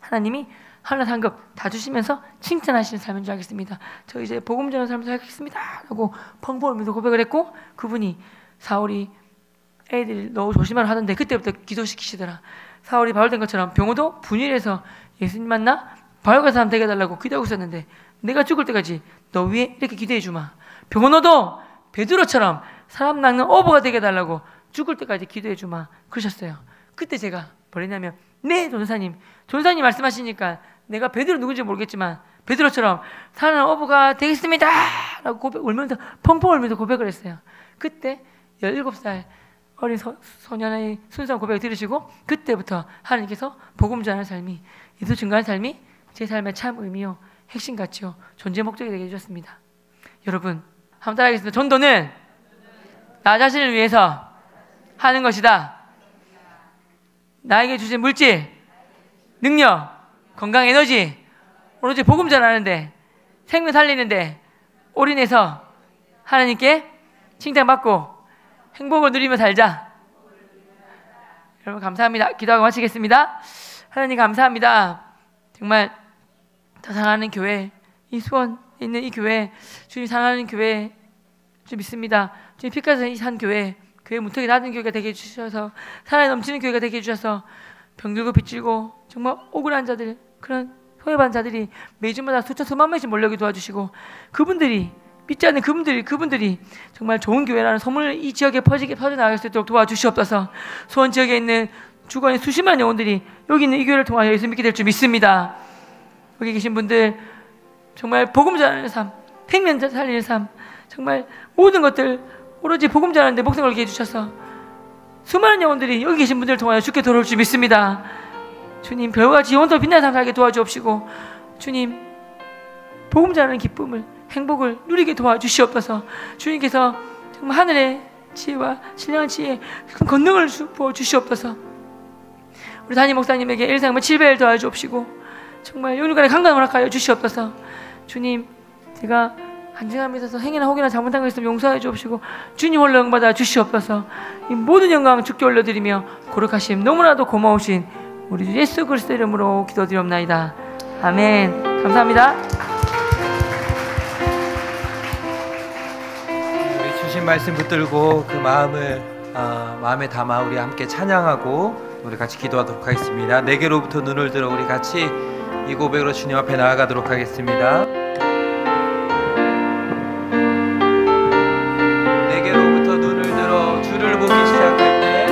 하나님이 하나 상급 다 주시면서 칭찬하시는 삶인 줄 알겠습니다. 저 이제 복음 전하는 삶을 살겠습니다. 라고 펑펑 울면서 고백을 했고 그분이 사울이 애들이 너무 조심하라 하는데 그때부터 기도시키시더라. 사울이 바울된 것처럼 병호도 분일해서 예수님 만나 바울과 사람 되게 해달라고 기도하고 있었는데 내가 죽을 때까지 너 위에 이렇게 기도해 주마. 병호도 베드로처럼 사람 낚는 어부가 되게 해달라고 죽을 때까지 기도해 주마 그러셨어요. 그때 제가 뭐랬냐면 네 전사님 말씀하시니까 내가 베드로 누군지 모르겠지만 베드로처럼 사는 어부가 되겠습니다 라고 울면서 펑펑 울면서 고백을 했어요. 그때 17살 어린 소년의 순수한 고백을 들으시고 그때부터 하나님께서 복음 전하는 삶이 예수 증거하는 삶이 제 삶의 참 의미요 핵심 가치요 존재 목적이 되게 해주셨습니다. 여러분 한번 따라하겠습니다. 전도는 나 자신을 위해서 하는 것이다. 나에게 주신 물질, 능력, 건강, 에너지 오로지 복음 전하는데 생명 살리는데 올인해서 하나님께 칭찬받고 행복을 누리며 살자. 여러분 감사합니다. 기도하고 마치겠습니다. 하나님 감사합니다. 정말 더 사랑하는 교회, 이 수원 있는 이 교회, 주님 사랑하는 교회 좀 믿습니다. 주님 피까지 산 교회 문턱이 낮은 교회가 되게 해주셔서 사랑이 넘치는 교회가 되게 해주셔서 병들고 빚지고 정말 억울한 자들, 그런 소외받은 자들이 매주마다 수천 수만 명씩 몰려오게 도와주시고 그분들이 믿지 않는 그분들이 정말 좋은 교회라는 소문을 이 지역에 퍼져나갈 수 있도록 도와주시옵소서. 수원 지역에 있는 주거인 수십만 영혼들이 여기 있는 이 교회를 통하여 예수 믿게 될 줄 믿습니다. 여기 계신 분들 정말 복음 전하는 삶, 생명 살리는 삶, 정말 모든 것들 오로지 복음 전하는데 목숨 걸게 해주셔서 수많은 영혼들이 여기 계신 분들을 통하여 주께 돌아올 줄 믿습니다. 주님 별같이 영혼도 빛나는 삶 살게 도와주옵시고 주님 복음 전하는 기쁨을 행복을 누리게 도와주시옵소서. 주님께서 정말 하늘의 지혜와 신령한 지혜 큰 권능을 부어주시옵소서. 우리 담임 목사님에게 일상을 7배를 더하주옵시고 정말 영육간의 강건을 허락하여 주시옵소서. 주님 제가 간증함에 있어서 행위나 혹이나 잘못한 것 있으면 용서해 주옵시고 주님 홀로 영받아 주시옵소서. 이 모든 영광 주께 올려드리며 거룩하심 너무나도 고마우신 우리 주 예수 그리스도 이름으로 기도드리옵나이다. 아멘. 감사합니다. 주신 말씀 붙들고 그 마음을 마음에 담아 우리 함께 찬양하고 우리 같이 기도하도록 하겠습니다. 내게로부터 눈을 들어 우리 같이 이 고백으로 주님 앞에 나아가도록 하겠습니다. 내게로부터 눈을 들어 주를 보기 시작할 때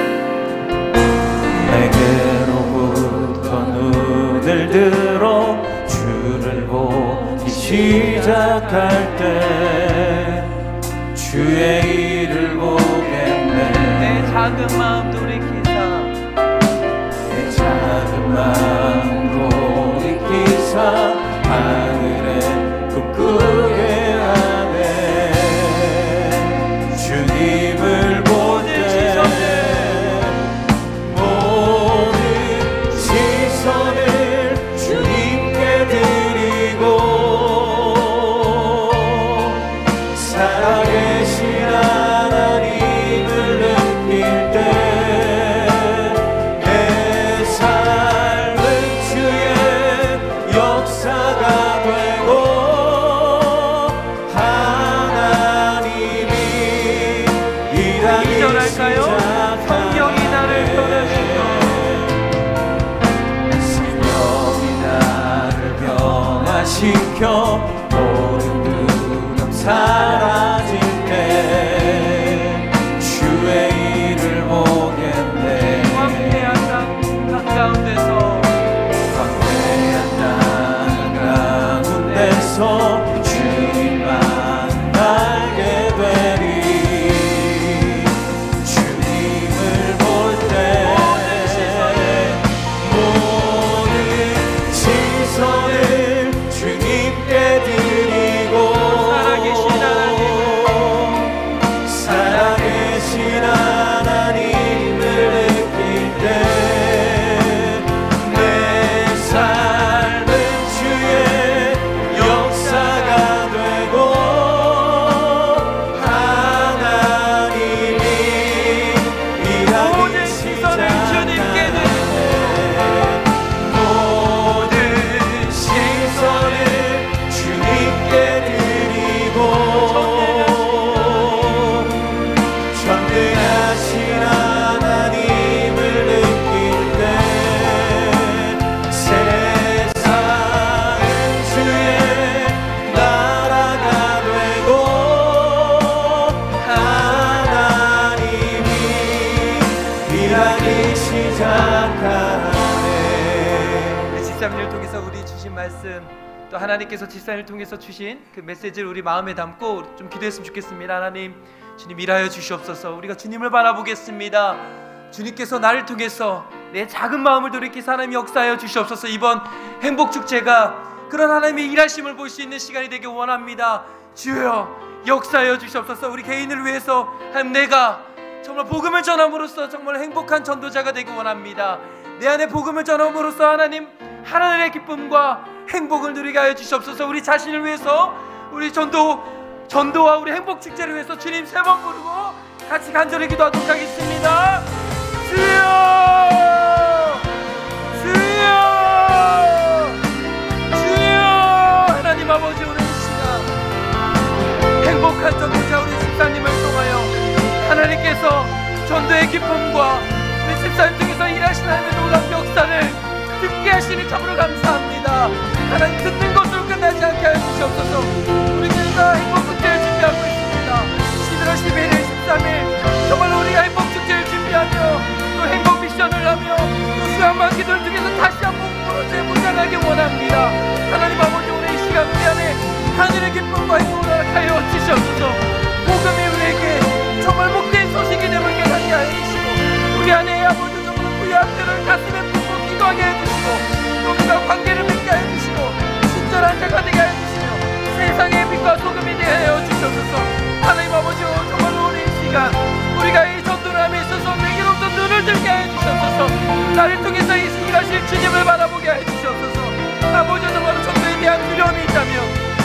내게로부터 눈을 들어 주를 보기 시작할 때 주의 일을 보겠네. 내 작은 마음 돌이키사 내 작은 마음 돌이키사 하늘에 꿈꾸게 하네. 주님을 볼 때 모든 시선을 주님께 드리고 살아계신 하나님을 느낄 때 내 삶은 주의 역사가 되고 하나님이 이 땅을 이전할까요? 성경이 나를 변화시켜 성경이 나를 변화시켜 모든 두려움 사라질 때 주의 일을 보겠네. 황폐한 땅 한가운데서 황폐한 땅 가운데서 주님만 알게 되리. 주님을 볼 때 모든 시선을 주님께 드리고 살아계신 하나님을 집사님을 통해서 우리 주신 말씀, 또 하나님께서 집사님을 통해서 주신 그 메시지를 우리 마음에 담고 좀 기도했으면 좋겠습니다. 하나님, 주님 일하여 주시옵소서. 우리가 주님을 바라보겠습니다. 주님께서 나를 통해서 내 작은 마음을 돌이키사 하나님 역사하여 주시옵소서. 이번 행복축제가 그런 하나님의 일하심을 볼 수 있는 시간이 되길 원합니다. 주여 역사하여 주시옵소서. 우리 개인을 위해서 하나님, 내가 정말 복음을 전함으로써 정말 행복한 전도자가 되길 원합니다. 내 안에 복음을 전함으로써 하나님 하나님의 기쁨과 행복을 누리게 하여 주시옵소서. 우리 자신을 위해서, 우리 전도와 우리 행복축제를 위해서 주님 3번 부르고 같이 간절히 기도하도록 하겠습니다. 주여, 주여, 주여. 하나님 아버지, 오늘 이 시간 행복한 전도자 우리 집사님을 통하여 하나님께서 전도의 기쁨과 우리 집사님 중에서 일하시는 하나님의 놀라운 역사를 듣게 하시니 참으로 감사합니다. 하나님, 듣는 것으로 끝나지 않게 하여 주시옵소서. 우리 교회가 행복축제를 준비하고 있습니다. 11월 11일, 13일 정말로 우리가 행복축제를 준비하며 또 행복 미션을 하며 또 수양만 기도를 통해서 다시 한번 무너져 무장하기 원합니다. 하나님 아버지, 오늘 이 시간 우리 안에 하늘의 기쁨과 행복을 하여 주시옵소서. 복음이 우리에게 정말 복된 소식이 되면 깨닫게 하여 주시고, 우리 안에 아버지 정말 구약들을 가슴에 품고 기도하게 해주시고, 또 우리가 관계를 맺게 하여 주시고, 친절한 자가 되게 하여 주시며 세상의 빛과 소금이 되게 하여 주시옵소서. 하나님 아버지, 정말로 우리 이 시간 우리가 이 전도를 함에 있어서 내게로부터 눈을 들게 하여 주시옵소서. 나를 통해서 일하실 주님을 바라보게 하여 주시옵소서. 아버지, 정말로 전도에 대한 두려움이 있다면,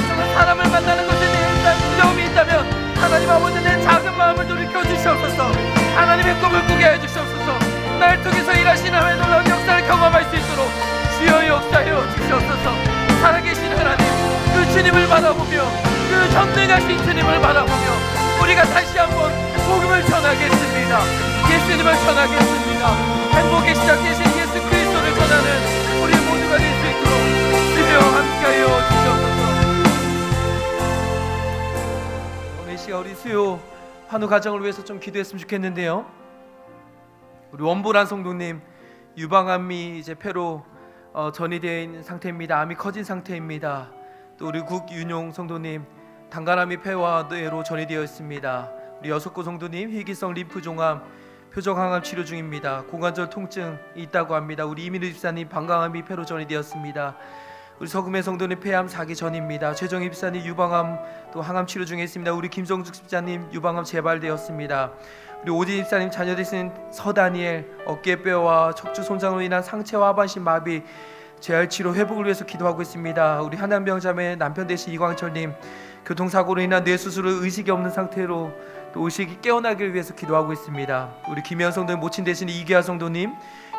정말 사람을 만나는 것에 대한 두려움이 있다면 하나님 아버지, 내 작은 마음을 돌이켜 주시옵소서. 하나님의 꿈을 꾸게 해 주시옵소서. 나를 통해서 일하시는 하나님의 놀라운 역사를 경험할 수 있도록 주여 역사하여 주시옵소서. 살아계신 하나님, 그 주님을 바라보며 그 전능하신 주님을 바라보며 우리가 다시 한번 복음을 전하겠습니다. 예수님을 전하겠습니다. 행복의 시작되신 예수 그리스도를 전하는 우리 모두가 될 수 있도록 주여 함께하여 주시옵소서. 우리 수요 환우 가정을 위해서 좀 기도했으면 좋겠는데요. 우리 원보란 성도님 유방암이 이제 폐로 전이되어 있는 상태입니다. 암이 커진 상태입니다. 또 우리 국윤용 성도님 단간암이 폐와 뇌로 전이되어 있습니다. 우리 여석구 성도님 희귀성 림프종암 표적항암 치료 중입니다. 고관절 통증이 있다고 합니다. 우리 이민우 집사님 방광암이 폐로 전이되었습니다. 우리 서금의 성도님 폐암 4기 전입니다. 최정희 집사님 유방암 또 항암 치료 중에 있습니다. 우리 김성숙 집사님 유방암 재발되었습니다. 우리 오지 집사님 자녀 되신 서다니엘 어깨뼈와 척추 손상으로 인한 상체와 하반신 마비 재활 치료 회복을 위해서 기도하고 있습니다. 우리 한남병자매 남편 되신 이광철님 교통사고로 인한 뇌 수술을 의식이 없는 상태로 또 의식이 깨어나기를 위해서 기도하고 있습니다. 우리 김현 성도님 모친 되신 이기아 성도님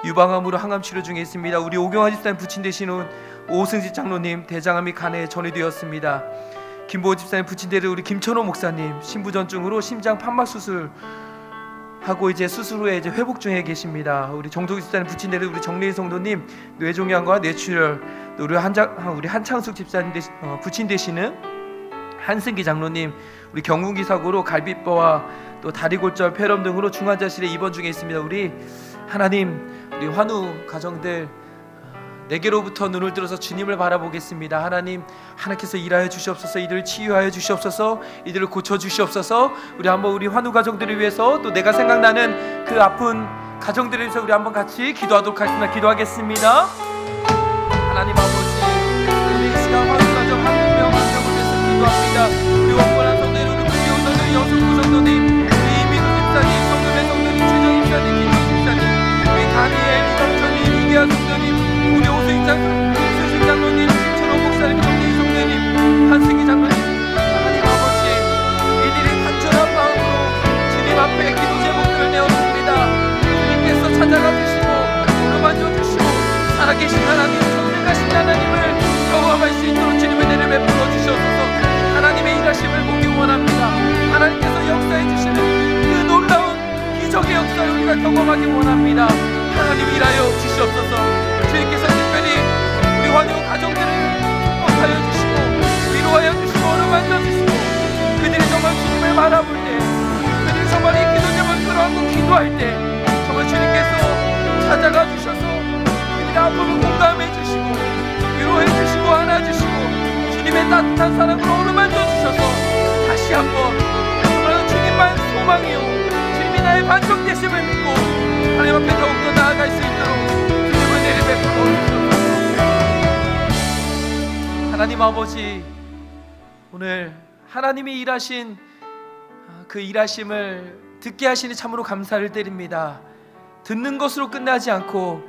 유방암으로 항암 치료 중에 있습니다. 우리 오경화 집사님 부친 되시는 오승지 장로님 대장암이 간에 전이되었습니다. 김보호 집사님 부친 되는 우리 김천호 목사님 신부전증으로 심장 판막 수술 하고 이제 수술 후에 이제 회복 중에 계십니다. 우리 정도기 집사님 부친 되는 우리 정래희 성도님 뇌종양과 뇌출혈, 또 우리 한창숙 집사님 부친 되시는 한승기 장로님 우리 경운기 사고로 갈비뼈와 또 다리골절, 폐렴 등으로 중환자실에 입원 중에 있습니다. 우리 하나님, 우리 환우 가정들 내게로부터 눈을 들어서 주님을 바라보겠습니다. 하나님, 하나님께서 일하여 주시옵소서. 이들을 치유하여 주시옵소서. 이들을 고쳐 주시옵소서. 우리 한번 우리 환우 가정들을 위해서 또 내가 생각나는 그 아픈 가정들을 위해서 우리 한번 같이 기도하도록 하겠습니다. 기도하겠습니다. 하나님 아버지, 우리 이 시간 환우 가정 한 명 한 명을 위해서 기도합니다. 우리 원권한 성도님, 우리 불교 성도님, 여성부 성도님, 우리 이민우 집사님, 성도의 성도님, 최정 집사님, 김종 집사님, 우리 다니엘, 이광철님, 이기아 성도님, 우리 오수익 장로님, 천호 목사님, 정리 성도님, 한승희 장로님, 하나님 아버지, 이들이 간절한 마음으로 주님 앞에 기도 제목들을 내었습니다. 주님께서 찾아가 주시고 물어만져 주시고 살아계신 하나님, 전능하신 하나님을 경험할 수 있도록 주님의 은혜를 베풀어 주셔서 하나님의 일하심을 보기 원합니다. 하나님께서 역사해 주시는 그 놀라운 기적의 역사를 우리가 경험하기 원합니다. 하나님 일하여 주시옵소서. 주님께서 특별히 우리 환우 가정들을 축복하여 주시고 위로하여 주시고 어루만져 주시고 그들이 정말 주님을 바라볼 때, 그들이 정말 이 기도 제목을 끌어안고 기도할 때 정말 주님께서 찾아가 주셔서 그들의 아픔을 공감해 주시고 주님의 따뜻한 사랑으로 어루만져 주셔서 다시 한번 정말 주님만 소망이요 주님이 나의 반석 되심을 믿고 하나님 앞에 더욱더 나아갈 수 있도록 주님을 내리 베풀어 주셔서 하나님 아버지, 오늘 하나님이 일하신 그 일하심을 듣게 하시니 참으로 감사를 드립니다. 듣는 것으로 끝나지 않고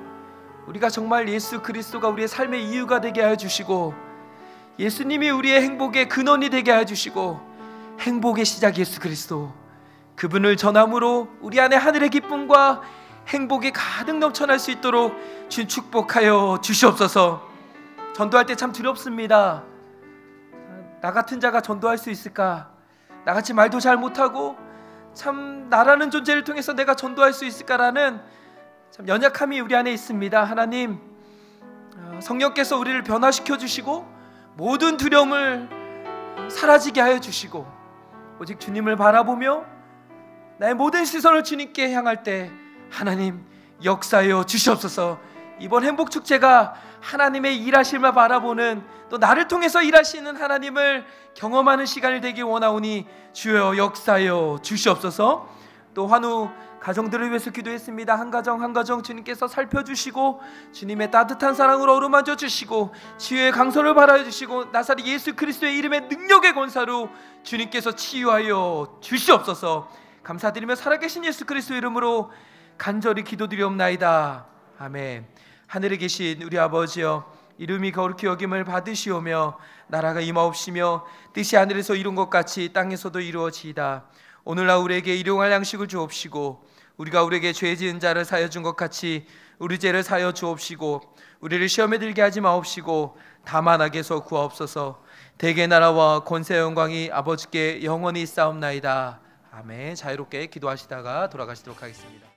우리가 정말 예수 그리스도가 우리의 삶의 이유가 되게 하여 주시고 예수님이 우리의 행복의 근원이 되게 하여 주시고 행복의 시작 예수 그리스도 그분을 전함으로 우리 안에 하늘의 기쁨과 행복이 가득 넘쳐날 수 있도록 주님 축복하여 주시옵소서. 전도할 때 참 두렵습니다. 나 같은 자가 전도할 수 있을까? 나같이 말도 잘 못하고 참 나라는 존재를 통해서 내가 전도할 수 있을까라는 참 연약함이 우리 안에 있습니다. 하나님, 성령께서 우리를 변화시켜 주시고 모든 두려움을 사라지게 하여 주시고 오직 주님을 바라보며 나의 모든 시선을 주님께 향할 때 하나님 역사하여 주시옵소서. 이번 행복축제가 하나님의 일하심을 바라보는 또 나를 통해서 일하시는 하나님을 경험하는 시간이 되길 원하오니 주여 역사하여 주시옵소서. 또 환우 가정들을 위해서 기도했습니다. 한 가정 한 가정 주님께서 살펴주시고 주님의 따뜻한 사랑으로 어루만져 주시고 치유의 강선을 발하여 주시고 나사렛 예수 그리스도의 이름의 능력의 권사로 주님께서 치유하여 주시옵소서. 감사드리며 살아계신 예수 그리스도 이름으로 간절히 기도드리옵나이다. 아멘. 하늘에 계신 우리 아버지여, 이름이 거룩히 여김을 받으시오며 나라가 임하옵시며 뜻이 하늘에서 이룬 것 같이 땅에서도 이루어지이다. 오늘날 우리에게 일용할 양식을 주옵시고 우리가 우리에게 죄 지은 자를 사하여 준 것 같이 우리 죄를 사하여 주옵시고 우리를 시험에 들게 하지 마옵시고 다만 악에서 구하옵소서. 대개 나라와 권세 영광이 아버지께 영원히 있사옵나이다. 아멘. 자유롭게 기도하시다가 돌아가시도록 하겠습니다.